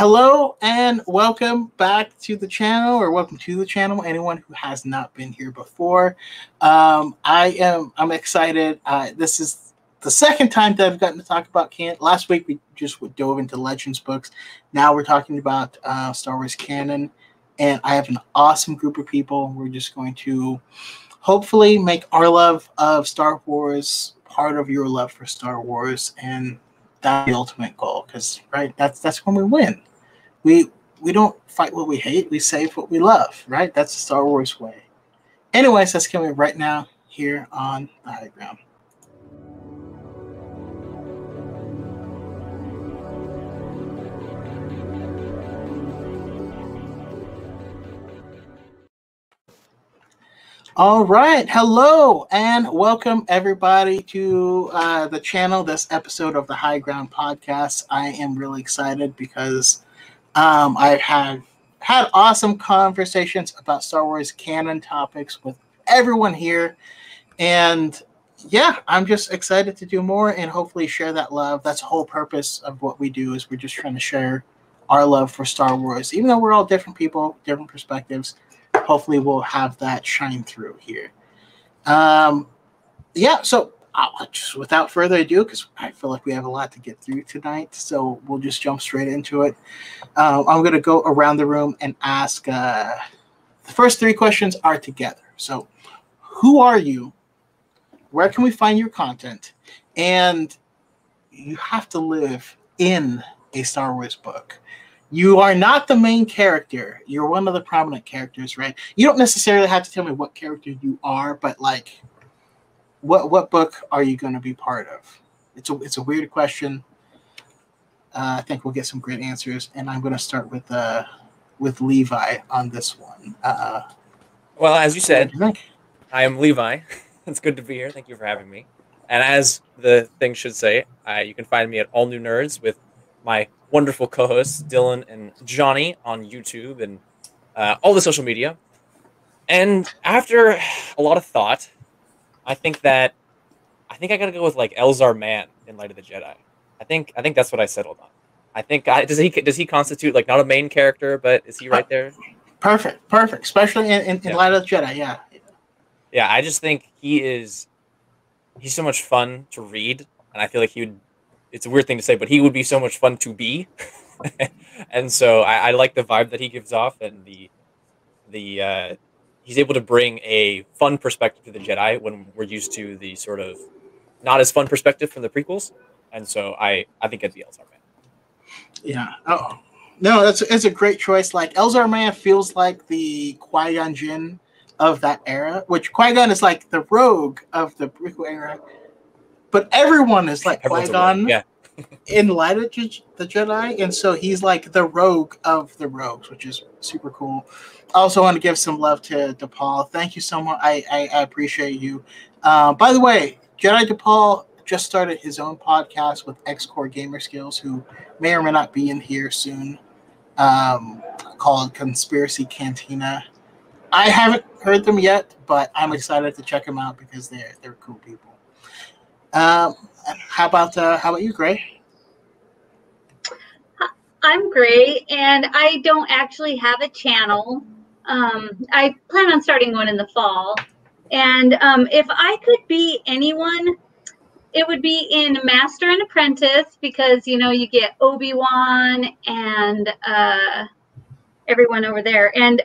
Hello and welcome back to the channel, or welcome to the channel. Anyone who has not been here before, I'm excited. This is the second time that I've gotten to talk about canon. Last week we just dove into Legends books. Now we're talking about Star Wars canon, and I have an awesome group of people. We're just going to hopefully make our love of Star Wars part of your love for Star Wars, and that's the ultimate goal. Because that's when we win. We don't fight what we hate. We save what we love. Right? That's the Star Wars way. Anyways, that's coming right now here on the High Ground. All right, hello and welcome everybody to the channel, this episode of the High Ground podcast. I am really excited because I've had awesome conversations about Star Wars canon topics with everyone here. And yeah, I'm just excited to do more and hopefully share that love. That's the whole purpose of what we do, is we're just trying to share our love for Star Wars. Even though we're all different people, different perspectives, hopefully we'll have that shine through here. So just without further ado, because I feel like we have a lot to get through tonight, so we'll just jump straight into it. I'm going to go around the room and ask, the first three questions are together. So who are you? Where can we find your content? And you have to live in a Star Wars book. You are not the main character. You're one of the prominent characters, right? You don't necessarily have to tell me what character you are, but like, what book are you going to be part of? It's a weird question. I think we'll get some great answers, and I'm going to start with Levi on this one. Well, as you said, I am Levi. It's good to be here. Thank you for having me. And as the thing should say, you can find me at All New Nerds with my wonderful co-hosts Dylan and Johnny on YouTube and all the social media. And after a lot of thought, I think I gotta go with like Elzar Mann in Light of the Jedi. I think that's what I settled on. I think does he constitute like not a main character, but is he right there? Perfect, especially in Light of the Jedi. Yeah. I just think he's so much fun to read, and I feel like it's a weird thing to say, but he would be so much fun to be. And so I like the vibe that he gives off, and he's able to bring a fun perspective to the Jedi when we're used to the sort of not as fun perspective from the prequels. And so I think it'd be Elzar Mann. Yeah. Oh no, it's a great choice. Like Elzar Mann feels like the Qui-Gon Jinn of that era, which Qui-Gon is like the rogue of the prequel era. But everyone is like Qui-Gon in Light of the Jedi, and so he's like the rogue of the rogues, which is super cool. I also want to give some love to DePaul. Thank you so much. I appreciate you. By the way, Jedi DePaul just started his own podcast with X-Core Gamer Skills, who may or may not be in here soon, called Conspiracy Cantina. I haven't heard them yet, but I'm excited to check them out because they're cool people. How about you, Gray? I'm Gray, and I don't actually have a channel. I plan on starting one in the fall. And if I could be anyone, it would be in Master and Apprentice, because you get Obi-Wan and everyone over there, and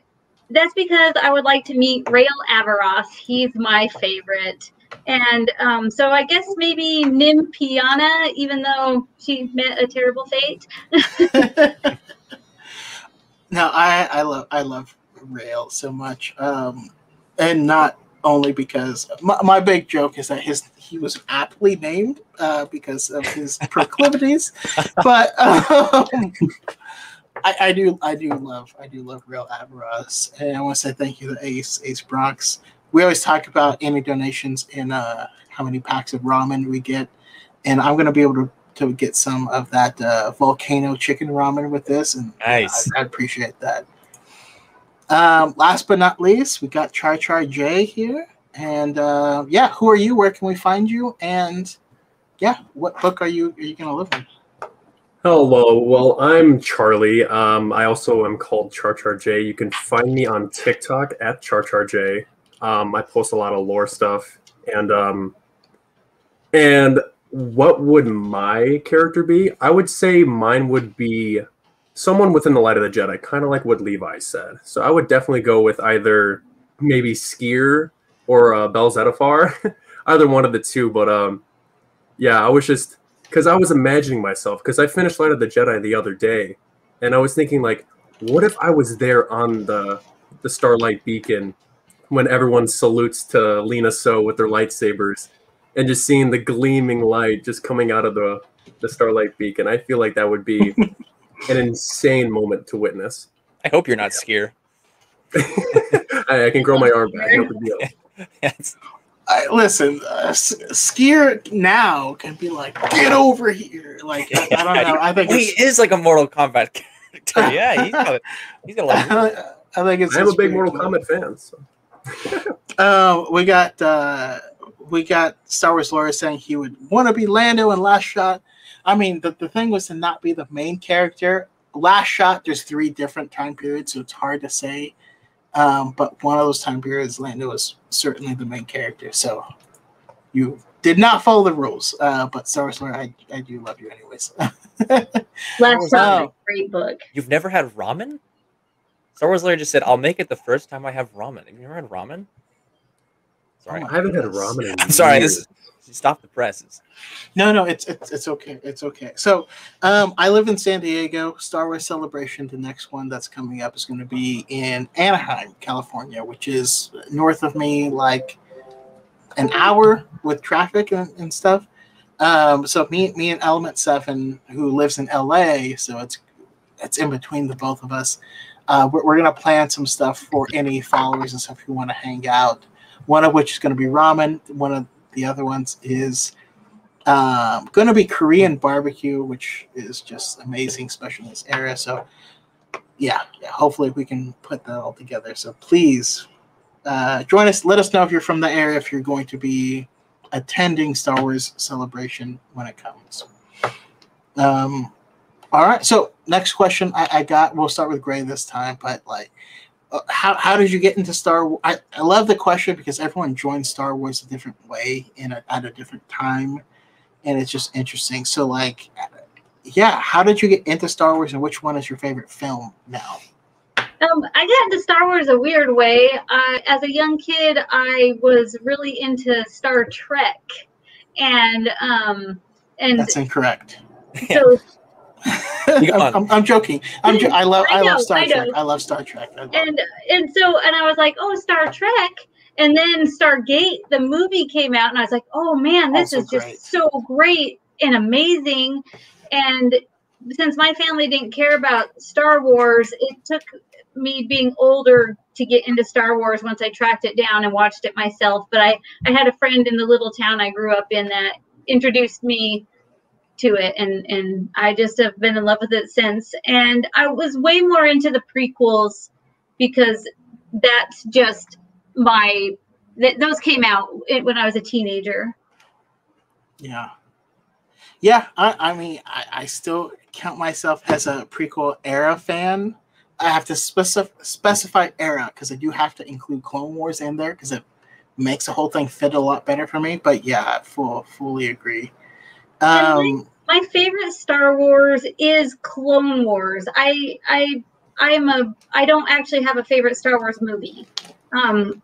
that's because I would like to meet Rael Averross. He's my favorite. And so I guess maybe Nim Piana, even though she met a terrible fate. No, I love Rael so much, and not only because my big joke is that he was aptly named because of his proclivities, but I do love Rael Averross, and I want to say thank you to Ace Bronx. We always talk about any donations and how many packs of ramen we get, and I'm going to be able to get some of that volcano chicken ramen with this, and nice. I appreciate that. Last but not least, we got Char J here, and who are you? Where can we find you? And what book are you going to live in? Hello, well, I'm Charlie. I also am called Char Char J. You can find me on TikTok at Char Char J. I post a lot of lore stuff, and what would my character be? I would say mine would be someone within the light of the Jedi, kind of like what Levi said. So I would definitely go with either maybe Skier or Belzettifar, either one of the two. But yeah, I was just because I was imagining myself because I finished Light of the Jedi the other day, and I was thinking like, what if I was there on the Starlight Beacon when everyone salutes to Lena So with their lightsabers, and just seeing the gleaming light just coming out of the Starlight Beacon. I feel like that would be an insane moment to witness. I hope you're not Skier. I can grow my arm back. No big deal. Yes. Listen, Skier now can be like, get over here. Like, I don't know. I think he is like a Mortal Kombat character. Yeah, he's got like. I think it's. I'm a big Mortal Kombat fan. So. We got Star Wars lore saying he would want to be Lando in Last Shot. I mean, the thing was to not be the main character. Last Shot, there's 3 different time periods, so it's hard to say. But one of those time periods, Lando was certainly the main character. So you did not follow the rules. But Star Wars lore, I do love you anyways. Last Shot is a great book. You've never had ramen? Star Wars lore just said, "I'll make it the first time I have ramen." Have you never had ramen? Sorry, I haven't had ramen in I'm sorry. years. Stop the presses. No, it's okay. It's okay. So, I live in San Diego. Star Wars Celebration, the next one that's coming up is going to be in Anaheim, California, which is north of me, like an hour with traffic and stuff. So me and Element 7, who lives in LA, so it's in between the both of us. We're going to plan some stuff for any followers and stuff who want to hang out. One of which is going to be ramen. One of the other ones is going to be Korean barbecue, which is just amazing, especially in this era. So, yeah, hopefully we can put that all together. So please join us. Let us know if you're from the area, if you're going to be attending Star Wars Celebration when it comes. All right. So next question I got, we'll start with Gray this time, but like, how did you get into Star Wars? I love the question because everyone joins Star Wars a different way at a different time, and it's just interesting. So, like, yeah, how did you get into Star Wars, and which one is your favorite film now? I got into Star Wars a weird way. As a young kid, I was really into Star Trek, and that's incorrect. So. I'm joking. I love Star Trek. I love Star Trek. And I was like, oh, Star Trek, and then Stargate, the movie came out, and I was like, oh man, this is just so great and amazing. And since my family didn't care about Star Wars, it took me being older to get into Star Wars once I tracked it down and watched it myself. But I had a friend in the little town I grew up in that introduced me to it, and I just have been in love with it since. And I was way more into the prequels because that's just those came out when I was a teenager. Yeah. I mean, I still count myself as a Prequel Era fan. I have to specify era because I do have to include Clone Wars in there because it makes the whole thing fit a lot better for me. But yeah, I fully agree. My favorite Star Wars is Clone Wars. I don't actually have a favorite Star Wars movie. I'm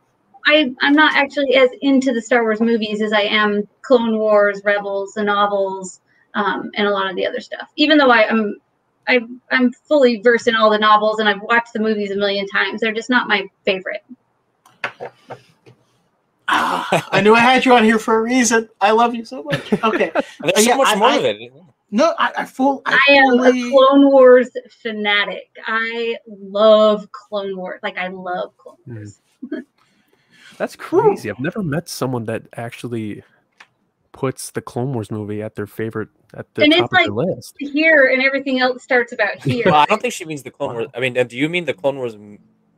not actually as into the Star Wars movies as I am Clone Wars, Rebels, the novels, and a lot of the other stuff. Even though I'm fully versed in all the novels and I've watched the movies a million times, they're just not my favorite. I knew I had you on here for a reason. I love you so much. Okay. There's so much more of it. No, I am a Clone Wars fanatic. I love Clone Wars. Like, I love Clone Wars. That's crazy. I've never met someone that actually puts the Clone Wars movie at their favorite, at the top of their list. Here, and everything else starts about here. Well, I don't think she means the Clone Wars. I mean, do you mean the Clone Wars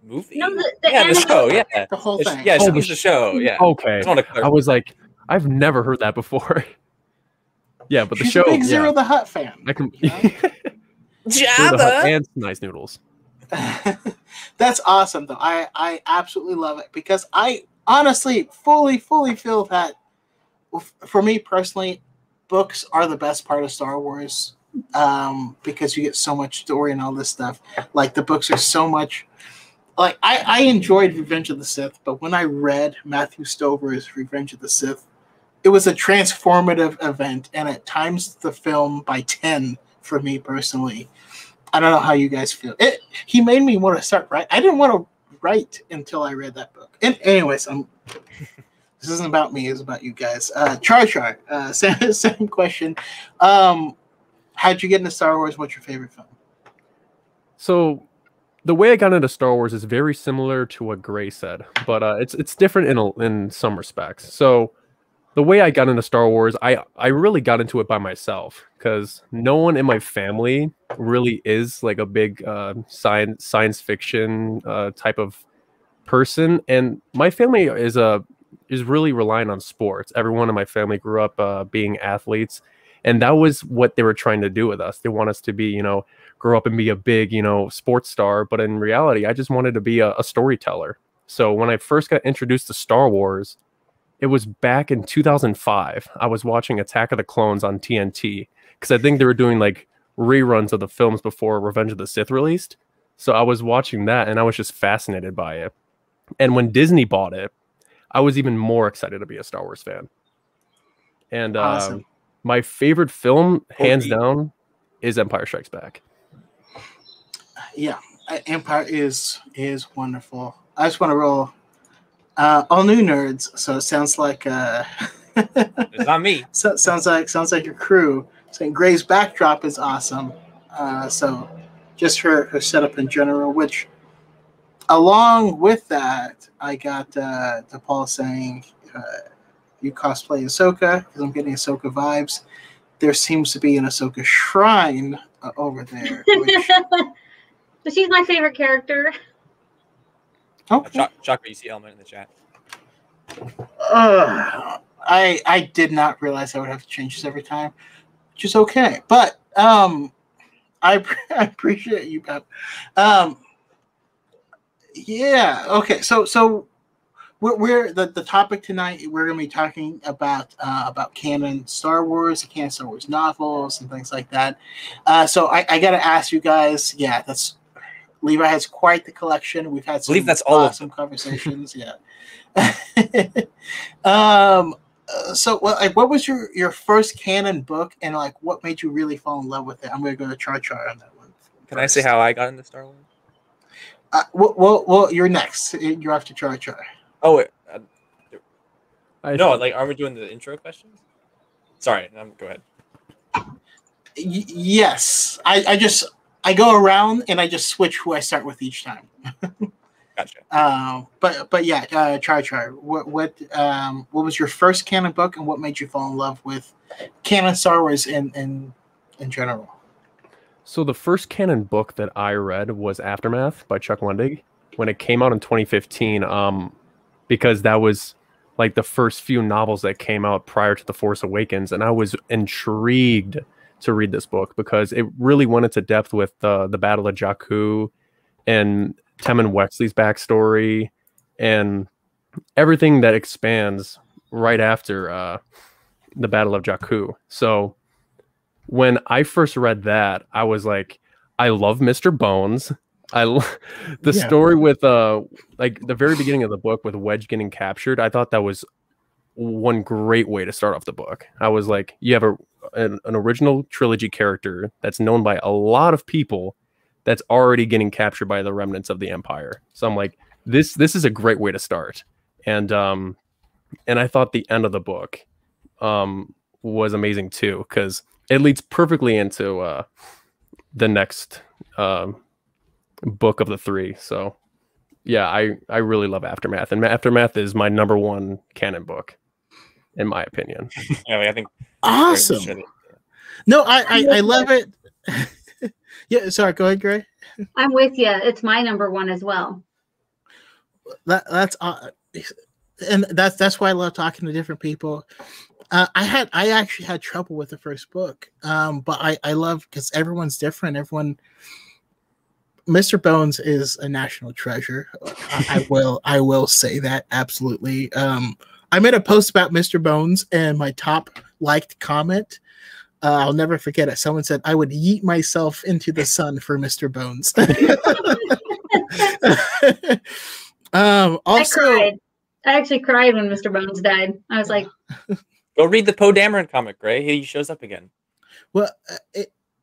movie? No, the show, yeah. The whole thing. Yeah, she means the show, yeah. Okay. I was like, I've never heard that before. Yeah, but She's the show. a big Zero the Hutt fan. I can. Jabba and nice noodles. That's awesome, though. I absolutely love it because I honestly fully feel that for me personally, books are the best part of Star Wars because you get so much story and all this stuff. Like the books are so much. Like I enjoyed Revenge of the Sith, but when I read Matthew Stover's Revenge of the Sith, it was a transformative event, and at times the film by 10 for me personally. I don't know how you guys feel. He made me want to start writing. I didn't want to write until I read that book. And anyways, this isn't about me. It's about you guys. Char, same question. How'd you get into Star Wars? What's your favorite film? So the way I got into Star Wars is very similar to what Gray said, but it's different in some respects. So the way I got into Star Wars, I really got into it by myself because no one in my family really is like a big science fiction type of person, and my family is really relying on sports. Everyone in my family grew up being athletes, and that was what they were trying to do with us. They want us to be, grow up and be a big, sports star. But in reality, I just wanted to be a storyteller. So when I first got introduced to Star Wars, it was back in 2005. I was watching Attack of the Clones on TNT because I think they were doing like reruns of the films before Revenge of the Sith released. So I was watching that and I was just fascinated by it. And when Disney bought it, I was even more excited to be a Star Wars fan. And Awesome. My favorite film, hands down, is Empire Strikes Back. Yeah, Empire is wonderful. I just want to roll all new nerds, so it sounds like it's not me. So sounds like your crew. Saying Gray's backdrop is awesome. So just her setup in general, which along with that, I got DePaul saying you cosplay Ahsoka because I'm getting Ahsoka vibes. There seems to be an Ahsoka shrine over there. Which... But she's my favorite character. Okay. Chakra, you see element in the chat. I did not realize I would have to change this every time, which is okay. But I appreciate you, Pep. Yeah. Okay. So we're the topic tonight. We're going to be talking about canon Star Wars, the canon Star Wars novels, and things like that. So I got to ask you guys. Yeah, that's Levi has quite the collection. We've had some awesome conversations. Yeah. So what was your first canon book, and like what made you really fall in love with it? I'm going to go to Char on that one. Can I say how I got into Star Wars? Well, you're next. You're after Char. Oh, wait. No, like, are we doing the intro questions? Sorry, go ahead. Yes, I go around and I just switch who I start with each time. Gotcha. But yeah, Char. What was your first canon book, and what made you fall in love with canon Star Wars in general? So the first canon book that I read was Aftermath by Chuck Wendig when it came out in 2015. Because that was like the first few novels that came out prior to The Force Awakens, and I was intrigued to read this book because it really went into depth with the Battle of Jakku and Temmin Wexley's backstory and everything that expands right after the Battle of Jakku. So when I first read that, I was like, I love Mr. Bones. Story with like the very beginning of the book with Wedge getting captured. I thought that was one great way to start off the book. I was like, you have an original trilogy character that's known by a lot of people that's already getting captured by the remnants of the Empire. So I'm like, this is a great way to start. And I thought the end of the book was amazing too, because it leads perfectly into the next book of the three. So yeah, I really love Aftermath, and Aftermath is my number one canon book in my opinion. Yeah, I think awesome. No, I love it. Yeah, sorry, go ahead, Gray. I'm with you. It's my number one as well. That's and that's why I love talking to different people. I actually had trouble with the first book, but I love because everyone's different. Mr. Bones is a national treasure. I will say that absolutely. I made a post about Mr. Bones, and my top liked comment, I'll never forget it. Someone said, "I would yeet myself into the sun for Mr. Bones." Also, I cried. I actually cried when Mr. Bones died. I was like, go read the Poe Dameron comic, Gray. He shows up again. Well,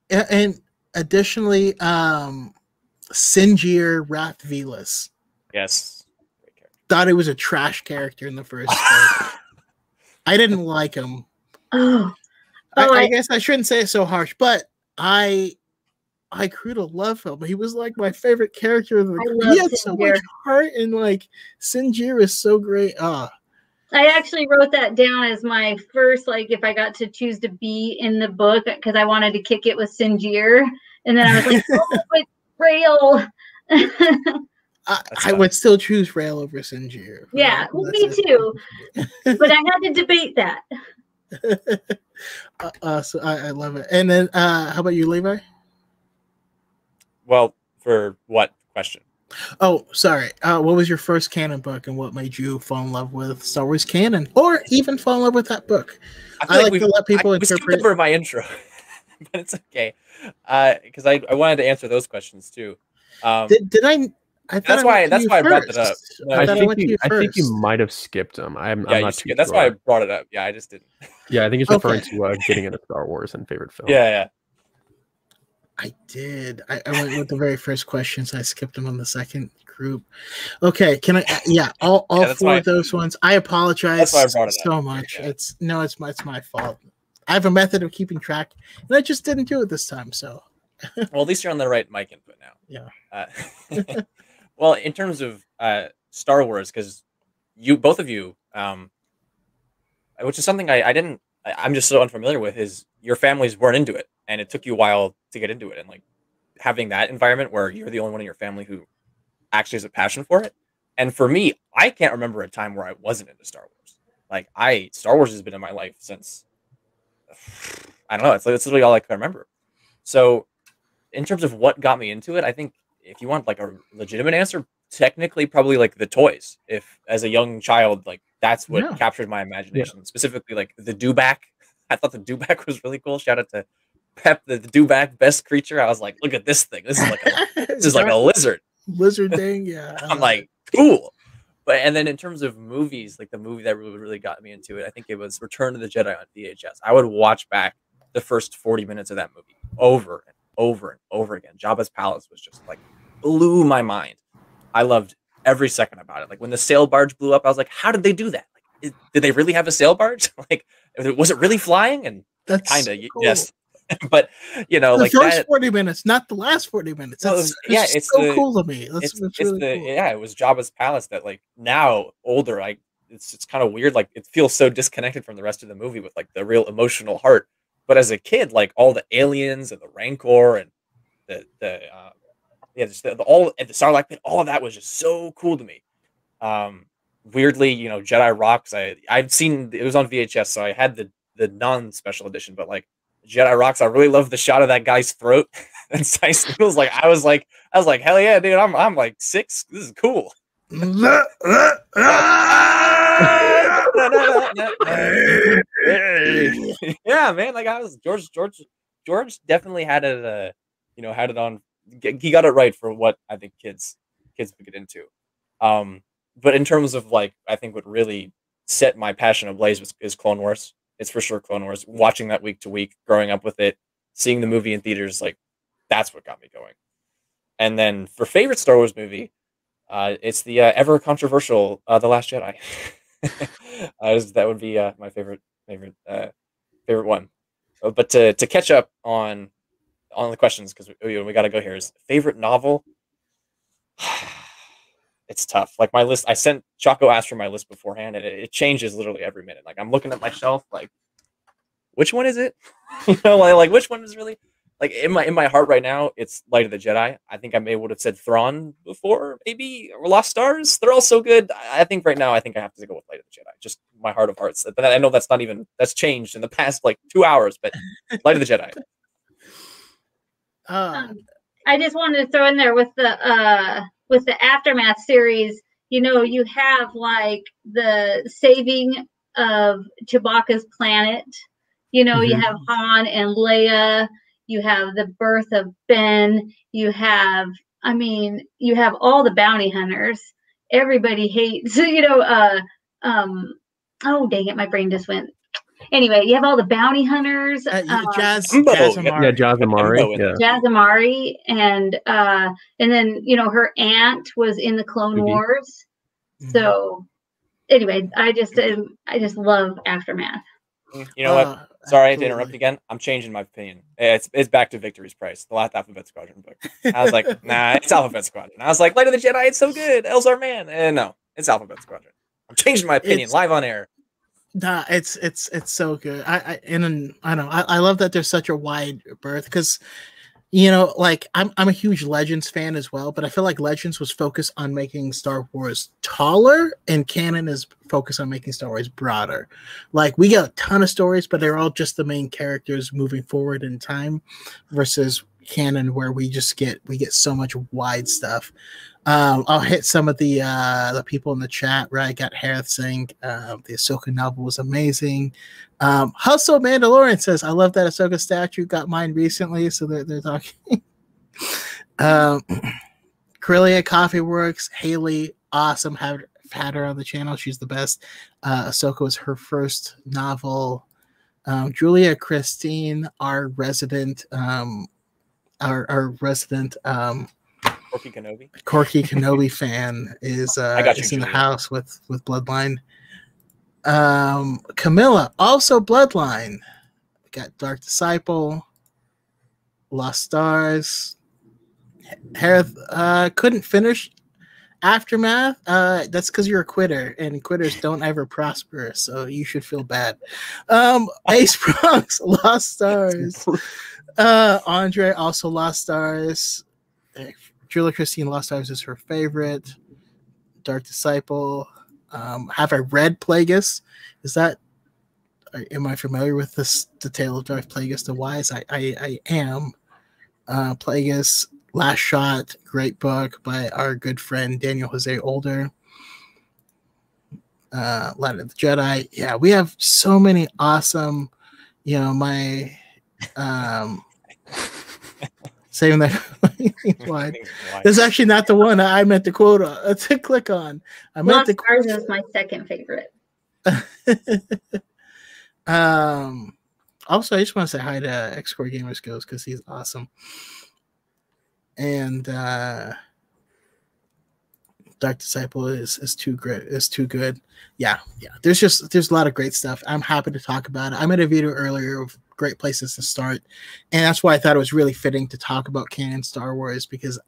and additionally, Sinjir Rath Velas. Yes. Thought it was a trash character in the first book. I didn't like him. I guess I shouldn't say it so harsh, but I grew to love him. He was like my favorite character. He had so much heart, and like Sinjir is so great. I actually wrote that down as my first, like, if I got to choose to be in the book, because I wanted to kick it with Sinjir, and then I was like, oh, but Rail. I would still choose Rail over Sinjir. Yeah, well, me too. But I had to debate that. So I love it. And then, how about you, Levi? Well, for what question? Oh, sorry. What was your first canon book, and what made you fall in love with Star Wars canon, or even fall in love with that book? I like to let people interpret. Over my intro, but it's okay, because I wanted to answer those questions too. Did I? That's why I brought it up. No, I think you might have skipped them. I'm not too That's sure. why I brought it up. Yeah, I just didn't. Yeah, I think it's referring to getting into Star Wars and favorite film. Yeah. I did. I went with the very first questions. I skipped them on the second group. Okay, can I? Yeah, all four of those ones. I apologize so much. Yeah. It's my fault. I have a method of keeping track, and I just didn't do it this time. So, well, at least you're on the right mic input now. Yeah. Well, in terms of Star Wars, because both of you, which is something I'm just so unfamiliar with, is your families weren't into it, and it took you a while to get into it, and like having that environment where you're the only one in your family who actually has a passion for it. And for me, I can't remember a time where I wasn't into Star Wars. Like Star Wars has been in my life since, I don't know, it's literally all I can remember. So in terms of what got me into it, I think if you want like a legitimate answer, technically probably like the toys. If as a young child, like that's what captured my imagination, specifically like the Dewback. I thought the Dewback was really cool. Shout out to Pep, the Dewback, best creature. I was like, look at this thing. This is like a lizard thing. Yeah. I'm like, cool. And then in terms of movies, like the movie that really got me into it, I think it was Return of the Jedi on VHS. I would watch back the first 40 minutes of that movie over and over and over again. Jabba's palace was just like blew my mind. I loved every second about it. Like when the sail barge blew up, I was like, how did they do that? Like, did they really have a sail barge? Like, was it really flying? And that's kind of, cool. Yes. But the like first 40 minutes, not the last 40 minutes. It's so cool to me. It's really cool. Yeah, it was Jabba's palace that like now older, like it's kind of weird. Like it feels so disconnected from the rest of the movie with like the real emotional heart. But as a kid, like all the aliens and the Rancor and the Sarlacc pit, all of that was just so cool to me. Weirdly, Jedi Rocks. I've seen it was on VHS, so I had the non-special edition. But like Jedi Rocks, I really love the shot of that guy's throat. And it was like I was like, hell yeah, dude! I'm like 6. This is cool. Yeah, man. Like I was George definitely had it. Had it on. He got it right for what I think kids would get into. But in terms of like, I think what really set my passion ablaze is Clone Wars. It's for sure Clone Wars. Watching that week to week, growing up with it, seeing the movie in theaters, like that's what got me going. And then for favorite Star Wars movie, it's the ever controversial The Last Jedi. That would be my favorite one. But to catch up on the questions, because we got to go here, is favorite novel. It's tough. Like my list, I sent Choco asked for my list beforehand, and it changes literally every minute. Like I'm looking at my shelf, like which one is it? Like which one is really? like in my heart right now, it's Light of the Jedi. I think I may would have said Thrawn before, maybe, or Lost Stars. They're all so good. I think right now, I think I have to go with Light of the Jedi. Just my heart of hearts. But I know that's changed in the past like 2 hours, but Light of the Jedi. I just wanted to throw in there with the Aftermath series. You know, you have like the saving of Chewbacca's planet. You know, you have Han and Leia. You have the birth of Ben. You have all the bounty hunters. Everybody hates, oh, dang it, my brain just went. Anyway, you have all the bounty hunters. Jazamari. Jazamari. And then, her aunt was in the Clone Wars. So anyway, I just love Aftermath. You know what? Sorry to interrupt again. I'm changing my opinion. It's back to Victory's Price, the last Alphabet Squadron book. I was like, nah, it's Alphabet Squadron. I was like, Light of the Jedi, it's so good. Elzar Man. And no, it's Alphabet Squadron. I'm changing my opinion live on air. Nah, it's so good. I love that there's such a wide berth because, like I'm a huge Legends fan as well, but I feel like Legends was focused on making Star Wars taller, and Canon is focused on making Star Wars broader. Like we got a ton of stories, but they're all just the main characters moving forward in time, versus Canon where we get so much wide stuff. I'll hit some of the people in the chat. Right, got Heir saying the Ahsoka novel was amazing. Hustle Mandalorian says, I love that Ahsoka statue. Got mine recently, so they're talking. Corellia Coffee Works, Haley, awesome. Have had her on the channel. She's the best. Ahsoka was her first novel. Julia Christine, our resident Corky Kenobi fan is in the house with Bloodline. Camilla, also Bloodline. We got Dark Disciple, Lost Stars. Harith couldn't finish Aftermath. That's because you're a quitter, and quitters don't ever prosper, so you should feel bad. Ace Bronx, Lost Stars. Andre, also Lost Stars. Julia Christine, Lost Stars is her favorite. Dark Disciple. Have I read Plagueis? Am I familiar with the Tale of Darth Plagueis the Wise? I am. Plagueis, Last Shot, great book by our good friend Daniel Jose Older. Light of the Jedi. Yeah, we have so many awesome, my saving that. This is actually not the one I meant to quote to click on. I meant Lost Stars is my second favorite. Also, I just want to say hi to X-Core Gamer Skills because he's awesome. And Dark Disciple is too great. Is too good. Yeah. There's a lot of great stuff. I'm happy to talk about it. I made a video earlier of great places to start, and that's why I thought it was really fitting to talk about Canon Star Wars, because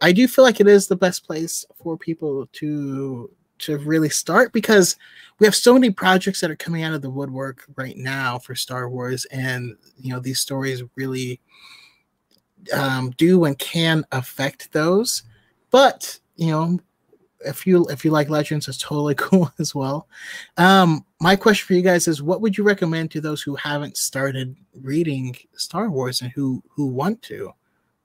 I do feel like it is the best place for people to really start, because we have so many projects that are coming out of the woodwork right now for Star Wars, and these stories really do and can affect those. But if you like Legends, it's totally cool as well. My question for you guys is, what would you recommend to those who haven't started reading Star Wars and who want to?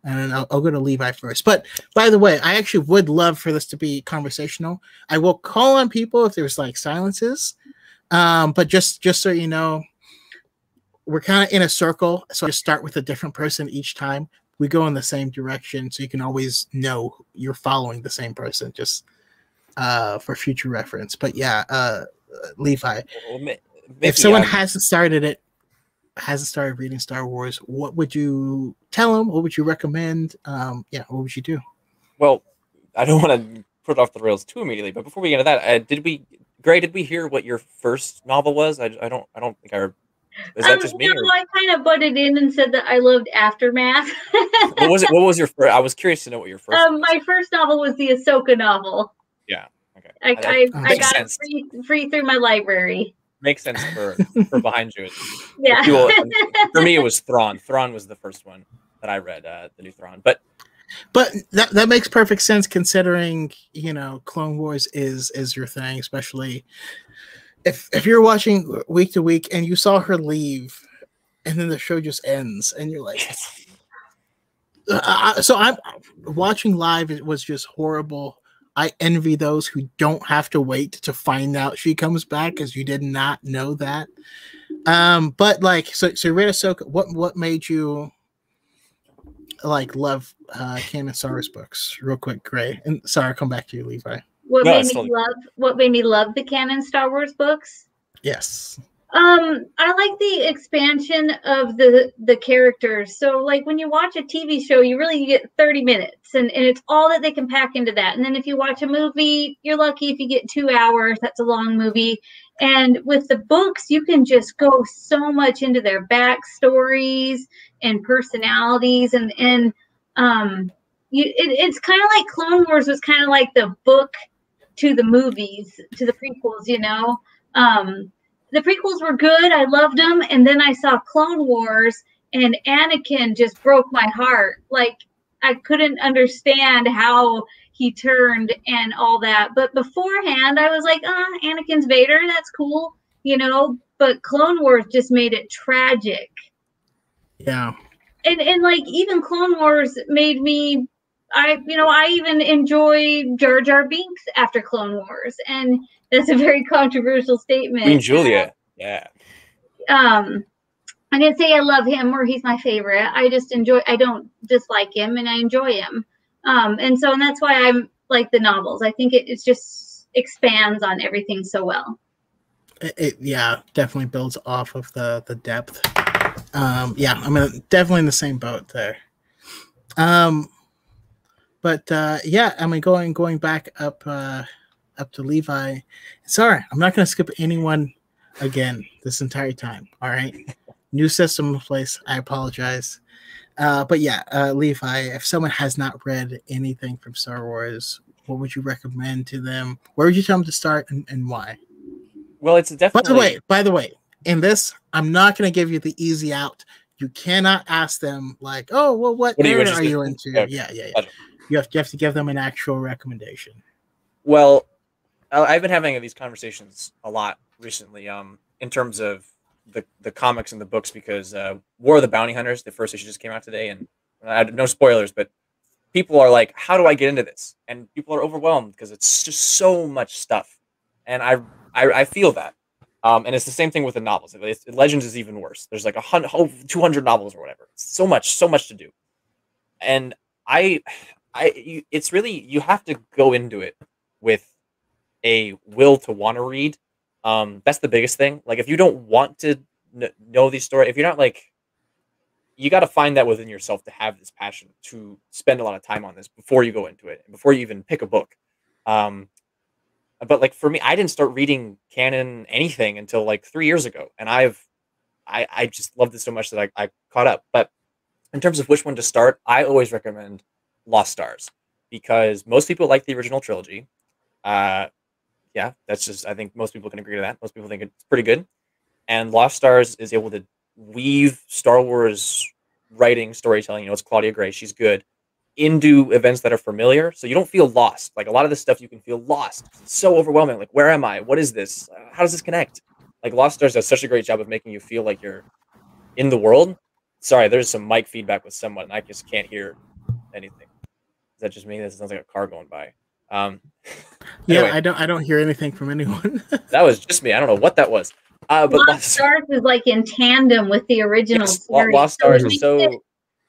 And I'll go to Levi first. But by the way, I actually would love for this to be conversational. I will call on people if there's like silences. But just so you know, we're kind of in a circle. So I start with a different person each time. We go in the same direction, so you can always know you're following the same person, just for future reference. But yeah, Levi, if someone hasn't started reading Star Wars, what would you tell them? What would you recommend? What would you do? Well, I don't want to put it off the rails too immediately, but before we get into that, did we hear what your first novel was? I don't think I heard. Is that just me? No, I kind of butted in and said that I loved Aftermath. What was it? What was your first? I was curious to know what your first. My first novel was the Ahsoka novel. Yeah. Okay. I got it free through my library. Makes sense for behind you. Yeah. For me, it was Thrawn. Thrawn was the first one. that I read, the new Thrawn. But that makes perfect sense considering, you know, Clone Wars is your thing, especially if you're watching week to week and you saw her leave and then the show just ends and you're like, so I'm watching live. It was just horrible. I envy those who don't have to wait to find out she comes back because you did not know that. But like, so you read Ahsoka. What made you like love Canon Star Wars books? Real quick, Gray. And sorry, I'll come back to you, Levi. What made me love the Canon Star Wars books? Yes. I like the expansion of the characters. So like when you watch a TV show, you get 30 minutes and it's all that they can pack into that. And then if you watch a movie, you're lucky if you get 2 hours. That's a long movie. And with the books, you can just go so much into their backstories and personalities and it's kind of like Clone Wars was kind of like the book to the movies, to the prequels, you know. The prequels were good. I loved them. And then I saw Clone Wars and Anakin just broke my heart. Like I couldn't understand how he turned and all that. But beforehand, I was like, Anakin's Vader. That's cool, you know. But Clone Wars just made it tragic. Yeah. And like even Clone Wars made me, I even enjoy Jar Jar Binks after Clone Wars. And that's a very controversial statement. Queen Julia, yeah. I didn't say I love him or he's my favorite. I don't dislike him and I enjoy him. And that's why I'm like the novels. I think it just expands on everything so well. It definitely builds off of the depth. I'm definitely in the same boat there. Going back up to Levi. Sorry, I'm not going to skip anyone again this entire time. All right, new system in place. I apologize. Levi, if someone has not read anything from Star Wars, what would you recommend to them? Where would you tell them to start and why? Well, it's definitely. By the way, in this, I'm not going to give you the easy out. You cannot ask them like, "Oh, well, what era are you into?" Okay. Yeah. You have to give them an actual recommendation. Well, I've been having these conversations a lot recently, in terms of the comics and the books, because War of the Bounty Hunters, the first issue just came out today, and no spoilers, but people are like, "How do I get into this?" And people are overwhelmed because it's just so much stuff, and I feel that, and it's the same thing with the novels. Legends is even worse. There's like 200 novels or whatever. It's so much to do, and it's really, you have to go into it with a will to want to read. That's the biggest thing. Like if you don't want to know these stories, if you're not like, you got to find that within yourself to have this passion to spend a lot of time on this before you go into it, before you even pick a book. But like for me, I didn't start reading canon anything until like 3 years ago, and I just loved it so much that I caught up. But in terms of which one to start, I always recommend Lost Stars, because most people like the original trilogy. That's just, I think most people can agree to that. Most people think it's pretty good. And Lost Stars is able to weave Star Wars writing, storytelling, it's Claudia Gray, she's good, into events that are familiar, so you don't feel lost. Like a lot of this stuff you can feel lost. It's so overwhelming. Like, where am I? What is this? How does this connect? Like Lost Stars does such a great job of making you feel like you're in the world. Sorry, there's some mic feedback with someone, and I just can't hear anything. Is that just me? That sounds like a car going by. Anyway, I don't hear anything from anyone. That was just me. I don't know what that was. But Lost Stars is like in tandem with the original series. Lost Stars is so it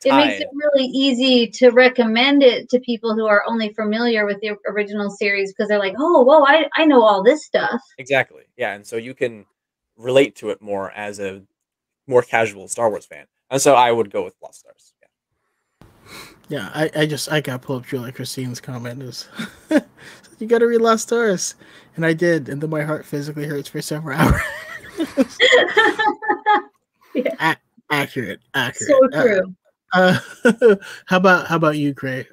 makes it really easy to recommend it to people who are only familiar with the original series, because they're like, oh, whoa, I know all this stuff. Exactly. Yeah, and so you can relate to it more as a more casual Star Wars fan. And so I would go with Lost Stars. Yeah, I got to pull up Julia Christine's comment is, you got to read Lost Stars. And I did, and then my heart physically hurts for several hours. Yeah. Accurate. So true. How about you, Gray?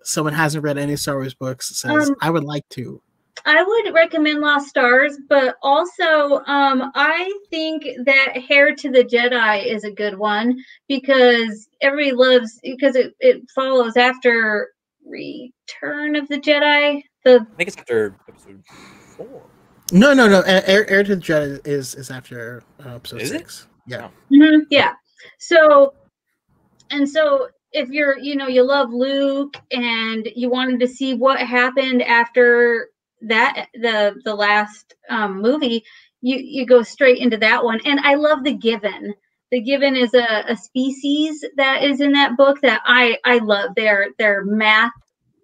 Someone hasn't read any Star Wars books, says, I would like to. I would recommend Lost Stars, but also I think that Heir to the Jedi is a good one because everybody loves because it follows after Return of the Jedi. I think it's after episode 4. No. Heir to the Jedi is after episode 6. Yeah. Yeah. So if you're, you love Luke and you wanted to see what happened after that, the last movie, you go straight into that one. And I love the Given. The Given is a species that is in that book that I love. They're math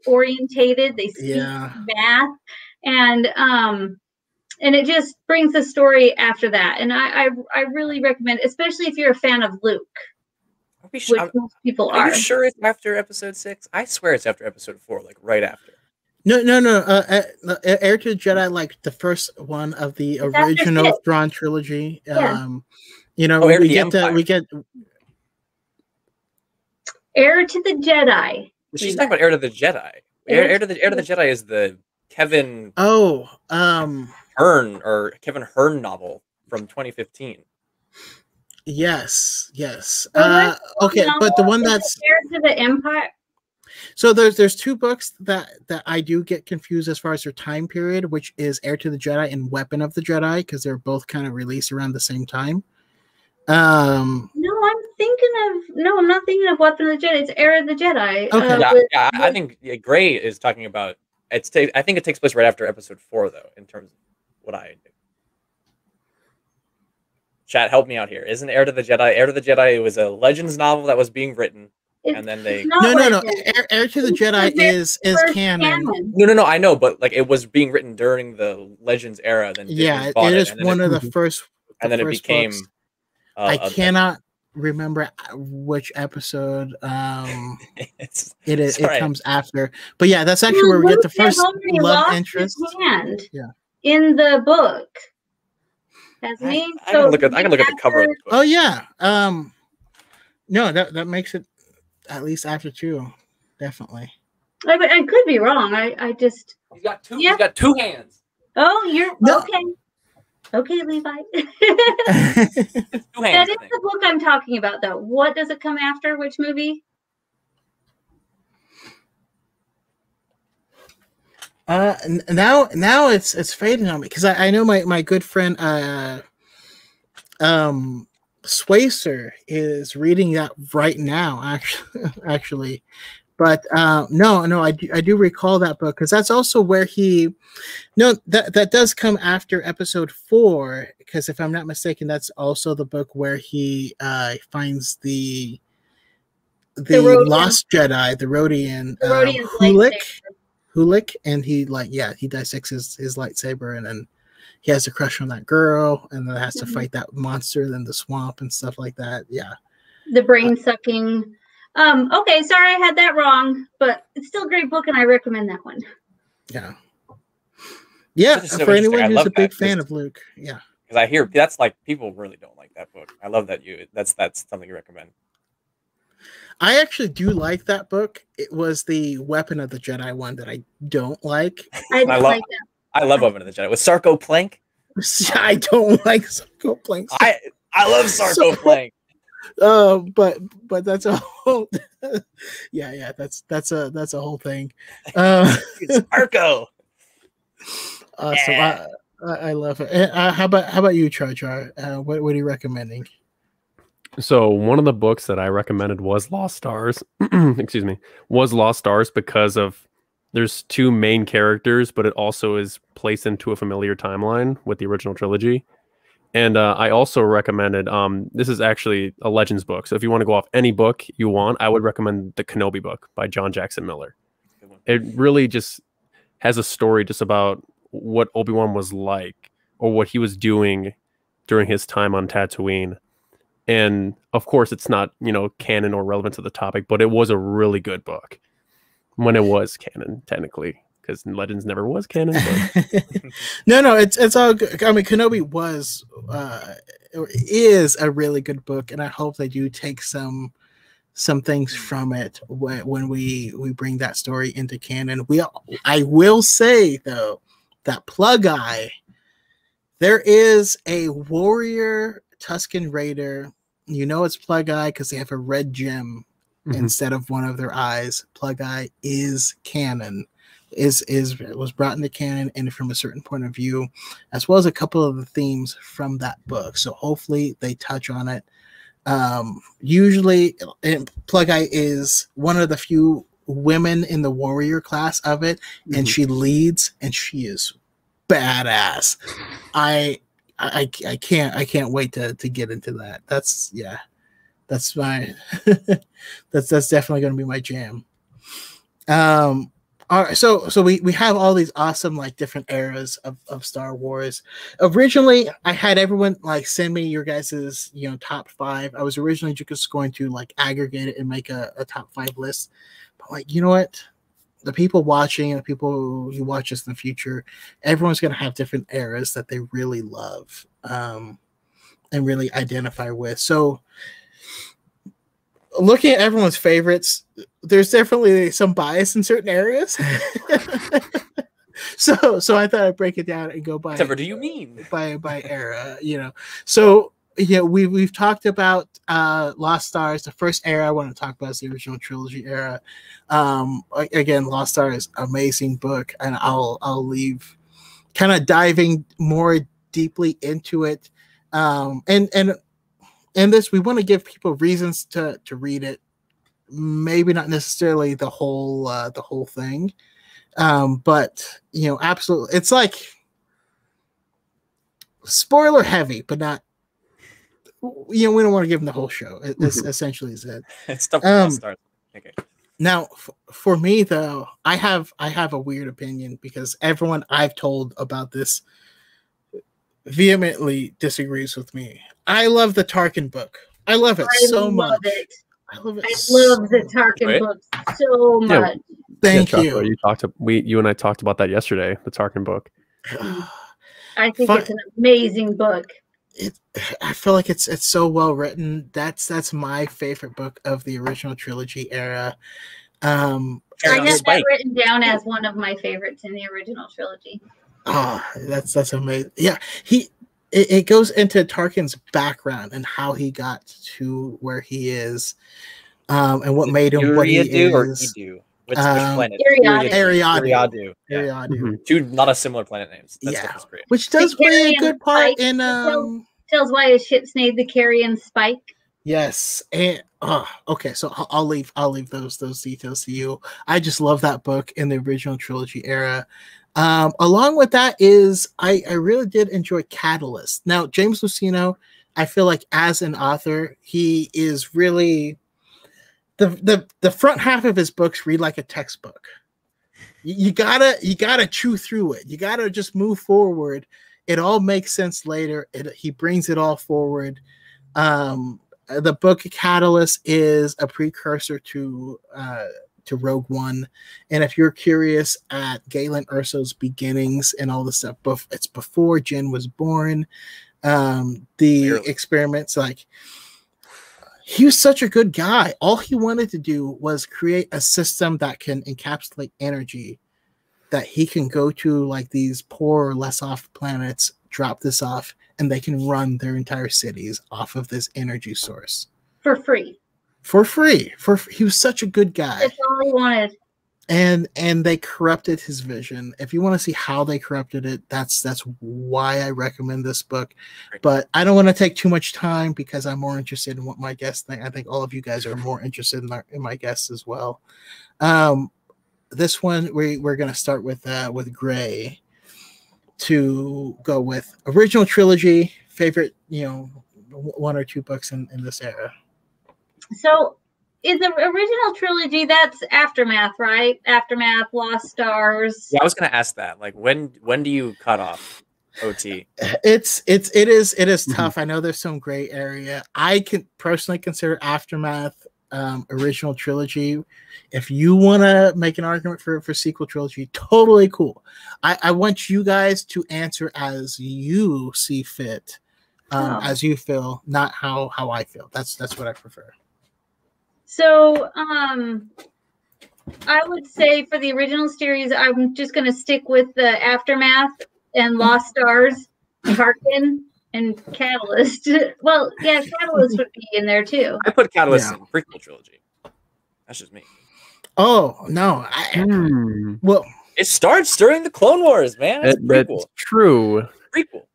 orientated. They speak math, and it just brings the story after that. And I really recommend, especially if you're a fan of Luke. Which most people are. Are you sure it's after episode 6? I swear it's after episode 4, like right after. No. Heir to the Jedi, like the first one of the original Thrawn trilogy. Yeah. We get Heir to the Jedi. She's talking about Heir to the Jedi. Heir to the Jedi is the Kevin Hearn or Kevin Hearn novel from 2015. Yes. Okay, but the one that's Heir to the Empire. So there's 2 books that I do get confused as far as their time period, which is Heir to the Jedi and Weapon of the Jedi, because they're both kind of released around the same time. I'm not thinking of Weapon of the Jedi. It's Heir of the Jedi. Okay. I think Gray is talking about. I think it takes place right after episode 4, though, in terms of what I do. Chat, help me out here. Isn't Heir to the Jedi? Heir to the Jedi was a Legends novel that was being written, and then they. No. Heir to the Jedi is canon. No. I know, but like it was being written during the Legends era. Then it is one of the first. And then it became. I cannot remember which episode it comes after, but yeah, that's actually where we get the first love interest. In the book. I can look at the cover of the book. Oh yeah. No, that makes it at least after 2, definitely. I could be wrong. I just he's got 2. He's got 2 hands. Oh, you're okay. Okay, Levi. That is the book I'm talking about, though. What does it come after? Which movie? Now it's fading on me because I know my good friend Swacer is reading that right now actually. But no, I do recall that book because that's also where that does come after episode 4, because if I'm not mistaken, that's also the book where he finds the lost Jedi, the Rodian Hulik, and he dissects his lightsaber, and then he has a crush on that girl, and then has to fight that monster in the swamp and stuff like that. Yeah, the brain sucking. Okay, sorry I had that wrong, but it's still a great book, and I recommend that one. Yeah, for anyone who's a big fan of Luke. Yeah, because I hear that's like people really don't like that book. I love that that's something you recommend. I actually do like that book. It was the Weapon of the Jedi one that I don't like. I like that. I love Weapon of the Jedi with Sarko Plank. I don't like Sarko Plank. I love Sarko Plank. But that's a whole that's a whole thing. It's Sarko. Awesome. Yeah. I love it. How about you, Char Char? What are you recommending? So one of the books that I recommended was Lost Stars. Excuse me, was Lost Stars because of there's 2 main characters, but it also is placed into a familiar timeline with the original trilogy. And I also recommended, this is actually a Legends book. So if you want to go off any book you want, I would recommend the Kenobi Book by John Jackson Miller. It really just has a story just about what Obi-Wan was like, or what he was doing during his time on Tatooine. And of course, it's not, canon or relevant to the topic, but it was a really good book when it was canon, technically, because Legends never was canon. But... no, it's all good. I mean, Kenobi is a really good book, and I hope they do take some things from it when we bring that story into canon. I will say though, that Plug Eye, there is a warrior Tusken Raider. You know it's Plug Eye because they have a red gem instead of one of their eyes. Plug Eye is canon. Was brought into canon and from a certain point of view, as well as a couple of the themes from that book. So hopefully they touch on it. Usually Plug Eye is one of the few women in the warrior class of it, and she leads, and she is badass. I can't wait to get into that. That's my that's definitely going to be my jam. All right, so we have all these awesome like different eras of Star Wars. Originally, I had everyone like send me your guys's top 5. I was originally just going to like aggregate it and make a top 5 list, but like you know what, the people watching and the people who watch us in the future, everyone's gonna have different eras that they really love and really identify with. So looking at everyone's favorites, there's definitely some bias in certain areas. so I thought I'd break it down and go by whatever do you mean by era, So we've talked about Lost Stars. The first era I want to talk about is the original trilogy era. Again, Lost Stars is an amazing book, and I'll leave kind of diving more deeply into it. And this, we want to give people reasons to read it. Maybe not necessarily the whole thing, but absolutely, it's like spoiler heavy, but not. We don't want to give them the whole show. This essentially is it. It's tough to start. Okay. Now, for me though, I have a weird opinion because everyone I've told about this vehemently disagrees with me. I love the Tarkin book. I love it so much. I love it. I love the Tarkin book so much. Thank you. You and I talked about that yesterday. The Tarkin book. I think it's an amazing book. I feel like it's so well written. That's my favorite book of the original trilogy era. I have that written down as one of my favorites in the original trilogy. Oh, that's amazing. Yeah, it goes into Tarkin's background and how he got to where he is, and what made him what he is. Or Edu? Which planet? Eriadu. Eriadu. Two not a similar planet names. That's great. Which does play a good part in tells why his ship's named the Carrion Spike. Yes, and okay, so I'll leave those details to you. I just love that book in the original trilogy era. Along with that is I really did enjoy Catalyst. Now, James Luceno, I feel like as an author, he is really the front half of his books read like a textbook. You gotta chew through it. You gotta just move forward. It all makes sense later. He brings it all forward. The book Catalyst is a precursor to Rogue One, and if you're curious at Galen Erso's beginnings and all the stuff, it's before Jin was born. The experiments, like he was such a good guy. All he wanted to do was create a system that can encapsulate energy, that he can go to like these poor or less off planets, drop this off, and they can run their entire cities off of this energy source for free. He was such a good guy. That's all he wanted. And they corrupted his vision. If you want to see how they corrupted it, that's why I recommend this book. But I don't want to take too much time because I'm more interested in what my guests think. I think all of you guys are more interested in my guests as well. This one we're going to start with Gray to go with original trilogy favorite. One or two books in this era. So, in the original trilogy, that's Aftermath, right? Aftermath, Lost Stars. Yeah, I was going to ask that. Like, when do you cut off OT? It is tough. I know there's some gray area. I can personally consider Aftermath original trilogy. If you want to make an argument for sequel trilogy, totally cool. I want you guys to answer as you see fit, as you feel, not how I feel. That's what I prefer. So, I would say for the original series, I'm just going to stick with the Aftermath and Lost Stars, Tarkin, and Catalyst. Well, yeah, Catalyst would be in there too. I put Catalyst in prequel trilogy. That's just me. Oh no! Well, it starts during the Clone Wars, man. That's true. Prequel,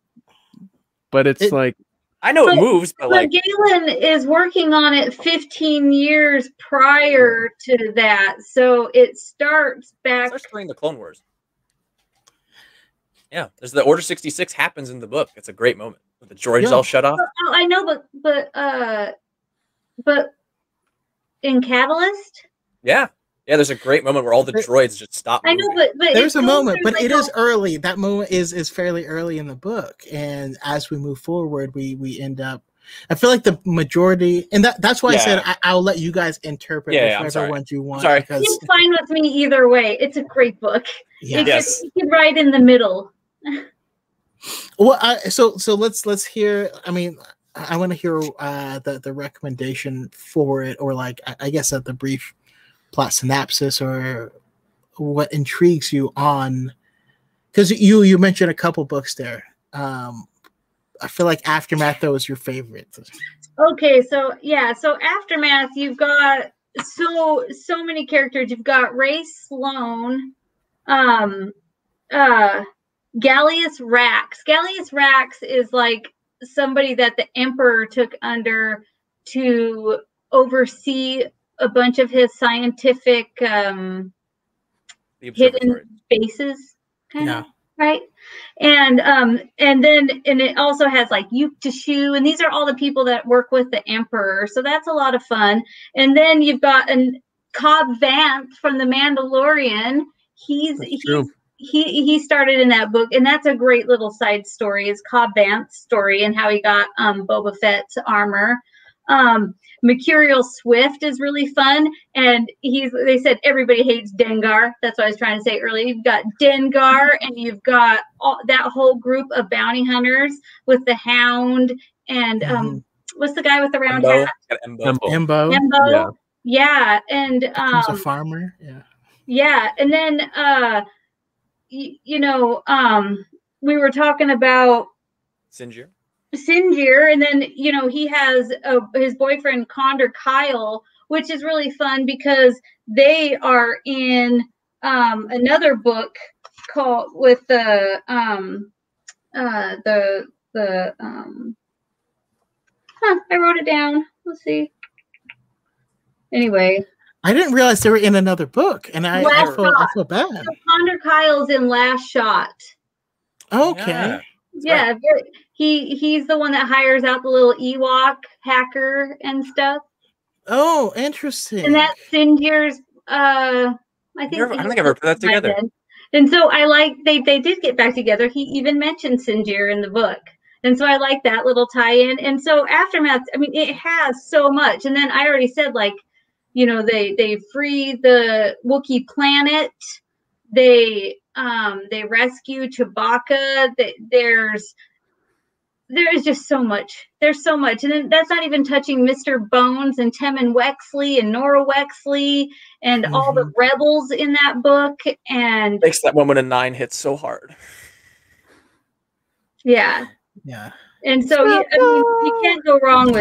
but it's like I know it moves, but like Galen is working on it 15 years prior to that, so it starts during the Clone Wars. Yeah, there's the Order 66 happens in the book. It's a great moment. The droids all shut off. I know, but in Catalyst. Yeah, there's a great moment where all the droids just stop. I know, but there's a moment, but it is early. That moment is fairly early in the book, and as we move forward, we end up. I feel like the majority, and that's why I said I'll let you guys interpret whichever ones you want. Because it's fine with me either way. It's a great book. Yeah. You can write in the middle. Well, so let's hear. I mean, I want to hear the recommendation for it, or like I guess the brief plot synopsis, or what intrigues you on, because you mentioned a couple books there. I feel like Aftermath though is your favorite. Okay, so Aftermath, you've got so many characters. You've got Ray Sloane, Gallius Rax. Gallius Rax is like somebody that the Emperor took under to oversee a bunch of his scientific hidden bases, kind of, right? And it also has like Yuktashu, and these are all the people that work with the Emperor, so that's a lot of fun. And then you've got Cobb Vanth from The Mandalorian. He started in that book, and that's a great little side story, is Cobb Vanth's story and how he got Boba Fett's armor. Mercurial Swift is really fun, and they said everybody hates Dengar. That's what I was trying to say earlier. You've got Dengar, and you've got that whole group of bounty hunters with the Hound, and what's the guy with the round hat? Embo. Yeah, and he's a farmer. Yeah, and then we were talking about Sinjir, and then he has his boyfriend Condor Kyle, which is really fun because they are in another book called with I wrote it down. Let's see. Anyway, I didn't realize they were in another book, and I feel bad. So Condor Kyle's in Last Shot. Okay. Yeah, he's the one that hires out the little Ewok hacker and stuff. Oh, interesting. And that's Sinjir's. I don't think I've ever put that together. And so I like they did get back together. He even mentioned Sinjir in the book, and so I like that little tie-in. And so Aftermath, I mean, it has so much. And then I already said, like, they free the Wookiee planet. They rescue Chewbacca. There's just so much. There's so much. And then that's not even touching Mr. Bones and Temmin Wexley and Nora Wexley and all the rebels in that book. And makes that moment in 9 hit so hard. Yeah. Yeah. And so you can't go wrong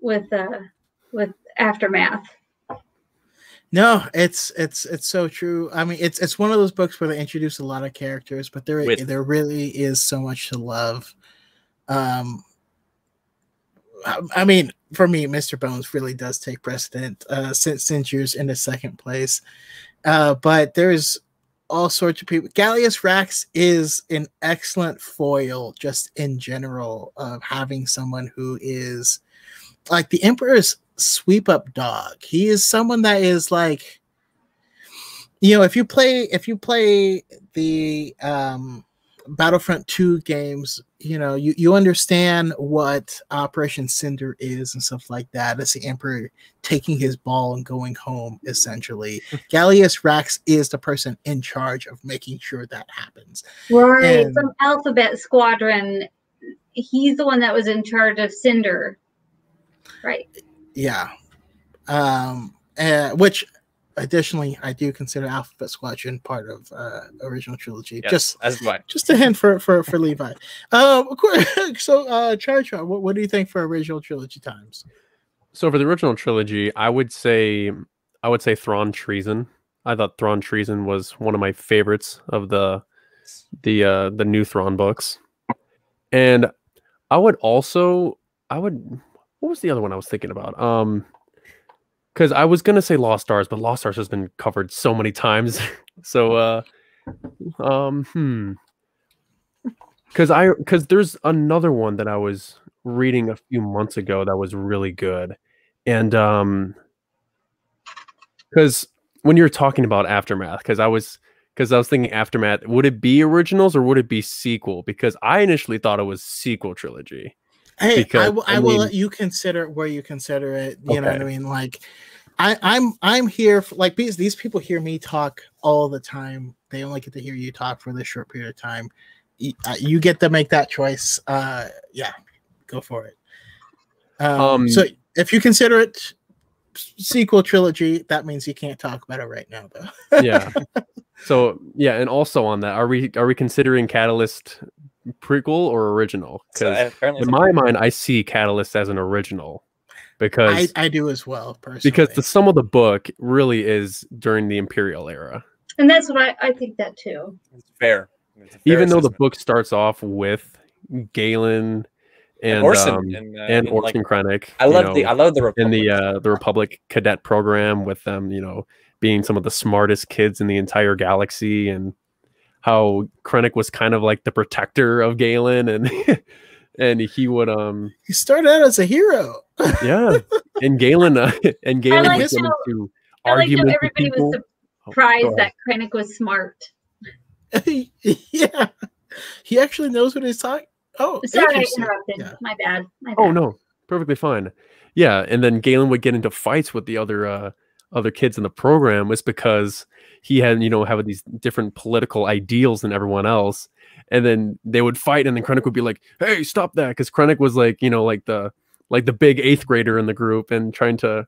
with Aftermath. No, it's so true. I mean, it's one of those books where they introduce a lot of characters, but there really is so much to love. I mean, for me, Mr. Bones really does take precedent since years in the second place. But there's all sorts of people. Gallius Rax is an excellent foil, just in general, of having someone who is like the Emperor's sweep up dog. He is someone that is like, if you play the Battlefront 2 games, you understand what Operation Cinder is and stuff like that. It's the Emperor taking his ball and going home, essentially. Gallius Rax is the person in charge of making sure that happens. Right, from Alphabet Squadron, he's the one that was in charge of Cinder. Right. Yeah. Which additionally, I do consider Alphabet Squadron part of original trilogy. Yes, as do I. Just a hint for Levi. Of course. So, Char, what do you think for original trilogy times? So for the original trilogy, I would say Thrawn Treason. I thought Thrawn Treason was one of my favorites of the new Thrawn books. And I would what was the other one I was thinking about? Because I was gonna say Lost Stars, but Lost Stars has been covered so many times. So because there's another one that I was reading a few months ago that was really good. And because when you're talking about Aftermath, because I was thinking Aftermath, would it be originals or would it be sequel? Because I initially thought it was sequel trilogy. Hey, I will let you consider it where you consider it. You know what I mean? Like, I'm here for, like, because these people hear me talk all the time. They only get to hear you talk for this short period of time. You get to make that choice. Yeah, go for it. So if you consider it sequel trilogy, that means you can't talk about it right now, though. Yeah. So yeah, and also on that, are we considering Catalyst prequel or original? Because in my mind, I see Catalyst as an original, because I do as well, personally. Because the sum of the book really is during the Imperial era, and that's what I think that too. It's fair. Even though the book starts off with Galen and Orson Krennic. I love the Republic. In the Republic cadet program, with them, being some of the smartest kids in the entire galaxy, and how Krennic was kind of like the protector of Galen, and and he would he started out as a hero. Yeah, and Galen would get into arguments. Everybody was surprised that Krennic was smart. Yeah, he actually knows what he's talking. Oh, sorry, I interrupted. Yeah. My bad. Oh no, perfectly fine. Yeah, and then Galen would get into fights with the other kids in the program, was because he had have these different political ideals than everyone else, and then they would fight, and then Krennic would be like, "Hey, stop that!" Because Krennic was like like the big 8th grader in the group, and trying to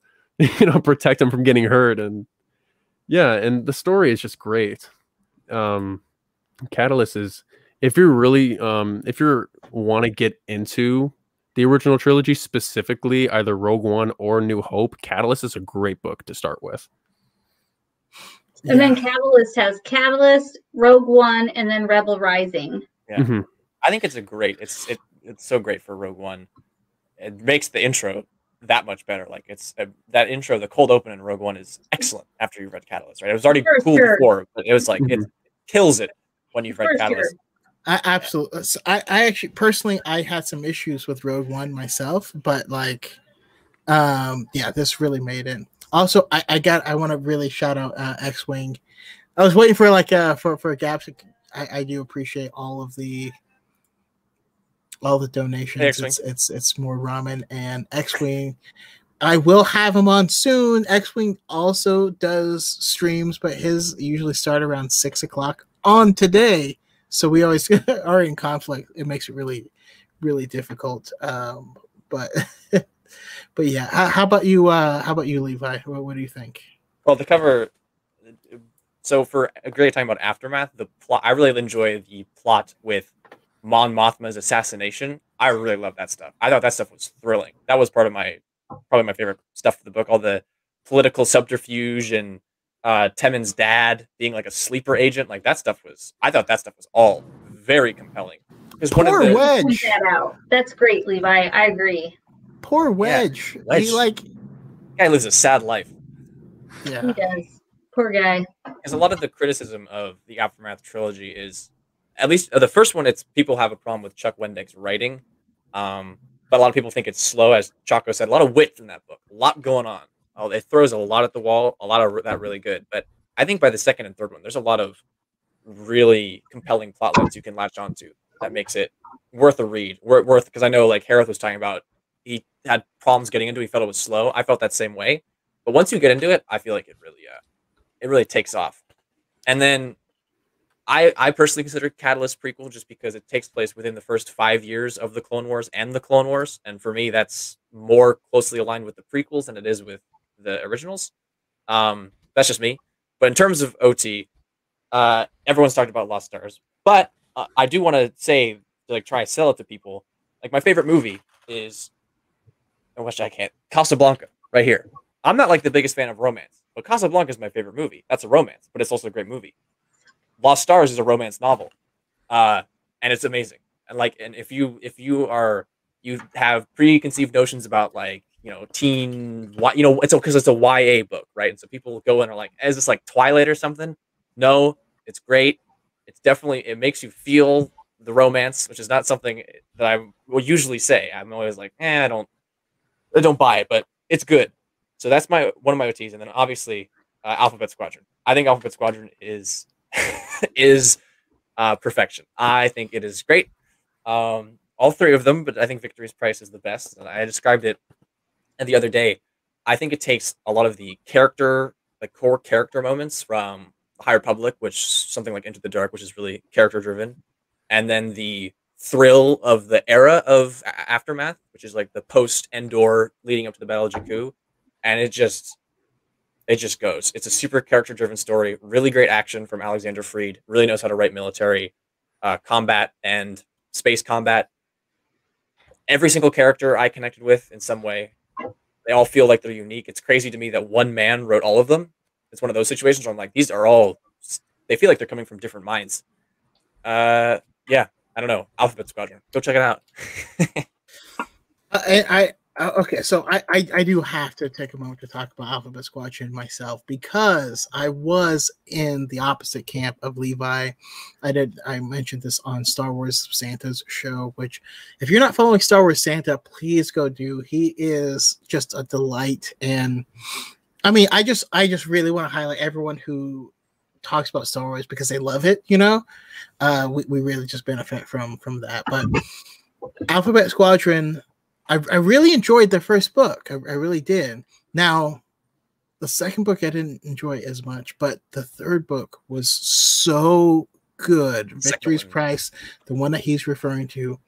protect him from getting hurt, and yeah, and the story is just great. Catalyst is, if you really if you want to get into the original trilogy, specifically either Rogue One or New Hope, Catalyst is a great book to start with. And then Catalyst has Catalyst, Rogue One, and then Rebel Rising. Yeah, I think it's it's so great for Rogue One. It makes the intro that much better. Like, it's that intro, the cold open in Rogue One is excellent after you've read Catalyst, right? It was already cool before, but it was like it kills it when you've read Catalyst. I absolutely. I actually personally, I had some issues with Rogue One myself, but like, yeah, this really made it. Also, I want to really shout out X-Wing. I was waiting for for gaps. I do appreciate all the donations. Hey, it's more ramen and X-Wing. I will have him on soon. X-Wing also does streams, but his usually start around 6 o'clock on today. So we always are in conflict. It makes it really, really difficult. But yeah, how about you? How about you, Levi? What do you think? Well, the cover. So for a great time about Aftermath, the plot. I really enjoy the plot with Mon Mothma's assassination. I really love that stuff. I thought that stuff was thrilling. That was probably my favorite stuff of the book. All the political subterfuge and Temin's dad being like a sleeper agent, like that stuff was. I thought that stuff was all very compelling. Poor Wedge. That's great, Levi. I agree. Poor Wedge. Yeah, Wedge. Guy lives a sad life. Yeah, he does. Poor guy. Because a lot of the criticism of the Aftermath trilogy is, at least the first one, it's people have a problem with Chuck Wendig's writing, but a lot of people think it's slow. As Chaco said, a lot of wit in that book, a lot going on. It throws a lot at the wall, a lot of that really good. But I think by the second and third one, there's a lot of really compelling plot lines you can latch onto that makes it worth a read. Worth, because I know, like Harith was talking about, he had problems getting into it. He felt it was slow. I felt that same way. But once you get into it, I feel like it really takes off. And then I personally consider Catalyst prequel just because it takes place within the first 5 years of the Clone Wars and the Clone Wars. And for me, that's more closely aligned with the prequels than it is with the originals. That's just me. But in terms of OT, everyone's talked about Lost Stars, but I do want to say, to, like, try to sell it to people. Like, my favorite movie is, I wish I can't, Casablanca, right here. I'm not like the biggest fan of romance, but Casablanca is my favorite movie. That's a romance, but it's also a great movie. Lost Stars is a romance novel, and it's amazing. And like, and if you have preconceived notions about, like, teen, it's because it's a YA book, right? And so people go in and are like, is this like Twilight or something? No, it's great. It's definitely, it makes you feel the romance, which is not something that I will usually say. I'm always like, I don't buy it, but it's good. So that's one of my OTs, and then obviously Alphabet Squadron. I think Alphabet Squadron is is perfection. I think it is great. All three of them, but I think Victory's Price is the best. And I described it the other day. I think it takes a lot of the core character moments from the High Republic, which something like Into the Dark, which is really character driven, and then the thrill of the era of Aftermath, which is like the post Endor leading up to the Battle of Jakku, and it just goes. It's a super character driven story. Really great action from Alexander Freed. Really knows how to write military combat and space combat. Every single character I connected with in some way. They all feel like they're unique. It's crazy to me that one man wrote all of them. It's one of those situations where I'm like, these are all, they feel like they're coming from different minds. Yeah, I don't know. Alphabet Squadron. Go check it out. Okay, so I do have to take a moment to talk about Alphabet Squadron myself, because I was in the opposite camp of Levi. I mentioned this on Star Wars Santa's show, which, if you're not following Star Wars Santa, please go do. He is just a delight, and I mean, I just really want to highlight everyone who talks about Star Wars because they love it. We really just benefit from that. But Alphabet Squadron, I really enjoyed the first book. I really did. Now, the second book I didn't enjoy as much, but the third book was so good. Victory's Price, the one that he's referring to.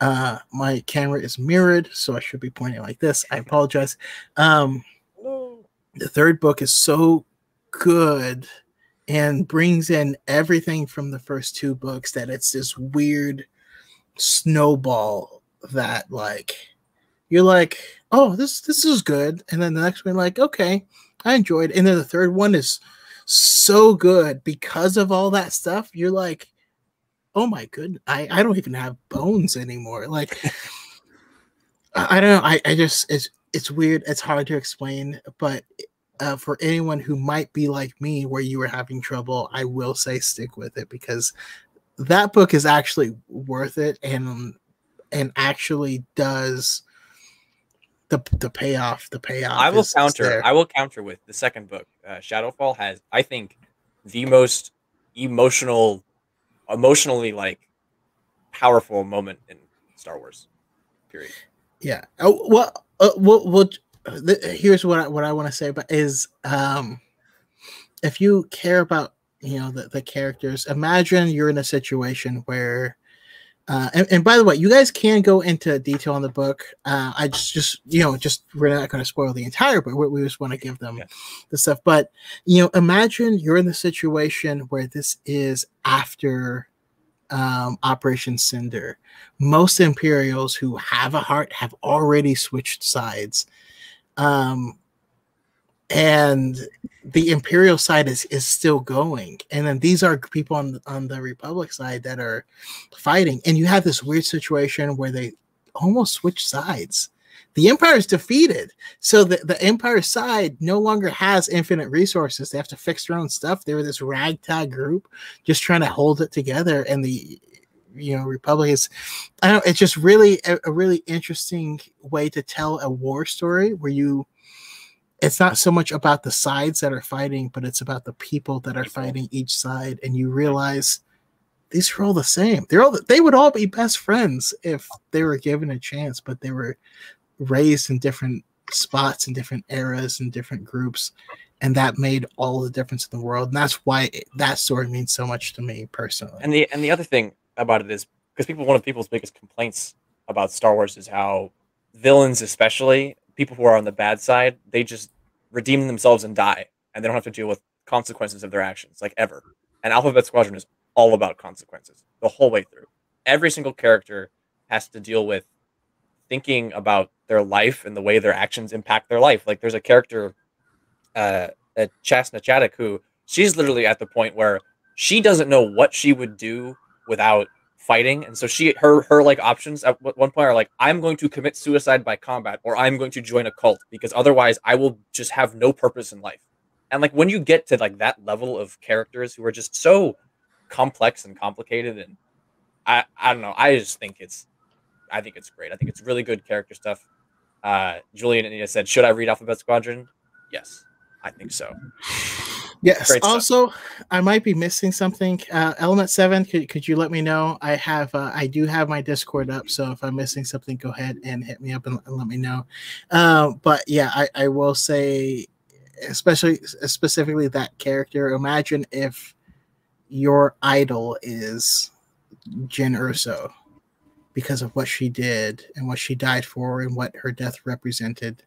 My camera is mirrored, so I should be pointing like this. I apologize. The third book is so good and brings in everything from the first two books that it's this weird snowball that, like, you're like, oh, this is good, and then the next one, like, okay, I enjoyed it. And then the third one is so good because of all that stuff. You're like, oh my goodness, I don't even have bones anymore. Like, I don't know. I just, it's weird. It's hard to explain, but for anyone who might be like me, where you were having trouble, I will say stick with it, because that book is actually worth it, and actually does the payoff. The payoff. I will counter with the second book. Shadowfall has, I think, the most emotionally, like, powerful moment in Star Wars. Period. Yeah. Oh, well, here's what I want to say, but is if you care about the characters, imagine you're in a situation where and by the way, you guys can go into detail on the book. I just we're not going to spoil the entire book. We just want to give them the stuff. But imagine you're in the situation where this is after Operation Cinder. Most Imperials who have a heart have already switched sides, and the Imperial side is still going, and then these are people on the Republic side that are fighting, and you have this weird situation where they almost switch sides. The Empire is defeated, so the Empire side no longer has infinite resources. They have to fix their own stuff. They were this ragtag group just trying to hold it together, and the Republic is, I don't know, it's just really a really interesting way to tell a war story where it's not so much about the sides that are fighting, but it's about the people that are fighting each side, and you realize these are all the same. They would all be best friends if they were given a chance, but they were raised in different spots, in different eras, and different groups, and that made all the difference in the world. And that's why that story means so much to me personally. And the other thing about it is, because one of people's biggest complaints about Star Wars is how villains, especially people who are on the bad side, they just redeem themselves and die. and they don't have to deal with consequences of their actions, like ever. And Alphabet Squadron is all about consequences the whole way through. Every single character has to deal with thinking about their life and the way their actions impact their life. Like there's a character, Chasna Chaddock, who she's literally at the point where she doesn't know what she would do without fighting, and so her like options at one point are like, I'm going to commit suicide by combat, or I'm going to join a cult, because otherwise I will just have no purpose in life. And like when you get to like that level of characters who are just so complex and complicated, and I don't know, I think it's great. I think it's really good character stuff. Julian said, should I read Alphabet Squadron? Yes, I think so. Yes. Also, I might be missing something. Element 7, could you let me know? I do have my Discord up, so if I'm missing something, go ahead and hit me up and let me know. But yeah, I will say, specifically that character. Imagine if your idol is Jyn Erso, because of what she did and what she died for and what her death represented,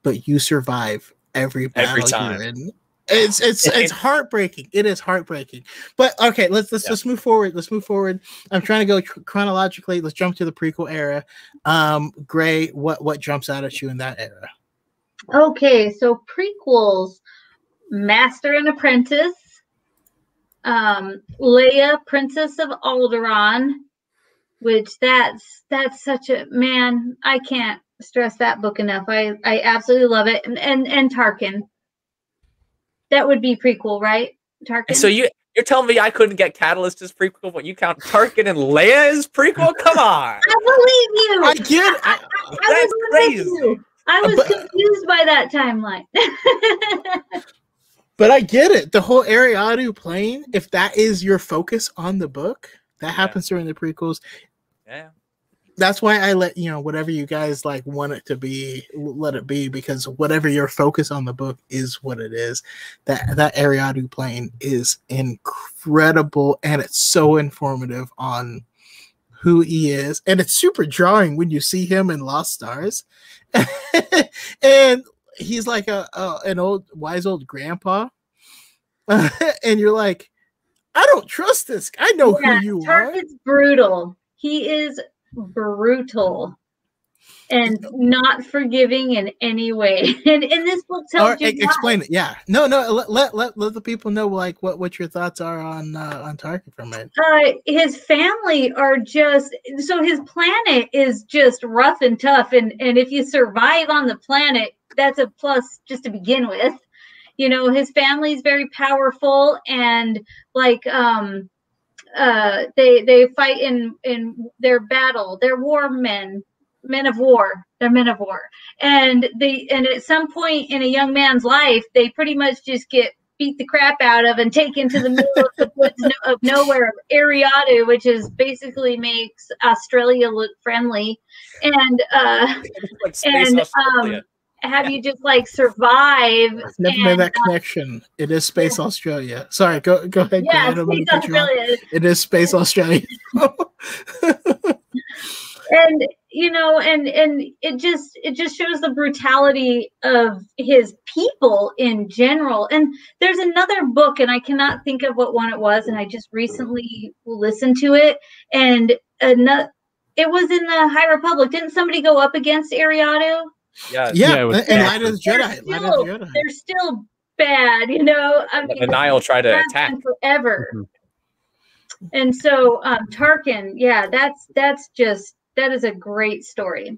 but you survive every battle time. you're in. It's heartbreaking. It is heartbreaking. But okay, let's move forward. Let's move forward. I'm trying to go chronologically. Let's jump to the prequel era. Gray, what jumps out at you in that era? Okay, so prequels: Master and Apprentice, Leia, Princess of Alderaan, which that's such a, man, I can't stress that book enough. I absolutely love it. And Tarkin. That would be prequel, right? Tarkin. And so you're telling me I couldn't get Catalyst as prequel, but you count Tarkin and Leia as prequel? Come on. I believe you. I get it. That's crazy. I was confused by that timeline. But I get it. The whole Ariadu plane, if that is your focus on the book, that happens during the prequels. Yeah. That's why I let, whatever you guys like want it to be, let it be, because whatever your focus on the book is what it is. That Ariadu plane is incredible, and it's so informative on who he is, and it's super jarring when you see him in Lost Stars. And he's like an old wise old grandpa. And you're like, I don't trust this. I know who you are. Tarkin's brutal. He is brutal and not forgiving in any way. And this book tells you explain it. Yeah. No, let the people know like what your thoughts are on Tarkin from it. His family are just, so his planet is just rough and tough, and if you survive on the planet, that's a plus just to begin with. His family is very powerful, and like they fight in their battle. They're men of war. They're men of war. And at some point in a young man's life, they pretty much just get beat the crap out of and taken to the middle of the woods of nowhere of Ariadu, which is basically makes Australia look friendly. And have you just like survive? I've never made that connection. It is Space Australia. Sorry, go ahead. Yeah, Space Australia. It is Space Australia. And and it just shows the brutality of his people in general. And there's another book, and I cannot think of what one it was, and I just recently listened to it, and it was in the High Republic. Didn't somebody go up against Ariadu? Yeah. And Light of the Jedi. They're still bad, I mean, the Nile tried to attack forever. Mm-hmm. And so Tarkin, that is a great story.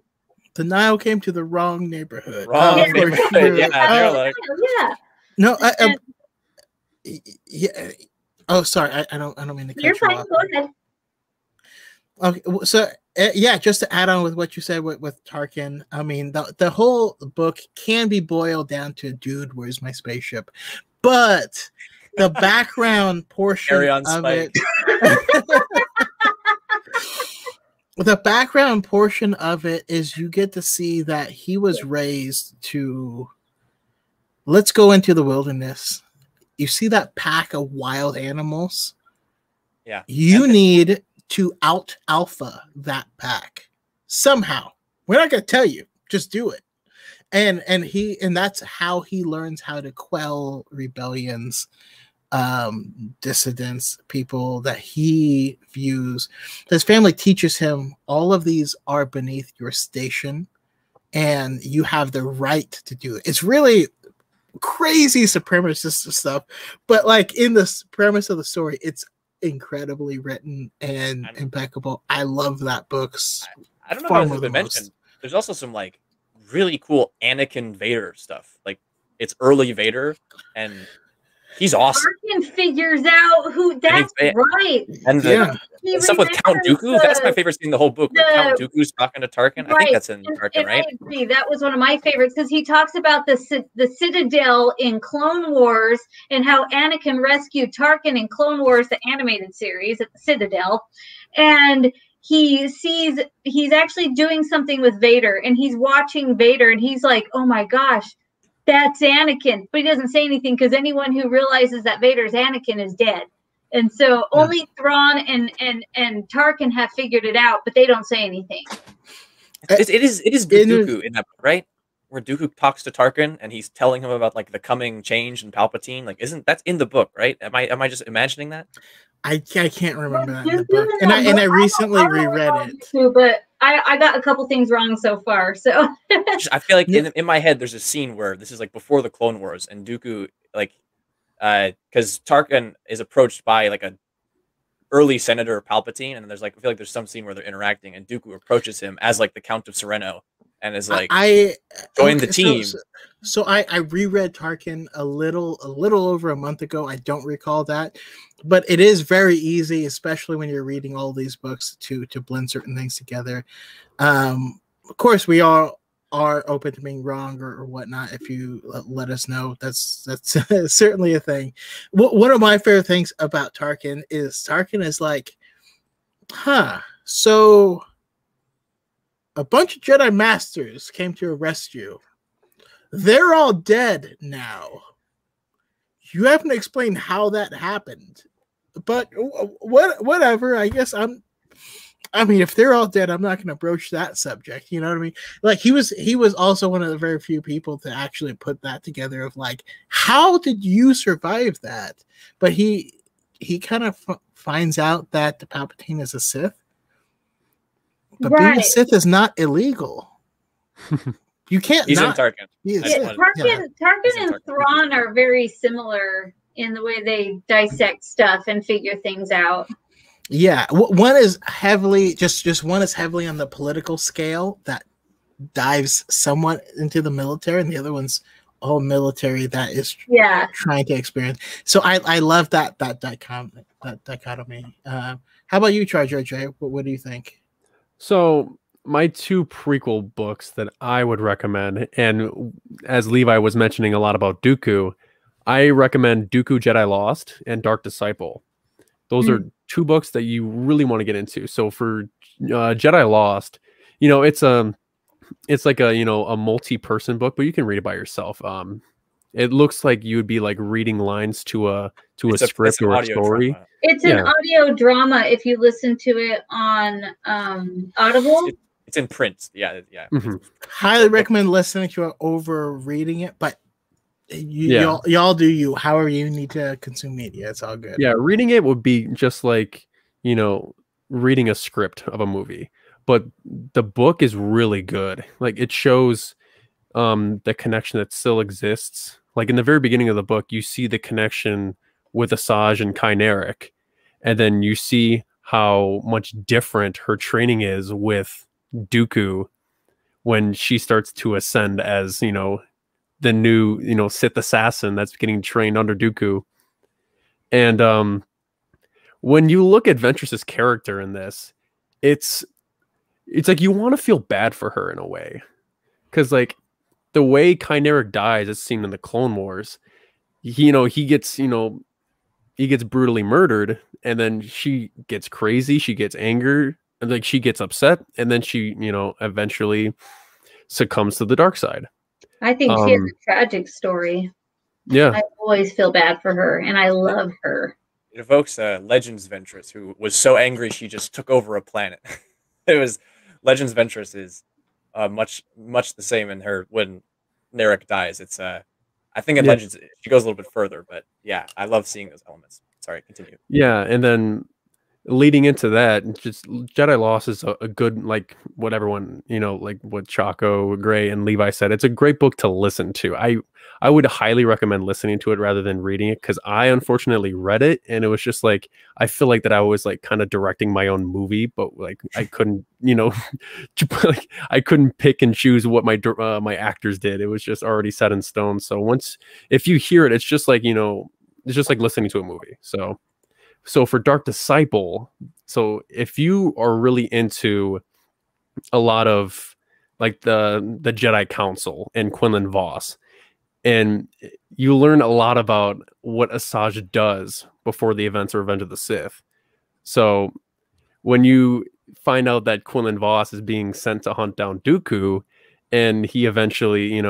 The Nile came to the wrong neighborhood. Neighborhood. Sure. Yeah. No, yeah. Oh, sorry. I don't mean to cut you off. You're fine. Go ahead. Okay, so just to add on with what you said with Tarkin, I mean the whole book can be boiled down to, dude, where's my spaceship? But the background portion of it, the background portion of it is you get to see that he was raised to, let's go into the wilderness. You see that pack of wild animals? Yeah. You need to out alpha that pack somehow. We're not going to tell you, just do it. and that's how he learns how to quell rebellions, dissidents, people that he views. His family teaches him all of these are beneath your station, and you have the right to do it. It's really crazy supremacist stuff, but like in the premise of the story, it's incredibly written and impeccable. I love that book's. I don't know how this has been mentioned. There's also some like really cool Anakin Vader stuff. Like it's early Vader, and he's awesome. Tarkin figures out who. That's right. And the stuff with Count Dooku. That's my favorite scene in the whole book. Where Count Dooku's talking to Tarkin. Right. I think that's in Tarkin, right? I agree. That was one of my favorites because he talks about the Citadel in Clone Wars and how Anakin rescued Tarkin in Clone Wars, the animated series at the Citadel, and he sees he's actually doing something with Vader, and he's watching Vader, and he's like, "Oh my gosh, that's Anakin," but he doesn't say anything because anyone who realizes that Vader's Anakin is dead. And so only Thrawn and Tarkin have figured it out, but they don't say anything. It is Dooku in that book, right? Where Dooku talks to Tarkin and he's telling him about like the coming change in Palpatine. Like, that's in the book, right? Am I just imagining that? I can't remember that in the book, and I recently reread it too, but I got a couple things wrong so far. So I feel like in my head there's a scene where this is like before the Clone Wars, and Dooku like because Tarkin is approached by like a early Senator Palpatine, and there's like I feel like there's some scene where they're interacting, and Dooku approaches him as like the Count of Sereno, and is like, join the team. So I reread Tarkin a little over a month ago. I don't recall that, but it is very easy, especially when you're reading all these books, to blend certain things together. Of course, we all are open to being wrong or whatnot. If you let us know, that's certainly a thing. One of my favorite things about Tarkin is like, so a bunch of Jedi Masters came to arrest you. They're all dead now. You haven't explained how that happened, but whatever. I guess if they're all dead, I'm not going to broach that subject. You know what I mean? Like he was also one of the very few people to actually put that together of like, how did you survive that? But he kind of finds out that the Palpatine is a Sith. But being a Sith is not illegal. You can't. He's not. In Tarkin. Tarkin and Thrawn are very similar in the way they dissect stuff and figure things out. Yeah, one is heavily just one is heavily on the political scale that dives somewhat into the military, and the other one's all military that is trying to experience. So I love that dichotomy. How about you, Charger J? What do you think? So my two prequel books that I would recommend, and as Levi was mentioning a lot about Dooku, I recommend Dooku Jedi Lost and Dark Disciple. Those are two books that you really want to get into. So for Jedi Lost, it's like a multi-person book, but you can read it by yourself. It looks like you would be like reading lines to a script or a story. Drama. It's an audio drama if you listen to it on Audible. It's in print. Yeah. Highly recommend listening to it over reading it, but y'all do you. However you need to consume media, it's all good. Yeah, reading it would be just like reading a script of a movie, but the book is really good. Like it shows the connection that still exists. Like in the very beginning of the book, you see the connection with Asajj and Kyneric, and then you see how much different her training is with Dooku when she starts to ascend as the new Sith assassin that's getting trained under Dooku. And when you look at Ventress's character in this, it's like you want to feel bad for her in a way, because like the way Kyneric dies, as seen in the Clone Wars, he gets brutally murdered, and then she gets crazy, she gets angry, and like she gets upset, and then she eventually succumbs to the dark side. I think she has a tragic story. Yeah, I always feel bad for her, and I love her. It evokes Legends Ventress, who was so angry she just took over a planet. It was Legends Ventress is much the same in her when Narek dies. It's I think in Legends she goes a little bit further, but yeah, I love seeing those elements. Sorry, continue. Yeah, and then leading into that, just Jedi Lost is a good, like what everyone, like what Chaco, Gray, and Levi said. It's a great book to listen to. I would highly recommend listening to it rather than reading it, because I unfortunately read it and it was just like, I feel like that I was like kind of directing my own movie, but like I couldn't, like I couldn't pick and choose what my actors did. It was just already set in stone. So if you hear it, it's just like, it's just like listening to a movie. So for Dark Disciple, so if you are really into a lot of like the Jedi Council and Quinlan Vos, and you learn a lot about what Asajj does before the events of Revenge of the Sith. So when you find out that Quinlan Vos is being sent to hunt down Dooku, and he eventually,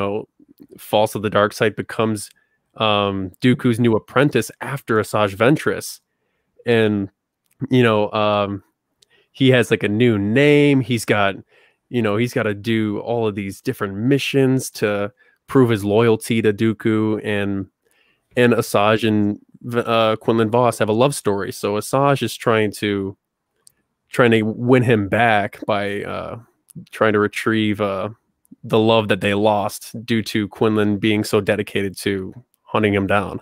falls to the dark side, becomes Dooku's new apprentice after Asajj Ventress. And he has like a new name. He's got to do all of these different missions to prove his loyalty to Dooku, and Asajj and Quinlan Vos have a love story. So Asajj is trying to win him back by trying to retrieve the love that they lost due to Quinlan being so dedicated to hunting him down.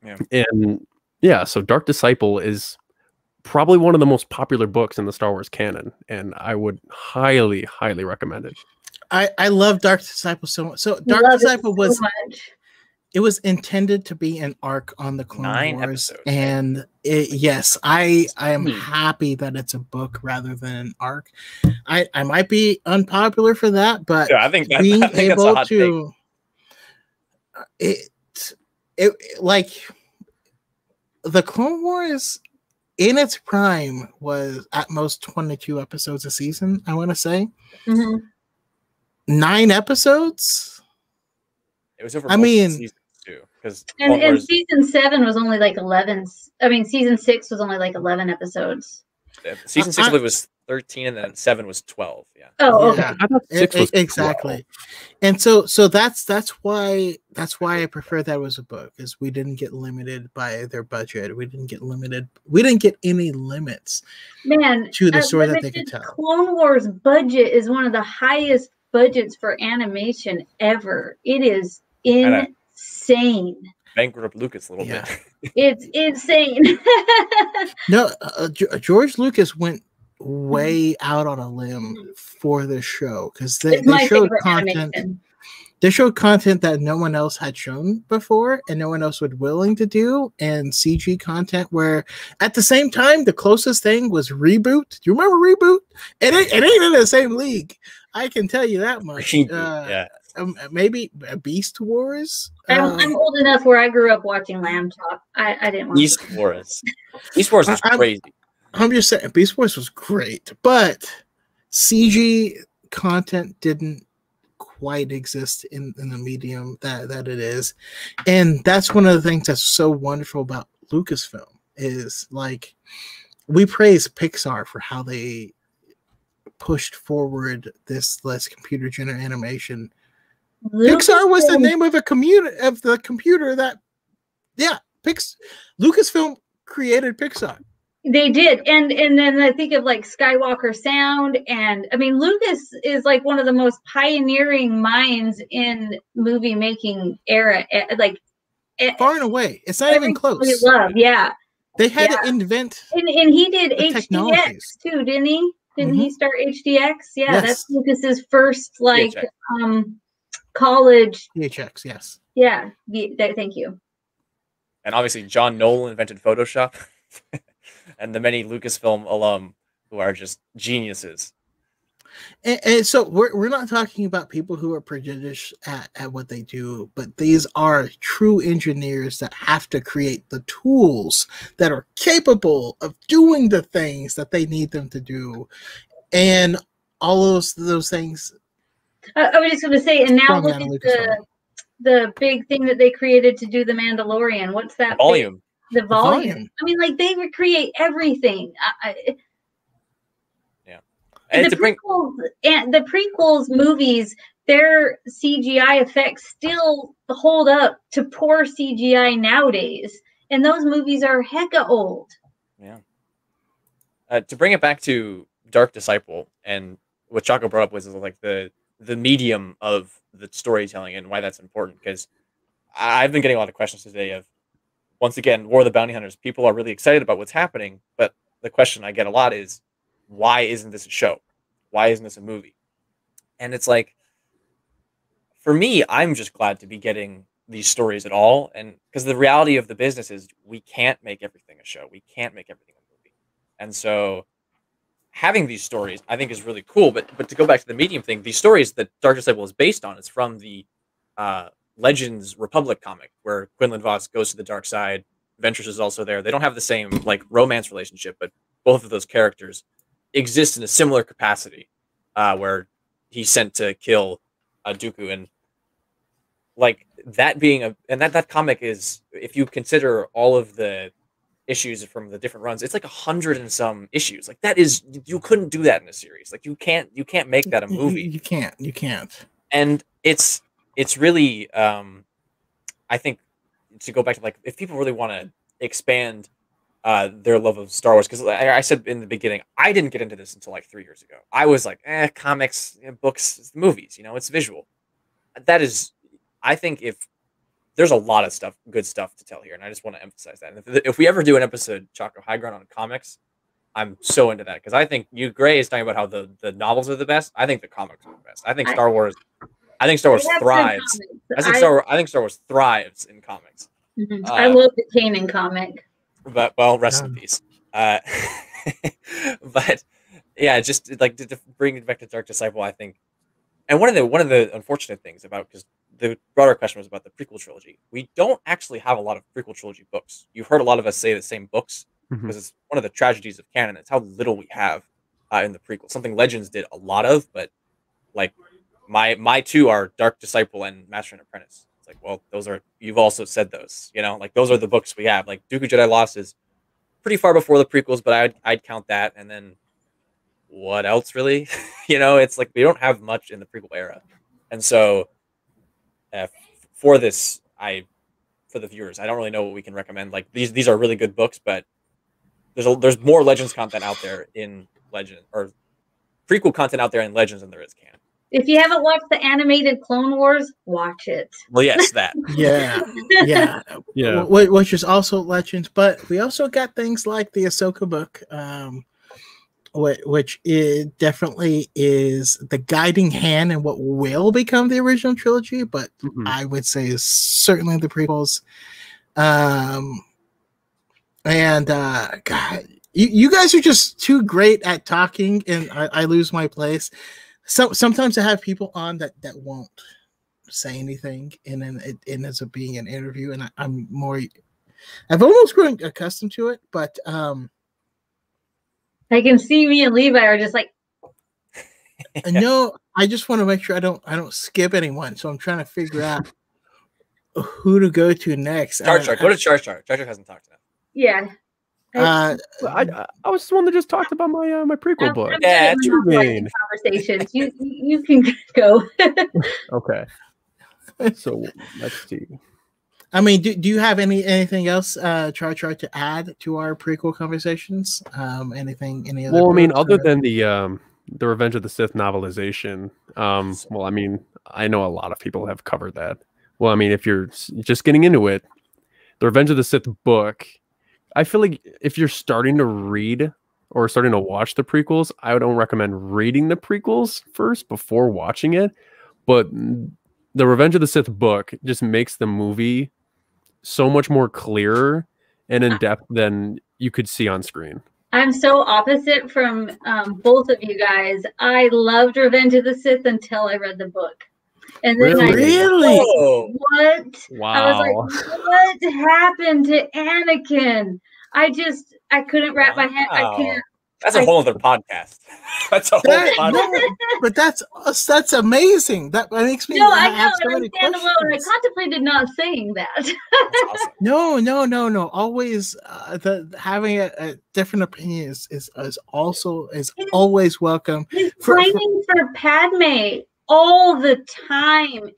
Yeah. And yeah, so Dark Disciple is probably one of the most popular books in the Star Wars canon, and I would highly, highly recommend it. I love Dark Disciple so much. So Dark Disciple it was intended to be an arc on the Clone 9 Wars, episodes, and yes, I am happy that it's a book rather than an arc. I might be unpopular for that, but yeah, I think being that's able a hot to it like the Clone Wars in its prime was at most 22 episodes a season, I want to say. 9 episodes. It was over. I mean, seasons too, because and season 7 was only like 11. I mean, season 6 was only like 11 episodes. Season 6 I believe was 13, and then 7 was 12. Yeah. Oh, okay. Yeah, I thought 6 was exactly. 12. And so that's why I prefer that was a book, is we didn't get limited by their budget. We didn't get any limits, man, to the story that they could tell. Clone Wars budget is one of the highest budgets for animation ever. It is insane. Bankrupt Lucas a little bit. It's insane. No, George Lucas went way out on a limb for this show, because they showed content. They showed content that no one else had shown before, and no one else was willing to do, and CG content where at the same time the closest thing was Reboot. Do you remember Reboot? It ain't in the same league. I can tell you that much. Yeah. Maybe Beast Wars. I'm old enough where I grew up watching Lamb Chop. I didn't watch Beast Wars. Beast Wars was crazy. I'm just saying, Beast Wars was great, but CG content didn't quite exist in the medium that it is. And that's one of the things that's so wonderful about Lucasfilm, is like, we praise Pixar for how they pushed forward this computer generated animation. Pixar was the name of the computer that, Lucasfilm created Pixar. They did, and then I think of like Skywalker Sound, and I mean Lucas is like one of the most pioneering minds in movie making era, like far and away. It's not even close. They had to invent, and he did HDX too, didn't he? Didn't he start HDX? Yeah, yes. That's Lucas's first like college PHX. Yes. Yeah. Thank you. And obviously, John Nolan invented Photoshop. And the many Lucasfilm alum who are just geniuses. And so we're not talking about people who are prodigious at what they do, but these are true engineers that have to create the tools that are capable of doing the things that they need them to do. And all those things. I was just going to say, and now look at the big thing that they created to do The Mandalorian. What's that? Volume. The volume. I mean, like, they recreate everything. And the prequels and the prequels movies, their CGI effects still hold up to poor CGI nowadays, and those movies are hecka old. Yeah. To bring it back to Dark Disciple, and what Chaco brought up was like the medium of the storytelling and why that's important, because I've been getting a lot of questions today of, once again, War of the Bounty Hunters. People are really excited about what's happening, but the question I get a lot is, why isn't this a show? Why isn't this a movie? And it's like, for me, I'm just glad to be getting these stories at all, and because the reality of the business is we can't make everything a show, we can't make everything a movie, and so having these stories I think is really cool. But to go back to the medium thing, these stories that Dark Disciple is based on is from the Legends Republic comic, where Quinlan Voss goes to the dark side. Ventress is also there. They don't have the same like romance relationship, but both of those characters exist in a similar capacity, where he's sent to kill Dooku, and like that being that comic is, if you consider all of the issues from the different runs, it's like 100 and some issues. Like that is, you couldn't do that in a series. Like you can't make that a movie. You can't. And it's really I think, to go back to like, if people really want to expand their love of Star Wars, because I said in the beginning, I didn't get into this until like 3 years ago. I was like, comics, books, movies, it's visual. That is, I think, if there's a lot of stuff, good stuff to tell here, and I just want to emphasize that. And if we ever do an episode, Chaco, High Ground on comics, I'm so into that, because I think Gray is talking about how the novels are the best. I think the comics are the best. I think Star Wars thrives. I think Star Wars thrives in comics. Mm-hmm. I love the Kanan comic. But rest in peace. But yeah, just like to bring it back to Dark Disciple, I think, and one of the unfortunate things about, because the broader question was about the prequel trilogy, we don't actually have a lot of prequel trilogy books. You've heard a lot of us say the same books, because it's one of the tragedies of canon. It's how little we have in the prequel. Something Legends did a lot of, but like my two are Dark Disciple and Master and Apprentice. It's like, well, those are, you've also said those, like those are the books we have. Like Dooku Jedi Lost is pretty far before the prequels, but I'd count that. And then what else really? It's like we don't have much in the prequel era, and so for this, for the viewers, I don't really know what we can recommend. Like these are really good books, but there's more Legends content out there in Legend, or prequel content out there in Legends, than there is canon. If you haven't watched the animated Clone Wars, watch it. Well, yes, that. yeah. Which is also Legends, but we also got things like the Ahsoka book, which definitely is the guiding hand in what will become the original trilogy, but I would say is certainly the prequels. God, you guys are just too great at talking, and I lose my place. So sometimes I have people on that won't say anything, and then it ends up being an interview, and I've almost grown accustomed to it, but I can see me and Levi are just like, no, I just want to make sure I don't skip anyone. So I'm trying to figure out who to go to next. Jar Jar, go to Jar Jar. Jar Jar hasn't talked enough. Yeah. I was the one that just talked about my prequel book. Yeah, conversations. You can go. Okay. So let's see. I mean, do you have anything else, Char to add to our prequel conversations? Any other? Well, I mean, other than the Revenge of the Sith novelization, well, I mean, I know a lot of people have covered that. Well, I mean, if you're just getting into it, the Revenge of the Sith book, I feel like if you're starting to read or starting to watch the prequels, I don't recommend reading the prequels first before watching it. But the Revenge of the Sith book just makes the movie so much more clearer and in depth than you could see on screen. I'm so opposite from both of you guys. I loved Revenge of the Sith until I read the book. And then really? What? Wow. I was like, what happened to Anakin? I couldn't wrap my head. That's a whole other podcast. That's a whole podcast. No, but that's amazing. That makes me No, I know, have so and I'm many stand alone. I questions. contemplated not saying that. That's awesome. No. Always, having a different opinion is always welcome. He's playing for Padme all the time.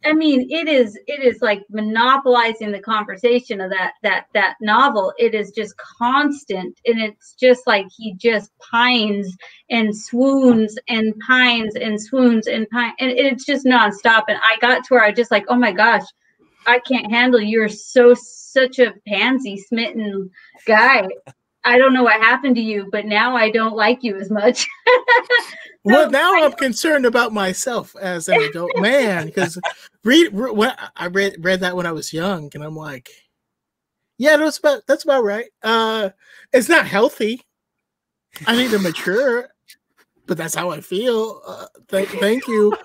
I mean, it is like monopolizing the conversation of that novel. It is just constant, and it's just like he just pines and swoons and pines and swoons and pines, and it's just nonstop. And I got to where I just like, oh my gosh, I can't handle you. You're such a pansy smitten guy. I don't know what happened to you, but now I don't like you as much. Well, now I'm concerned about myself as an adult man, because I read that when I was young, and I'm like, yeah, that's about right. It's not healthy. I need to mature, but that's how I feel. Thank you.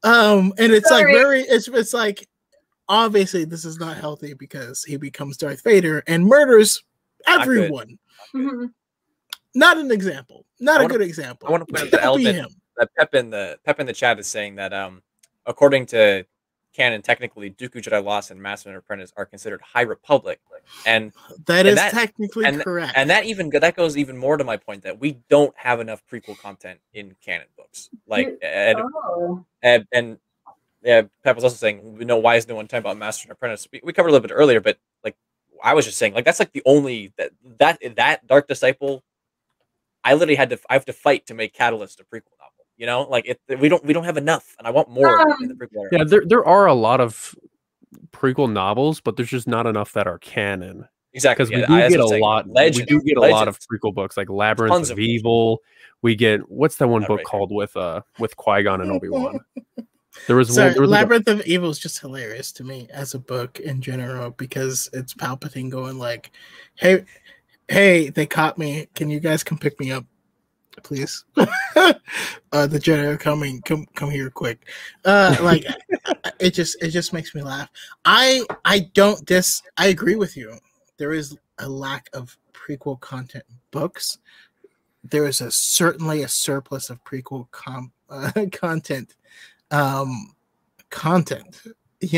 And it's Sorry. like it's like, obviously this is not healthy because he becomes Darth Vader and murders everyone. Mm-hmm. Not an example. Not a good example. I want to point out the element that Pep in the chat is saying that according to canon, technically Dooku, Jedi Lost, and Master and Apprentice are considered High Republic, and that is technically correct. And that goes even more to my point that we don't have enough prequel content in canon books. Like, and Pep was also saying, why is no one talking about Master and Apprentice? We covered a little bit earlier, but like I was just saying, like that's like the only that Dark Disciple. I literally I have to fight to make Catalyst a prequel novel. Like we don't have enough, and I want more in the prequel era. Yeah, there are a lot of prequel novels, but there's just not enough that are canon. Exactly, because we do get a lot. We do get a lot of prequel books, like Labyrinths of Evil. We get what's that one book called with Qui-Gon and Obi-Wan? There was Labyrinth of Evil is just hilarious to me as a book in general, because it's Palpatine going like, Hey, they caught me. Can you guys come pick me up, please? The Jedi are coming. Come here quick. Like it just makes me laugh. I agree with you. There is a lack of prequel content books. There is certainly a surplus of prequel content. You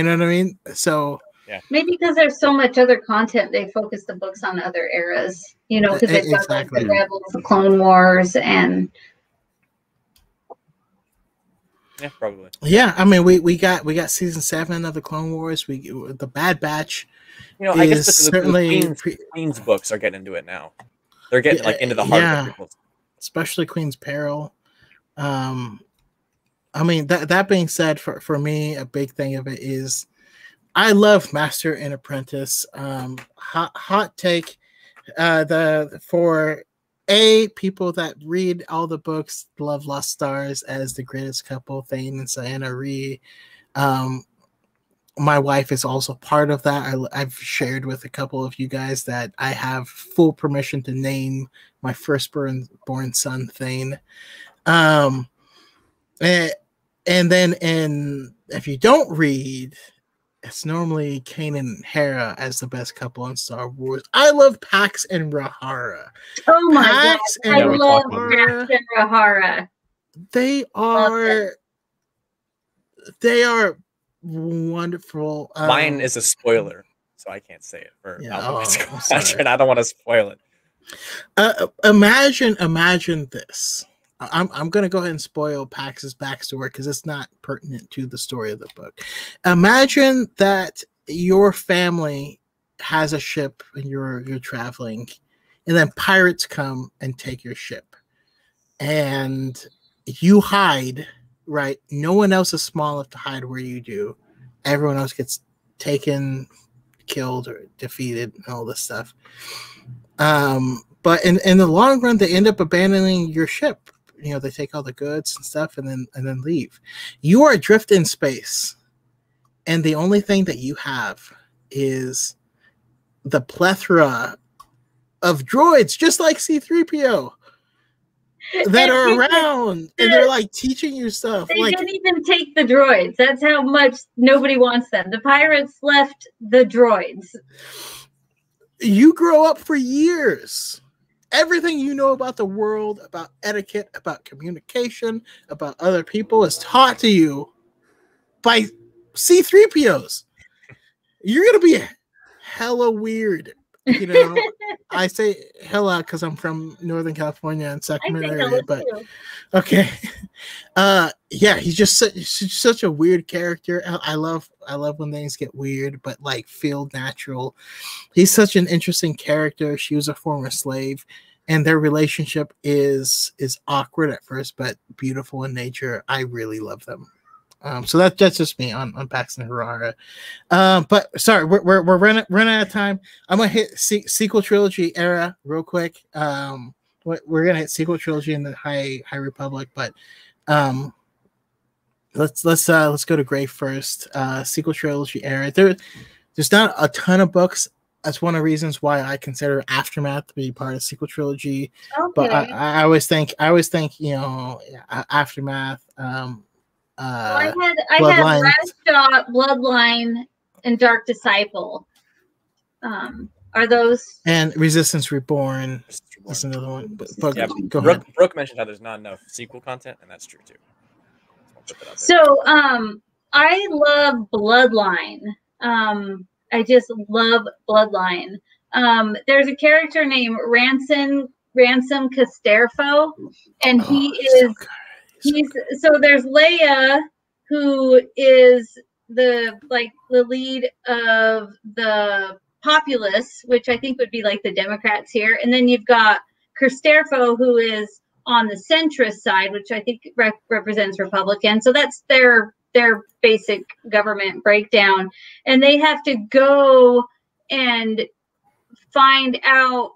know what I mean? So. Yeah. Maybe because there's so much other content, they focus the books on other eras. Because they've got like the Rebels, the Clone Wars, and yeah, probably. Yeah, I mean, we got season 7 of the Clone Wars. The Bad Batch. I guess certainly Queen's books are getting into it now. They're getting like into the heart of the prequels, especially Queen's Peril. I mean, that being said, for me, a big thing of it is, I love Master and Apprentice. Hot take. For people that read all the books, love Lost Stars as the greatest couple, Thane and Ciena Ree. My wife is also part of that. I've shared with a couple of you guys that I have full permission to name my firstborn son Thane. And then if you don't read, it's normally Kanan and Heir as the best couple on Star Wars. I love Pax and Rahara. Oh my god, I love Pax and Rahara. They are wonderful. Mine is a spoiler, so I can't say it for Squadron. I don't want to spoil it. Imagine this. I'm going to go ahead and spoil Pax's backstory because it's not pertinent to the story of the book. Imagine that your family has a ship and you're traveling, and then pirates come and take your ship. And you hide, right? No one else is small enough to hide where you do. Everyone else gets taken, killed, or defeated, and all this stuff. But in the long run, they end up abandoning your ship. They take all the goods and stuff and then leave. You are adrift in space, and the only thing that you have is the plethora of droids, just like C-3PO, that are around, and they're like teaching you stuff. They didn't even take the droids. That's how much nobody wants them. The pirates left the droids. You grow up for years. everything you know about the world, about etiquette, about communication, about other people is taught to you by C-3POs. You're gonna be hella weird. You know, I say hella because I'm from Northern California and Sacramento area, but okay. Yeah, he's just such a weird character. I love when things get weird, but like feel natural. He's such an interesting character. She was a former slave, and their relationship is awkward at first, but beautiful in nature. I really love them. So that's just me on Paxton Harara. But sorry, we're running out of time. I'm gonna hit sequel trilogy era real quick. We're gonna hit sequel trilogy in the High Republic, but let's go to Gray first. Sequel trilogy era. There's not a ton of books. That's one of the reasons why I consider Aftermath to be part of sequel trilogy. Okay. But I always think Aftermath. I had Last Shot, Bloodline, and Dark Disciple. Are those and Resistance Reborn? That's another one. But go ahead. Brooke mentioned how there's not enough sequel content, and that's true too. So I love Bloodline. I just love Bloodline. There's a character named Ransom Casterfo, and so there's Leia, who is the lead of the populace, which I think would be like the Democrats here, and then you've got Casterfo, who is on the centrist side, which I think represents Republican. So that's their basic government breakdown, and they have to go and find out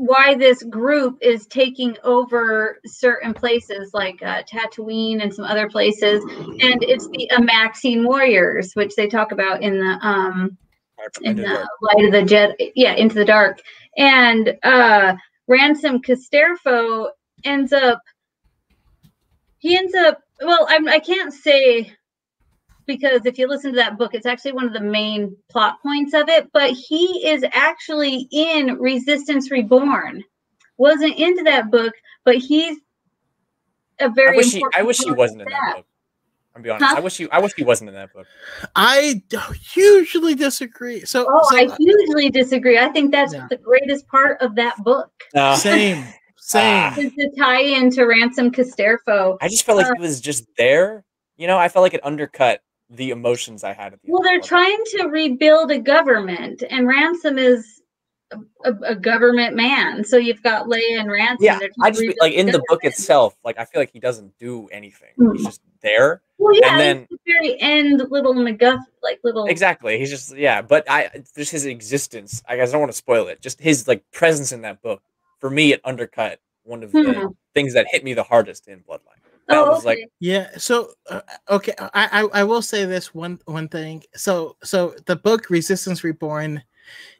why this group is taking over certain places like Tatooine and some other places, and it's the Amaxine Warriors, which they talk about in the Light of the Jedi, Into the Dark. And Ransom Casterfo ends up. Well, I can't say, because if you listen to that book, it's actually one of the main plot points of it, but he is actually in Resistance Reborn. Wasn't into that book, but he's a very I wish he wasn't in that book. I'll be honest. Huh? I wish he wasn't in that book. I hugely disagree. I hugely disagree. I think that's the greatest part of that book. Same. Is the tie-in to Ransom Casterfo. I just felt like he was just there. You know, I felt like it undercut the emotions I had at the end. Well, they're trying to rebuild a government, and Ransom is a government man. So you've got Leia and Ransom. Yeah, I just like in the book itself, like I feel like he doesn't do anything. He's just there. Well, yeah, and then the very end, little MacGuff, exactly. He's just but just his existence. I guess I don't want to spoil it. Just his presence in that book. For me, it undercut one of the things that hit me the hardest in Bloodline. That was So okay, I will say this one thing. So the book Resistance Reborn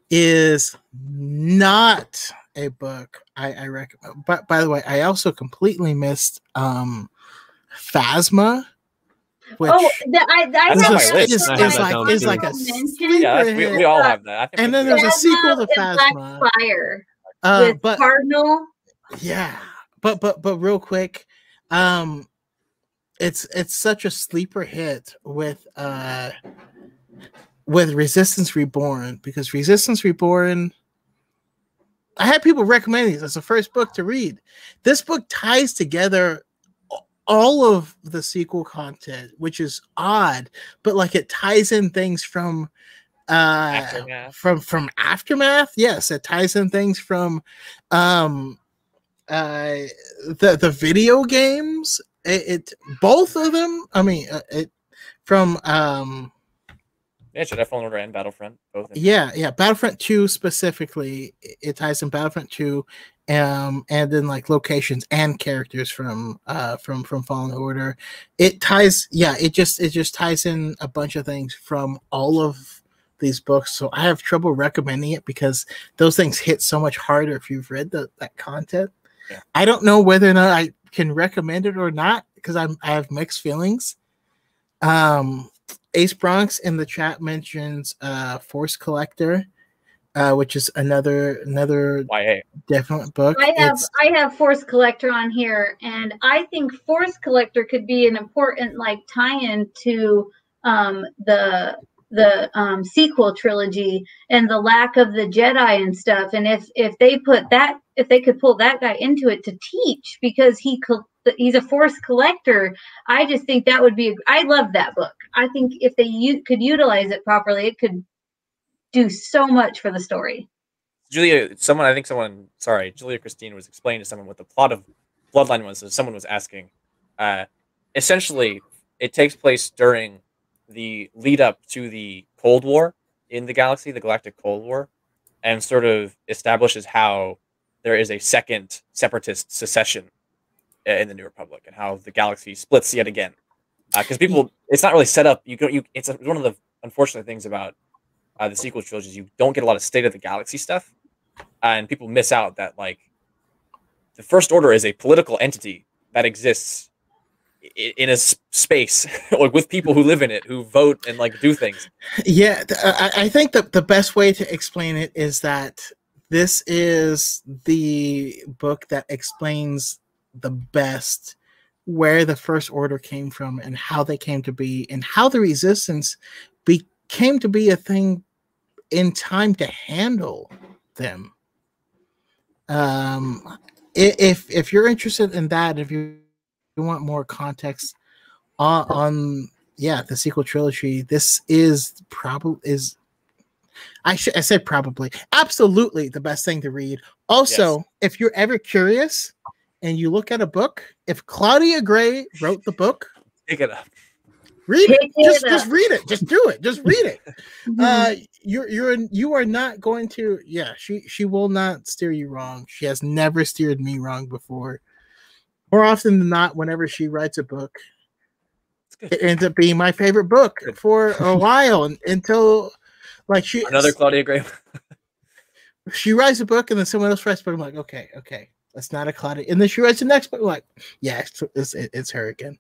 is not a book I recommend. But by the way, I also completely missed Phasma. Which that's on my list. Is like a we all have that. And then there's a sequel to Phasma. Black Fire. With Cardinal. Yeah, but real quick, it's such a sleeper hit with Resistance Reborn, because Resistance Reborn, I had people recommend these as the first book to read. This book ties together all of the sequel content, which is odd, but it ties in things from Aftermath. From Aftermath. Yes, it ties in things from the video games. It both of them. I mean, from Jedi Fallen Order and Battlefront. Both. Yeah. Battlefront 2 specifically. It ties in Battlefront 2, and then locations and characters from Fallen Order. It ties. Yeah, it just ties in a bunch of things from all of these books, so I have trouble recommending it because those things hit so much harder if you've read that content. Yeah. I don't know whether or not I can recommend it or not because I have mixed feelings. Ace Bronx in the chat mentions Force Collector. which is another YA. definite book. I have Force Collector on here, and I think Force Collector could be an important like tie-in to the sequel trilogy and the lack of the Jedi and stuff. And if they could pull that guy into it to teach, because he's a Force Collector, I just think that would be. I love that book. I think if they could utilize it properly, it could do so much for the story. Julia Christine was explaining to someone what the plot of Bloodline was. So someone was asking, essentially, it takes place during the lead up to the Cold War in the galaxy, the Galactic Cold War, and sort of establishes how there is a second separatist secession in the New Republic, and how the galaxy splits yet again. Because it's not really set up. It's one of the unfortunate things about the sequel trilogies. You don't get a lot of State of the Galaxy stuff, and people miss out that like the First Order is a political entity that exists in a space or with people who live in it, who vote and like do things. Yeah, I think that the best way to explain it is that this is the book that explains the best where the First Order came from and how they came to be, and how the Resistance came to be a thing in time to handle them. If you're interested in that, if you want more context on the sequel trilogy, this is I said probably absolutely the best thing to read. Also, yes, if you're ever curious and you look at a book, if Claudia Gray wrote the book, pick it up. Read it. Just read it. Just do it. Just read it. You are not going to. Yeah, she will not steer you wrong. She has never steered me wrong before. More often than not, whenever she writes a book, it ends up being my favorite book for a while until like another Claudia Gray. She writes a book and then someone else writes a book. I'm like, okay. That's not a Claudia. And then she writes the next book. I'm like, yeah, it's her again.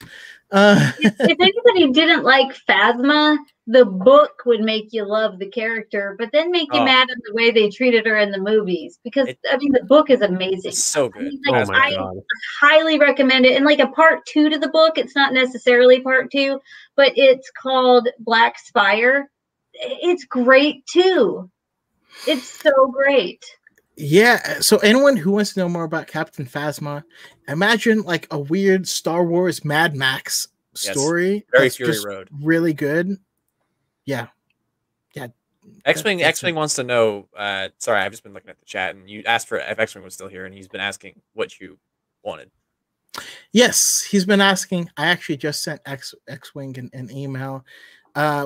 If anybody didn't like Phasma, the book would make you love the character, but then make you mad at the way they treated her in the movies. Because the book is amazing. It's so good. I highly recommend it. And like a part 2 to the book, it's not necessarily part 2, but it's called Black Spire. It's great too. It's so great. Yeah, so anyone who wants to know more about Captain Phasma, imagine like a weird Star Wars Mad Max story. Very Fury Road. Really good. Yeah. X-Wing wants to know, sorry, I've just been looking at the chat, and you asked for if X-Wing was still here, and he's been asking what you wanted. Yes, he's been asking. I actually just sent X-Wing an email.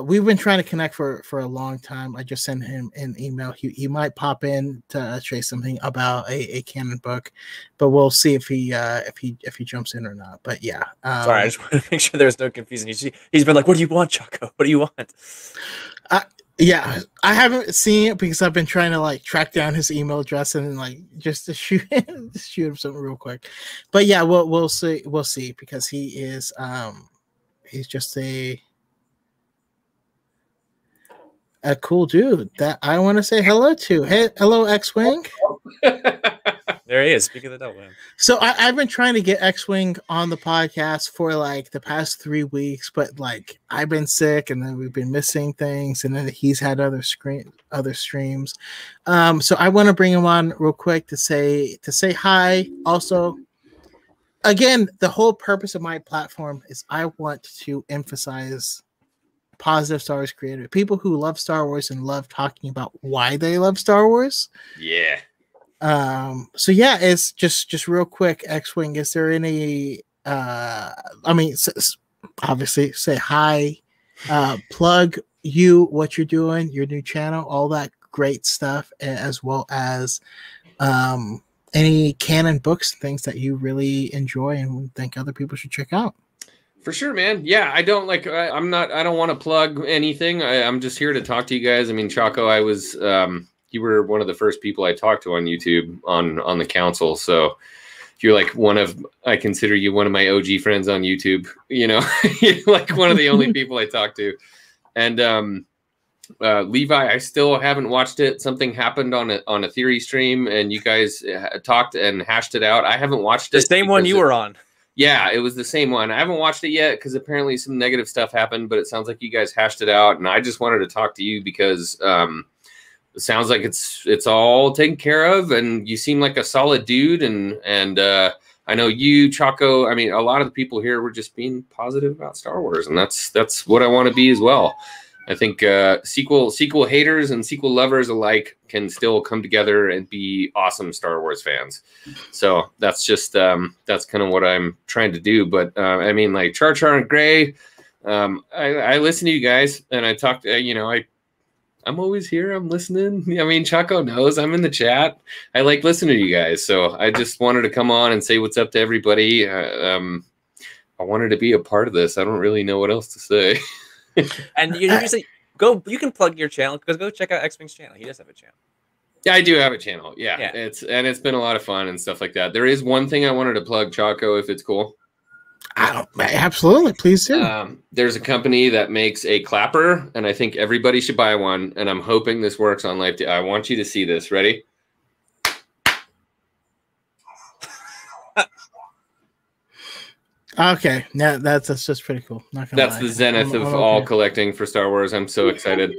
We've been trying to connect for a long time. I just sent him an email. He might pop in to say something about a canon book, but we'll see if he jumps in or not. But yeah, sorry, I just want to make sure there's no confusion. He's been like, "What do you want, Chaco? What do you want?" Yeah, I haven't seen it because I've been trying to like track down his email address and like just to shoot him something real quick. But yeah, we'll see because he is he's just a cool dude that I want to say hello to. Hey, hello, X-Wing. There he is. Speaking of the devil, man. So I've been trying to get X-Wing on the podcast for like the past 3 weeks, but like I've been sick, and then we've been missing things, and then he's had other streams. So I want to bring him on real quick to say hi. Also, again, the whole purpose of my platform is I want to emphasize positive Star Wars creator, people who love Star Wars and love talking about why they love Star Wars. Yeah. So yeah, it's just real quick, X-Wing, is there any obviously say hi, plug what you're doing, your new channel, all that great stuff, as well as any canon books, things that you really enjoy and think other people should check out. For sure, man. Yeah, I don't want to plug anything. I'm just here to talk to you guys. I mean, Chaco, you were one of the first people I talked to on YouTube on the council. So you're like I consider you one of my OG friends on YouTube, you know, you're like one of the only people I talk to. And Levi, I still haven't watched it. Something happened on a theory stream, and you guys talked and hashed it out. I haven't watched it. The same one you were on. Yeah, it was the same one. I haven't watched it yet because apparently some negative stuff happened, but it sounds like you guys hashed it out, and I just wanted to talk to you because it sounds like it's all taken care of, and you seem like a solid dude, and I know you, Chaco. I mean, a lot of the people here were just being positive about Star Wars, and that's what I want to be as well. I think sequel haters and sequel lovers alike can still come together and be awesome Star Wars fans. So that's just that's kind of what I'm trying to do. But I mean, like Char Char and Gray, I listen to you guys, and I talk to I'm always here. I'm listening. I mean, Chaco knows I'm in the chat. I like listening to you guys. So I just wanted to come on and say what's up to everybody. I wanted to be a part of this. I don't really know what else to say. And you usually you can plug your channel because go check out X-Wing's channel. He does have a channel. Yeah, I do have a channel. Yeah. It's been a lot of fun and stuff like that. There is one thing I wanted to plug, Chaco, if it's cool. Absolutely, please do. There's a company that makes a clapper, and I think everybody should buy one. And I'm hoping this works on Live. I want you to see this. Ready? Okay, yeah, that's just pretty cool. Not gonna that's lie. the zenith of all collecting for Star Wars. I'm so excited.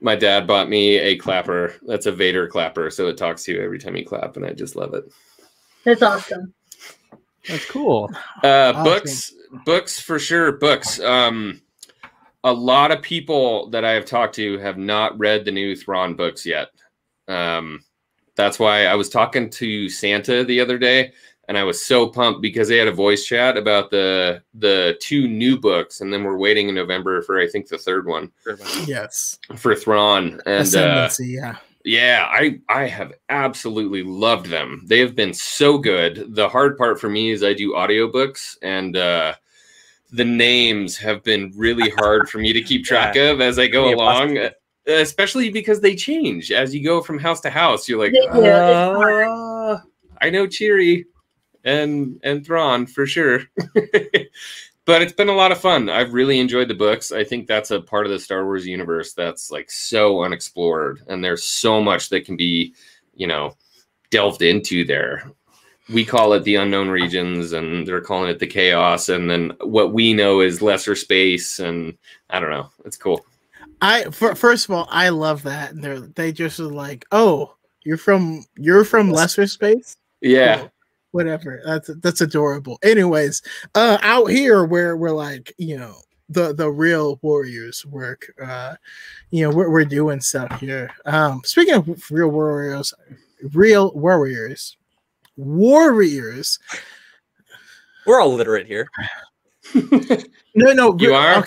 My dad bought me a clapper. That's a Vader clapper, so it talks to you every time you clap, and I just love it. That's awesome. That's cool. Books for sure. Books. A lot of people that I have talked to have not read the new Thrawn books yet. That's why I was talking to Santa the other day, and I was so pumped because they had a voice chat about the 2 new books, and then we're waiting in November for I think the 3rd one. Yes, for Thrawn and Ascendancy, yeah. Yeah, I have absolutely loved them. They have been so good. The hard part for me is I do audiobooks, and the names have been really hard for me to keep track of as I go along, especially because they change as you go from house to house. You're like, I know Cheery and Thrawn for sure. But it's been a lot of fun. I've really enjoyed the books. I think that's a part of the Star Wars universe that's like so unexplored, and there's so much that can be, delved into there. We call it the unknown regions, and they're calling it the chaos, and then what we know is lesser space, and I don't know. It's cool. First of all, I love that. They just are like, oh, you're from lesser space? Yeah. Cool. Whatever, that's adorable. Anyways, out here where we're like, the real warriors work, we're doing stuff here. Speaking of real warriors, we're all literate here. No, you are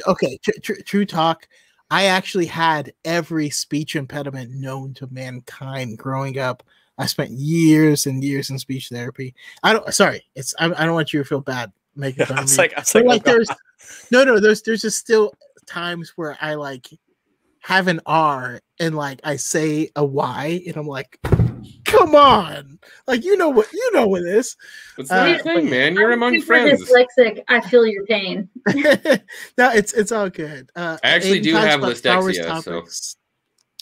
okay. True talk. I actually had every speech impediment known to mankind growing up. I spent years and years in speech therapy. I don't want you to feel bad making fun of me. There's just still times where I like have an R and like I say a Y and I'm like, come on, like you know what it is. It's the thing, man. You're among friends. Dyslexic. I feel your pain. No, it's all good. I actually do have dyslexia, so.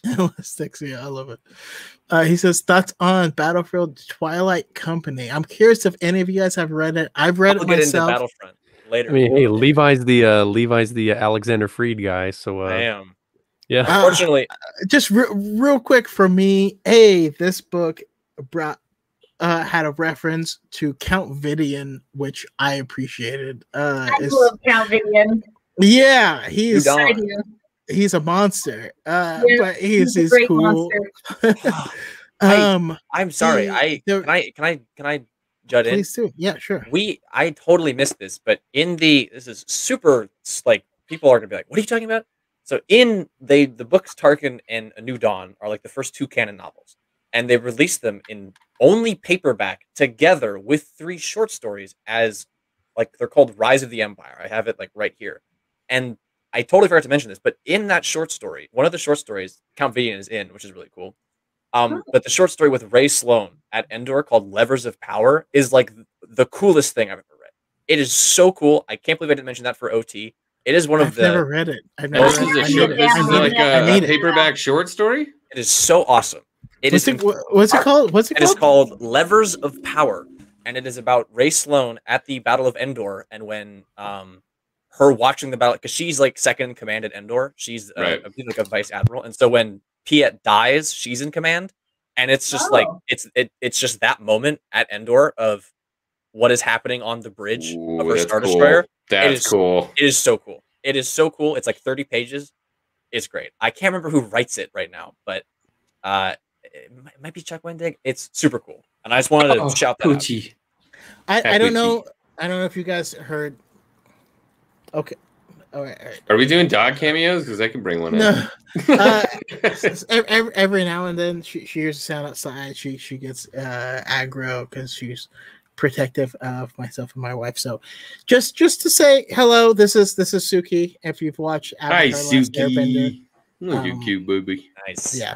Dyslexia, I love it. He says thoughts on Battlefield Twilight Company. I'm curious if any of you guys have read it. I've read it myself. Get into Battlefront later. I mean, hey, Levi's the Alexander Freed guy, so I am. Yeah. Unfortunately, just real quick for me. Hey, this book had a reference to Count Vidian, which I appreciated. I love Count Vidian. Yeah, he's a monster, but he's cool. I'm sorry. Can I jut in? Please do. Yeah, sure. I totally missed this, but this is super, like, people are gonna be like, what are you talking about? So in the books Tarkin and A New Dawn are like the first 2 canon novels, and they released them in only paperback together with 3 short stories as like they're called Rise of the Empire. I have it like right here, and I totally forgot to mention this, but in that short story, one of the short stories Count Vidian is in, which is really cool. But the short story with Ray Sloane at Endor called Levers of Power is like the coolest thing I've ever read. It is so cool. I can't believe I didn't mention that for OT. It is one of I've the. never read it. I've never This read is it. a I need short. it. This I is need like it. I a need it. paperback short story. It is so awesome. What's it called? What's it It is called? called Levers of Power, and it is about Ray Sloane at the Battle of Endor, and when her watching the battle, because she's like second in command at Endor. She's Right. like a vice admiral, and so when Piet dies, she's in command, and it's just like it's just that moment at Endor of what is happening on the bridge of her That's Star cool. Destroyer. That's cool. It is so cool. It is so cool. It's like 30 pages. It's great. I can't remember who writes it right now, but it might be Chuck Wendig. It's super cool, and I just wanted to shout that Poochie. I don't know. I don't know if you guys heard. Okay. All right. Are we doing dog cameos? Because I can bring one in. No. Every now and then she hears a sound outside. She gets aggro because she's protective of myself and my wife. So just to say hello, this is Suki. If you've watched Avatar: Hi, The Last Airbender, Suki. You cute baby. Nice. yeah,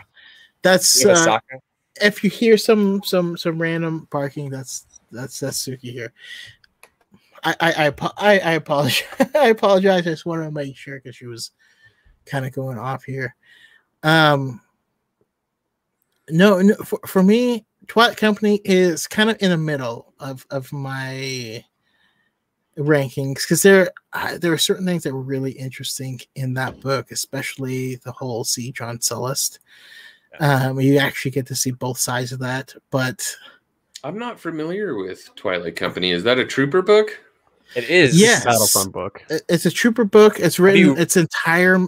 that's You have a soccer? if you hear some random barking, that's Suki here. I apologize. I apologize. I just wanted to make sure because she was kind of going off here. No, for me, Twilight Company is kind of in the middle of my rankings because there are certain things that were really interesting in that book, especially the whole siege on Celeste. You actually get to see both sides of that, but I'm not familiar with Twilight Company. Is that a trooper book? It is. Yes. Battlefront book. It's a trooper book. It's written. It's entire.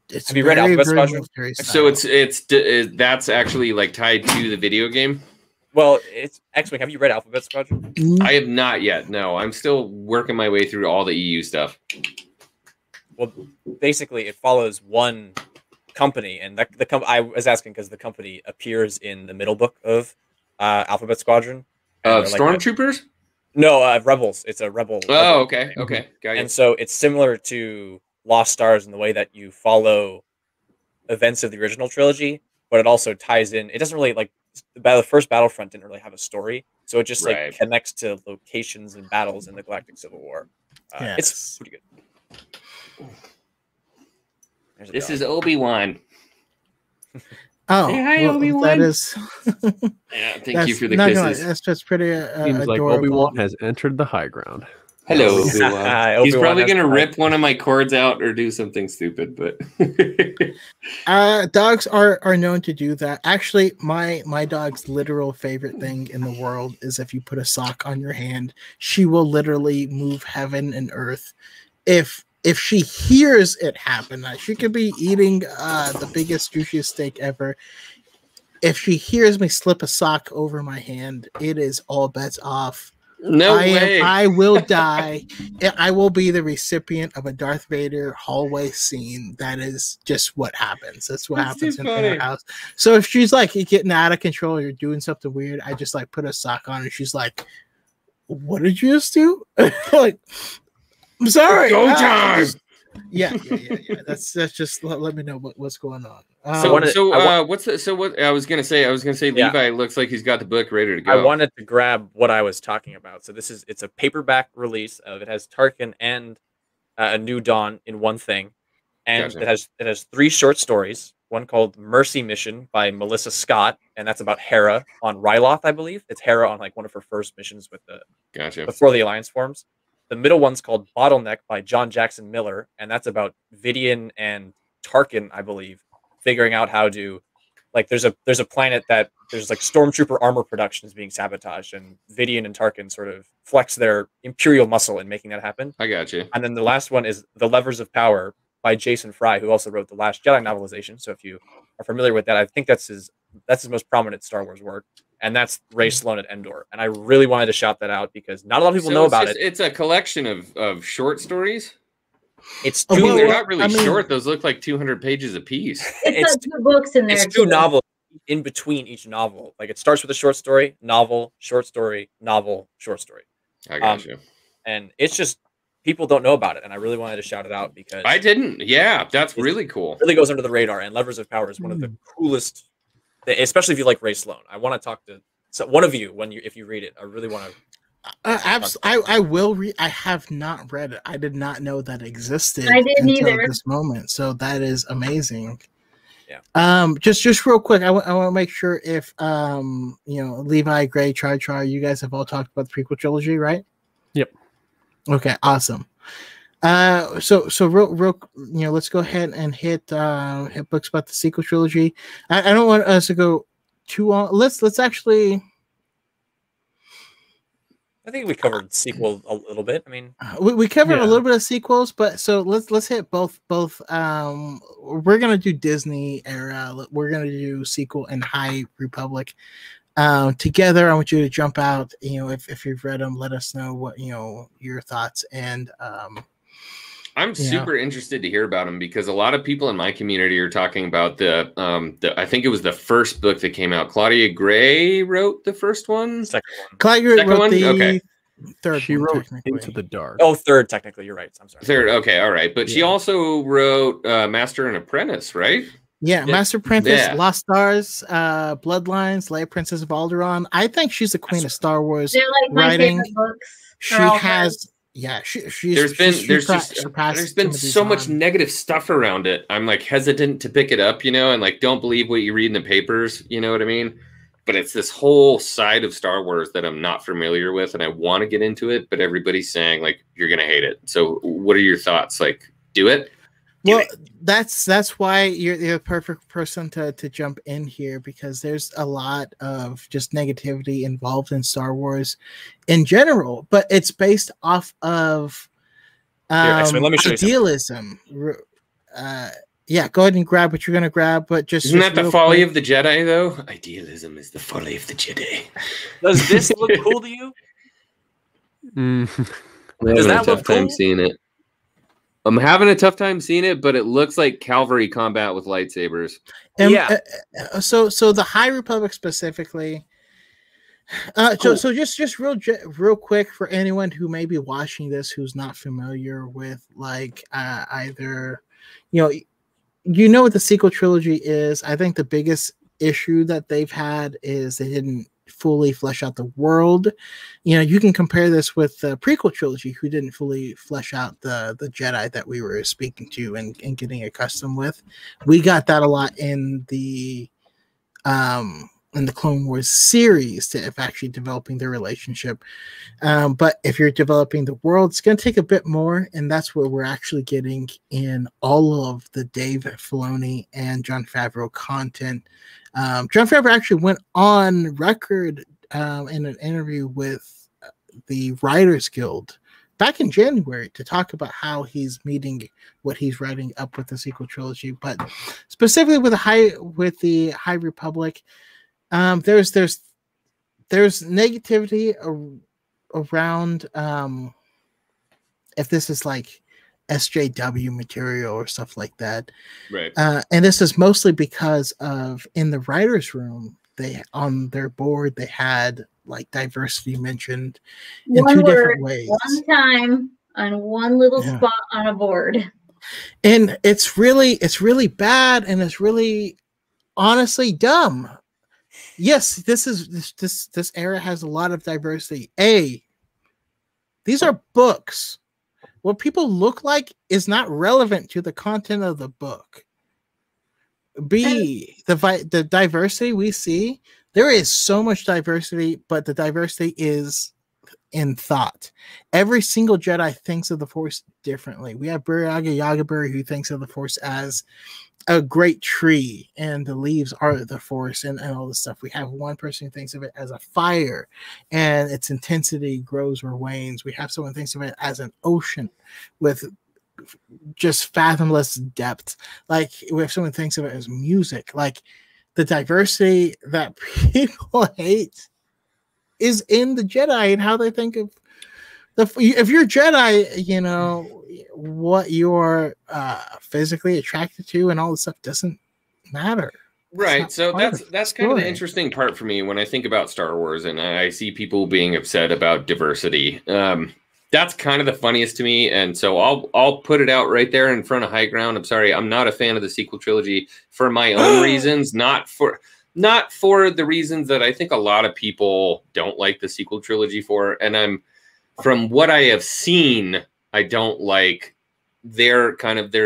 It's have you read Alphabet Squadron? So that's actually like tied to the video game. Well, it's X-Wing. Have you read Alphabet Squadron? I have not yet. No, I'm still working my way through all the EU stuff. Well, basically, it follows one company, and I was asking because the company appears in the middle book of Alphabet Squadron. Stormtroopers? No, Rebels. It's a rebel. Oh, okay. Okay. Got you. And so it's similar to Lost Stars in the way that you follow events of the original trilogy, but it also ties in. It doesn't really like the first Battlefront didn't really have a story, so it just like connects to locations and battles in the Galactic Civil War. It's pretty good. This is Obi-Wan. Oh, hey, hi, Obi-Wan. That is. Yeah, thank you for the kisses. That's just pretty Seems like adorable. Obi-Wan has entered the high ground. Hello, Obi-Wan. Obi-Wan. He's probably going to rip one of my cords out or do something stupid, but dogs are known to do that. Actually, my dog's literal favorite thing in the world is if you put a sock on your hand, she will literally move heaven and earth. If she hears it happen, she could be eating the biggest, juiciest steak ever. If she hears me slip a sock over my hand, it is all bets off. No way. I will die. I will be the recipient of a Darth Vader hallway scene. That is just what happens. That's what happens in her house. So if she's like getting out of control, you're doing something weird, I just like put a sock on and she's like, "What did you just do?" Like, I'm sorry. Go time. Yeah. That's just let me know what's going on. What I was gonna say, Levi looks like he's got the book ready to go. I wanted to grab what I was talking about. So it's a paperback release of it has Tarkin and A New Dawn in one thing, and it has 3 short stories. One called Mercy Mission by Melissa Scott, and that's about Hera on Ryloth, I believe. It's Hera on like one of her first missions with before the Alliance forms. The middle one's called Bottleneck by John Jackson Miller, and that's about Vidian and Tarkin, I believe, figuring out how to, like, there's a planet that there's like stormtrooper armor production is being sabotaged, and Vidian and Tarkin sort of flex their imperial muscle in making that happen. I got you. And then the last one is The Levers of Power by Jason Fry, who also wrote the Last Jedi novelization. So if you are familiar with that, I think that's his most prominent Star Wars work. And that's Ray Sloane at Endor. And I really wanted to shout that out because not a lot of people know about it. It's a collection of short stories. It's they're not really short. Those look like 200 pages a piece. It's like 2 books in there. It's 2 novels in between each novel. Like it starts with a short story, novel, short story, novel, short story. I got you. And it's just people don't know about it. And I really wanted to shout it out because I didn't. Yeah, that's really cool. It really goes under the radar. And Levers of Power is one of the coolest, especially if you like Ray Sloane. I want to talk to one of you if you read it. I really want to. I will read. I have not read it. I did not know that existed I didn't until either. this moment. So that is amazing. Yeah. Just real quick, I want to make sure if Levi, Gray, Char, you guys have all talked about the prequel trilogy, right? Yep. Okay, awesome. So real, let's go ahead and hit books about the sequel trilogy. I don't want us to go too long. Let's actually. I think we covered sequel a little bit. I mean, we covered a little bit of sequels, but so let's hit both. We're gonna do Disney era. We're gonna do sequel and High Republic together. I want you to jump out. If you've read them, let us know what your thoughts. And I'm super interested to hear about them because a lot of people in my community are talking about the I think it was the first book that came out. Claudia Gray wrote the first one. Second one. Claudia wrote the third. She one, wrote Into the Dark. Oh, third, technically. You're right. I'm sorry. Third. Okay. All right. But she also wrote Master and Apprentice, right? Yeah. Master Apprentice, Lost Stars, Bloodlines, Leia Princess of Alderaan. I think she's the queen of Star Wars. They're like writing. my favorite books. She has. Yeah, there's been so much negative stuff around it. I'm like hesitant to pick it up, and like don't believe what you read in the papers. You know what I mean? But it's this whole side of Star Wars that I'm not familiar with, and I want to get into it. But everybody's saying like you're gonna hate it. So what are your thoughts? Like, do it. Well, that's why you're the perfect person to jump in here, because there's a lot of just negativity involved in Star Wars in general, but it's based off of let me show You idealism. Yeah, go ahead and grab what you're going to grab, but isn't that the folly of the Jedi, though? Idealism is the folly of the Jedi. Does this look cool to you? Does that look cool? Seeing it. I'm having a tough time seeing it, but it looks like cavalry combat with lightsabers. So the High Republic specifically. Cool. So just real quick for anyone who may be watching this who's not familiar with like either, what the sequel trilogy is. I think the biggest issue that they've had is they didn't fully flesh out the world. You can compare this with the prequel trilogy, who didn't fully flesh out the Jedi that we were speaking to and getting accustomed with. We got that a lot in the Clone Wars series to actually developing their relationship. But if you're developing the world, it's going to take a bit more, and that's what we're actually getting in all of the Dave Filoni and Jon Favreau content. Jon Favreau actually went on record in an interview with the Writers Guild back in January to talk about how he's meeting what he's writing up with the sequel trilogy, but specifically with the High Republic. There's negativity around if this is like SJW material or stuff like that, right? And this is mostly because of in the writers' room, they on their board they had like diversity mentioned in two different ways. One time on one little spot on a board, and it's really bad, and it's really honestly dumb. Yes, this era has a lot of diversity. These are books. What people look like is not relevant to the content of the book. B, the diversity we see, there is so much diversity, but the diversity is in thought. Every single Jedi thinks of the Force differently. We have Buryaga Yagaburi who thinks of the Force as a great tree and the leaves are the Force and all this stuff. We have one person who thinks of it as a fire and its intensity grows or wanes. We have someone who thinks of it as an ocean with just fathomless depth. Like we have someone who thinks of it as music. Like the diversity that people hate is in the Jedi and how they think of if you're Jedi, what you're physically attracted to and all this stuff doesn't matter. Right. So that's kind of the interesting part for me when I think about Star Wars and I see people being upset about diversity. That's kind of the funniest to me. And so I'll put it out right there in front of high ground. I'm sorry. I'm not a fan of the sequel trilogy for my own reasons, not not for the reasons that I think a lot of people don't like the sequel trilogy for. And from what I have seen, I don't like their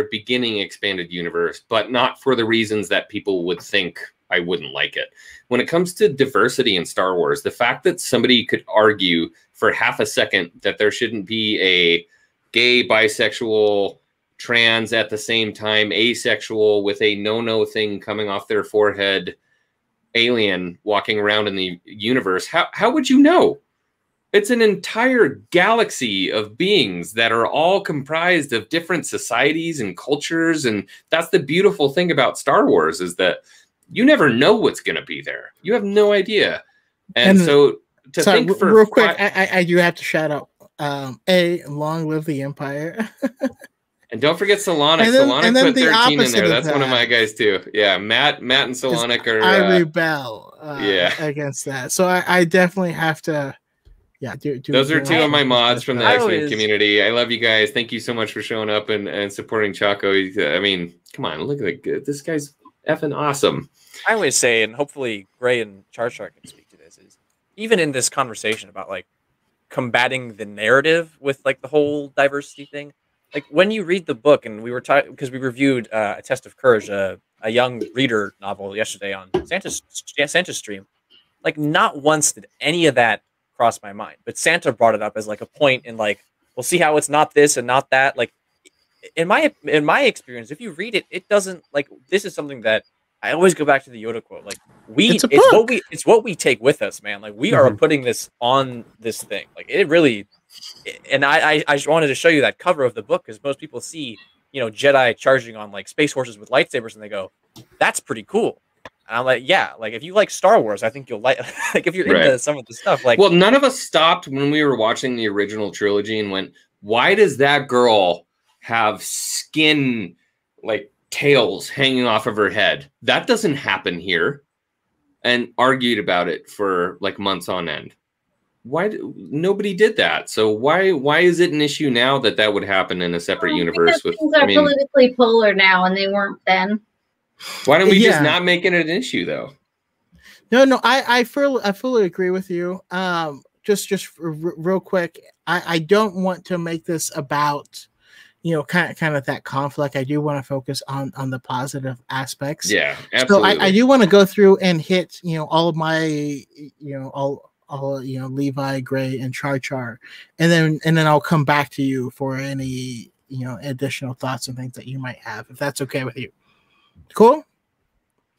beginning expanded universe, but not for the reasons that people would think I wouldn't like it. When it comes to diversity in Star Wars, the fact that somebody could argue for half a second that there shouldn't be a gay, bisexual, trans at the same time, asexual with a no thing coming off their forehead, alien walking around in the universe, how would you know? It's an entire galaxy of beings that are all comprised of different societies and cultures. And that's the beautiful thing about Star Wars, is that you never know what's going to be there. You have no idea. And so to think for real quick, I do have to shout out, long live the Empire. And don't forget Solonic. Solonic put 13 in there. That's one of my guys too. Yeah, Matt and Solonic are. I rebel against that. So I definitely have to. Yeah, those are two of my mods from the X-Men community. I love you guys. Thank you so much for showing up and supporting Chaco. I mean, come on, look at this guy's effing awesome. I always say, and hopefully Gray and Char can speak to this, is even in this conversation about like combating the narrative with like the whole diversity thing. Like when you read the book, and we were talking because we reviewed A Test of Courage, a young reader novel yesterday on Santa's stream. Like not once did any of that cross my mind, but Santa brought it up as like a point in like, we'll see how it's not this and not that. Like in my experience, if you read it, it doesn't, like, this is something that I always go back to the Yoda quote. Like it's what we take with us, man. Like we are putting this on this thing. Like it really. And I just wanted to show you that cover of the book, because most people see, Jedi charging on like space horses with lightsabers and they go, that's pretty cool. And I'm like, yeah, like if you like Star Wars, I think you'll like if you're into some of the stuff. Like, well, none of us stopped when we were watching the original trilogy and went, why does that girl have skin like tails hanging off of her head? That doesn't happen here. And argued about it for like months on end. Nobody did that? So why is it an issue now that would happen in a separate universe? Things are politically polar now, and they weren't then. Why don't we just not make it an issue though? No, I fully agree with you. Just real quick, I don't want to make this about kind of that conflict. I do want to focus on the positive aspects. Yeah, absolutely. So I do want to go through and hit all of my all Levi, Gray, and Char, and then I'll come back to you for any additional thoughts and things that you might have, if that's okay with you. Cool.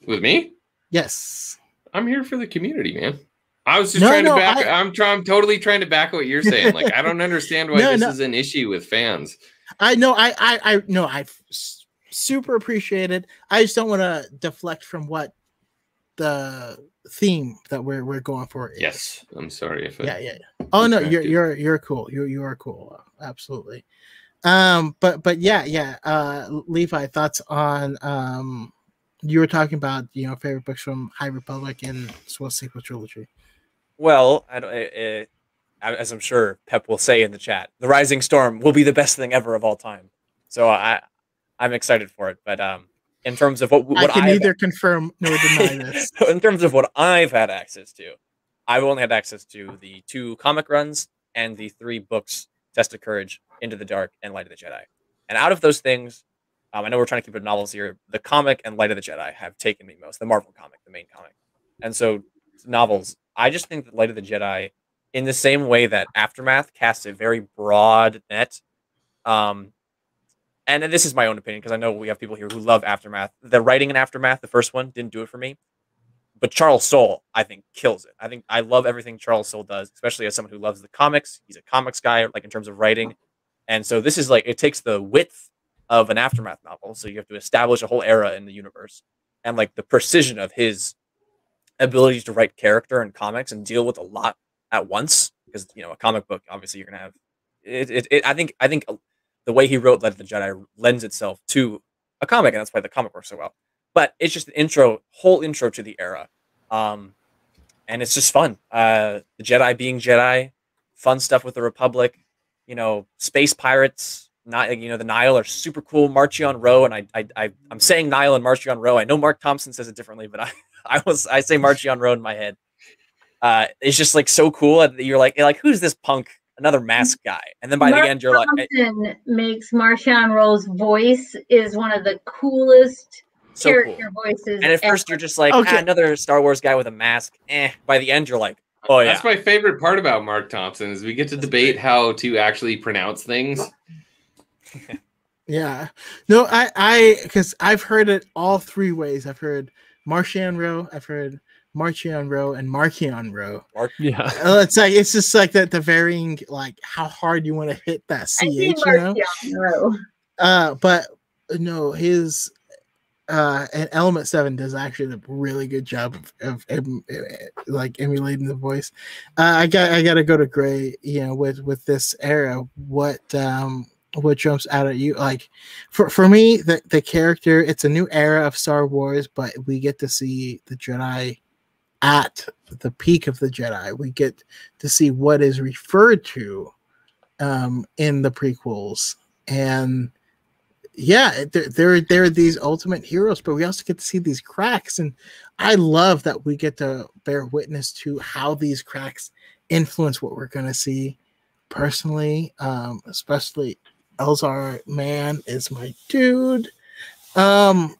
With me? Yes. I'm here for the community, man. I was just trying to back. I'm totally trying to back what you're saying. Like I don't understand why this is an issue with fans. I know. I know. I super appreciate it. I just don't want to deflect from what the theme that we're going for is. Yes, I'm sorry if yeah. Oh no, you're cool. You are cool. Absolutely. But yeah. Levi, thoughts on you were talking about favorite books from High Republic and Swiss sequel trilogy. Well, as I'm sure Pep will say in the chat, The Rising Storm will be the best thing ever of all time. So I'm excited for it. But in terms of what I can neither confirm nor deny this. In terms of what I've had access to, I've only had access to the 2 comic runs and the 3 books, Test of Courage, Into the Dark, and Light of the Jedi. And out of those things, I know we're trying to keep it novels here. The comic and Light of the Jedi have taken me most. The Marvel comic, the main comic. And so novels, I just think that Light of the Jedi, in the same way that Aftermath casts a very broad net, and this is my own opinion because I know we have people here who love Aftermath. The writing in Aftermath, the first one, didn't do it for me. But Charles Soule, I think, kills it. I love everything Charles Soule does, especially as someone who loves the comics. He's a comics guy, like in terms of writing. And so this is like, it takes the width of an Aftermath novel. So you have to establish a whole era in the universe. And like the precision of his ability to write character and comics and deal with a lot at once. Because, a comic book, obviously you're going to have it. I think the way he wrote Light of the Jedi lends itself to a comic, and that's why the comic works so well. But it's just an whole intro to the era. And it's just fun. The Jedi being Jedi, fun stuff with the Republic, space pirates, not, you know, the Nile are super cool. Marchion Ro, and I'm saying Nile and Marchion Ro. I know Mark Thompson says it differently, but I say Marchion Ro in my head. It's just like so cool. And you're like who's this punk? Another mask guy. And then by the end, you're Thompson makes Marchion Ro's voice is one of the coolest character voices. And at first, you're just like, another Star Wars guy with a mask. By the end, you're like, oh yeah. That's my favorite part about Mark Thompson is we get to debate how to actually pronounce things. Yeah. No, I because I've heard it all three ways. I've heard Marchion Ro, I've heard Marchion Ro, and Marchion Ro. Yeah. It's just like the varying, like how hard you want to hit that CH, you know? But no, his and Element 7 does actually a really good job of like emulating the voice. I gotta go to Gray, you know, with this era. What jumps out at you? Like for me, the character, it's a new era of Star Wars, but we get to see the Jedi at the peak of the Jedi. We get to see what is referred to in the prequels, and yeah, there are these ultimate heroes, but we also get to see these cracks, and I love that we get to bear witness to how these cracks influence what we're going to see. Personally, especially Elzar, man, is my dude. Yes.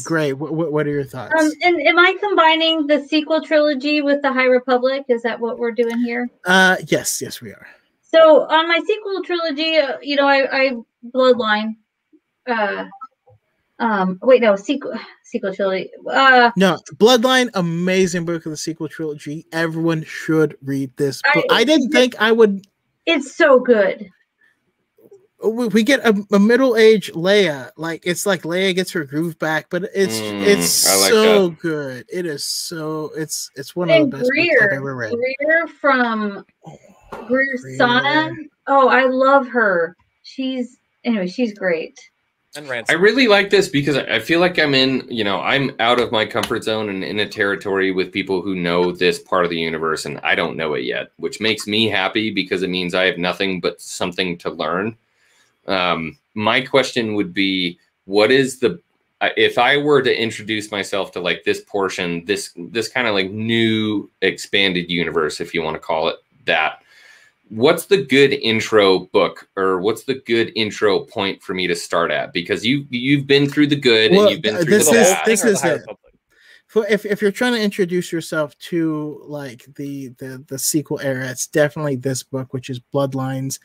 Great. What are your thoughts? And am I combining the sequel trilogy with the High Republic? Is that what we're doing here? Yes, we are. So on my sequel trilogy, you know, I Bloodline. Wait, no, sequel trilogy. No, Bloodline, amazing book of the sequel trilogy. Everyone should read this book. I didn't think I would. It's so good. We get a middle-aged Leia. Like it's like Leia gets her groove back, but it's like so that. Good. It is so it's one of the best books I've ever read. Greer from Greer Sana. Oh, I love her. She's great. And Ransom. I really like this because I feel like I'm out of my comfort zone and in a territory with people who know this part of the universe, and I don't know it yet, which makes me happy because it means I have nothing but something to learn. My question would be, what is if I were to introduce myself to like this portion, this kind of like new expanded universe, if you want to call it that, what's the good intro book or what's the good intro point for me to start at? Because you've been through the good and you've been through the bad. This is it. If you're trying to introduce yourself to like the sequel era, it's definitely this book, which is Bloodlines.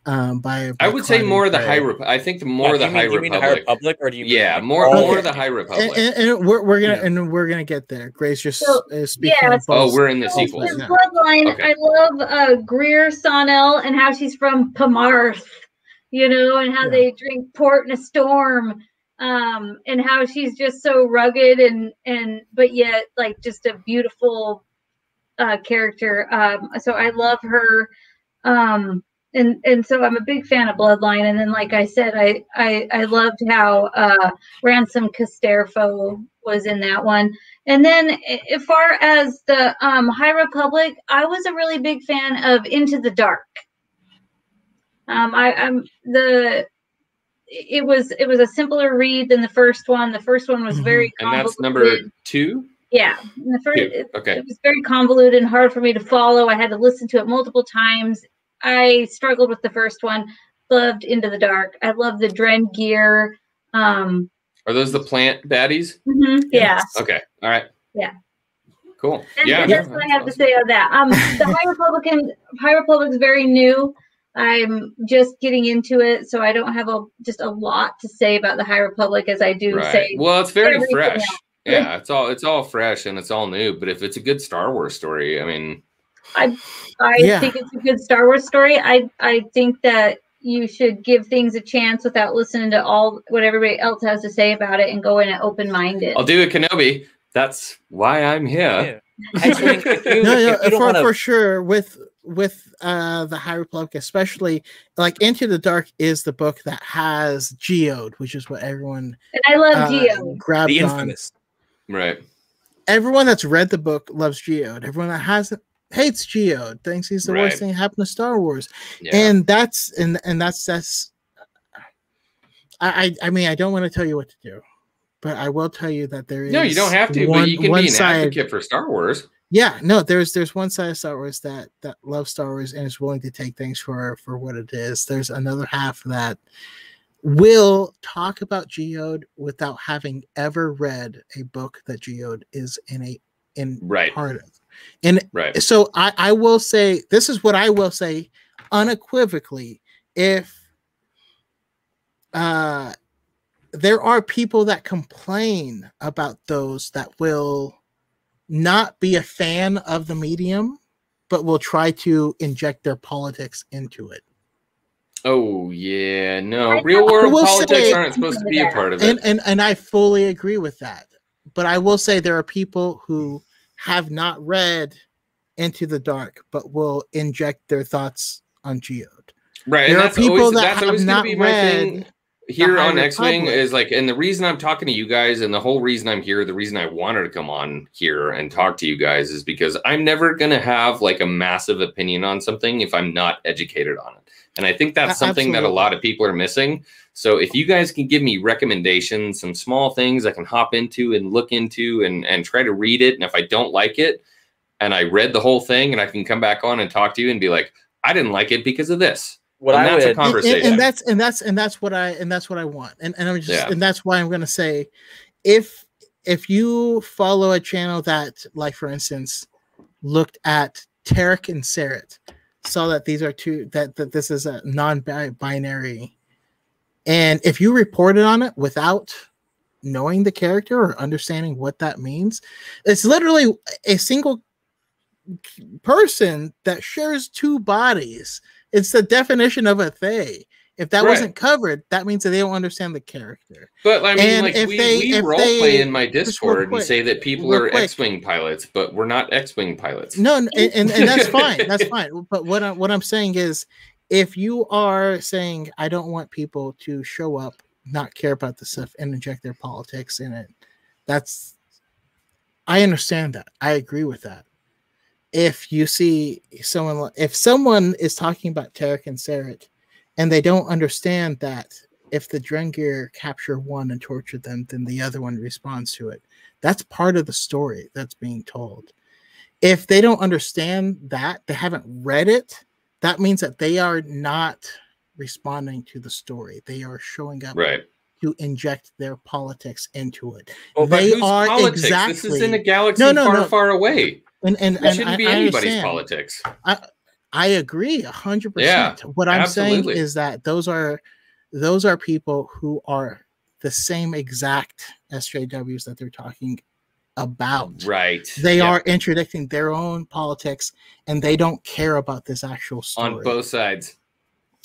By I would say more of the High Republic. I think more of the High Republic. You mean the High Republic, or do you mean more of the High Republic? And we're gonna get there. Grace just is speaking. Yeah, we're in the sequel. Bloodline. Okay. I love Greer Sonnell and how she's from Pamarth, you know, and how they drink port in a storm. And how she's just so rugged and but yet like just a beautiful character. So I love her. And so I'm a big fan of Bloodline. And then, like I said, I loved how Ransom Casterfo was in that one. And then as far as the High Republic, I was a really big fan of Into the Dark. It was a simpler read than the first one. The first one was very convoluted. And that's number 2? Yeah. It was very convoluted and hard for me to follow. I had to listen to it multiple times. I struggled with the first one. Loved Into the Dark. I love the Dren gear. Are those the plant baddies? Mm-hmm, yeah. Okay. All right. Yeah. Cool. And that's what I have to say on that. The High Republic is very new. I'm just getting into it, so I don't have just a lot to say about the High Republic as I do say. Well, it's very fresh. Else. Yeah, it's all fresh and it's all new. But if it's a good Star Wars story, I mean, I think it's a good Star Wars story. I think that you should give things a chance without listening to all what everybody else has to say about it and go in open-minded. I'll do it, Kenobi. That's why I'm here. Yeah. For sure with the High Republic, especially like Into the Dark is the book that has Geode, which is what everyone and I love Geode. Grabbed the infamous. Right. Everyone that's read the book loves Geode. Everyone that hasn't hates Geode, thinks he's the worst thing that happened to Star Wars. Yeah. And that's I mean, I don't want to tell you what to do, but I will tell you that there is. No, you don't have to, but you can be an advocate for Star Wars. Yeah, no, there's one side of Star Wars that loves Star Wars and is willing to take things for what it is. There's another half that will talk about Geode without having ever read a book that Geode is in part of. And so I will say, this is what I will say unequivocally. If there are people that complain about those that will not be a fan of the medium, but will try to inject their politics into it. Oh yeah, no, real world politics aren't supposed to be a part of it. And I fully agree with that. But I will say there are people who have not read Into the Dark, but will inject their thoughts on Geode. Right, there and are people that have not be read here on X-Wing is like, and the reason I'm talking to you guys and the whole reason I'm here, the reason I wanted to come on here and talk to you guys is because I'm never going to have like a massive opinion on something if I'm not educated on it. And I think that's something that a lot of people are missing. So if you guys can give me recommendations, some small things I can hop into and look into and try to read it. And if I don't like it and I read the whole thing and I can come back on and talk to you and be like, I didn't like it because of this. That's a conversation. And that's what I want. And I'm just and that's why I'm going to say, if you follow a channel that, like for instance, looked at Tarek and Sarat, saw that these are two that this is a non-binary, and if you reported on it without knowing the character or understanding what that means, it's literally a single person that shares two bodies. It's the definition of a they. If that wasn't covered, that means that they don't understand the character. But I mean, like we role play in my Discord and say that people are X-Wing pilots, but we're not X-Wing pilots. No, and that's fine. That's fine. But what I'm saying is, if you are saying I don't want people to show up, not care about the stuff, and inject their politics in it, I understand that. I agree with that. If you see someone, if someone is talking about Tarek and Sarat, and they don't understand that if the Drengir capture one and torture them, then the other one responds to it. That's part of the story that's being told. If they don't understand that, they haven't read it, that means that they are not responding to the story. They are showing up to inject their politics into it. Well, they are politics? exactly. This is in a galaxy far away. And it shouldn't be anybody's politics. I agree 100%. Yeah, what I'm saying is that those are people who are the same exact SJWs that they're talking about. Right. They are interdicting their own politics, and they don't care about this actual story. On both sides.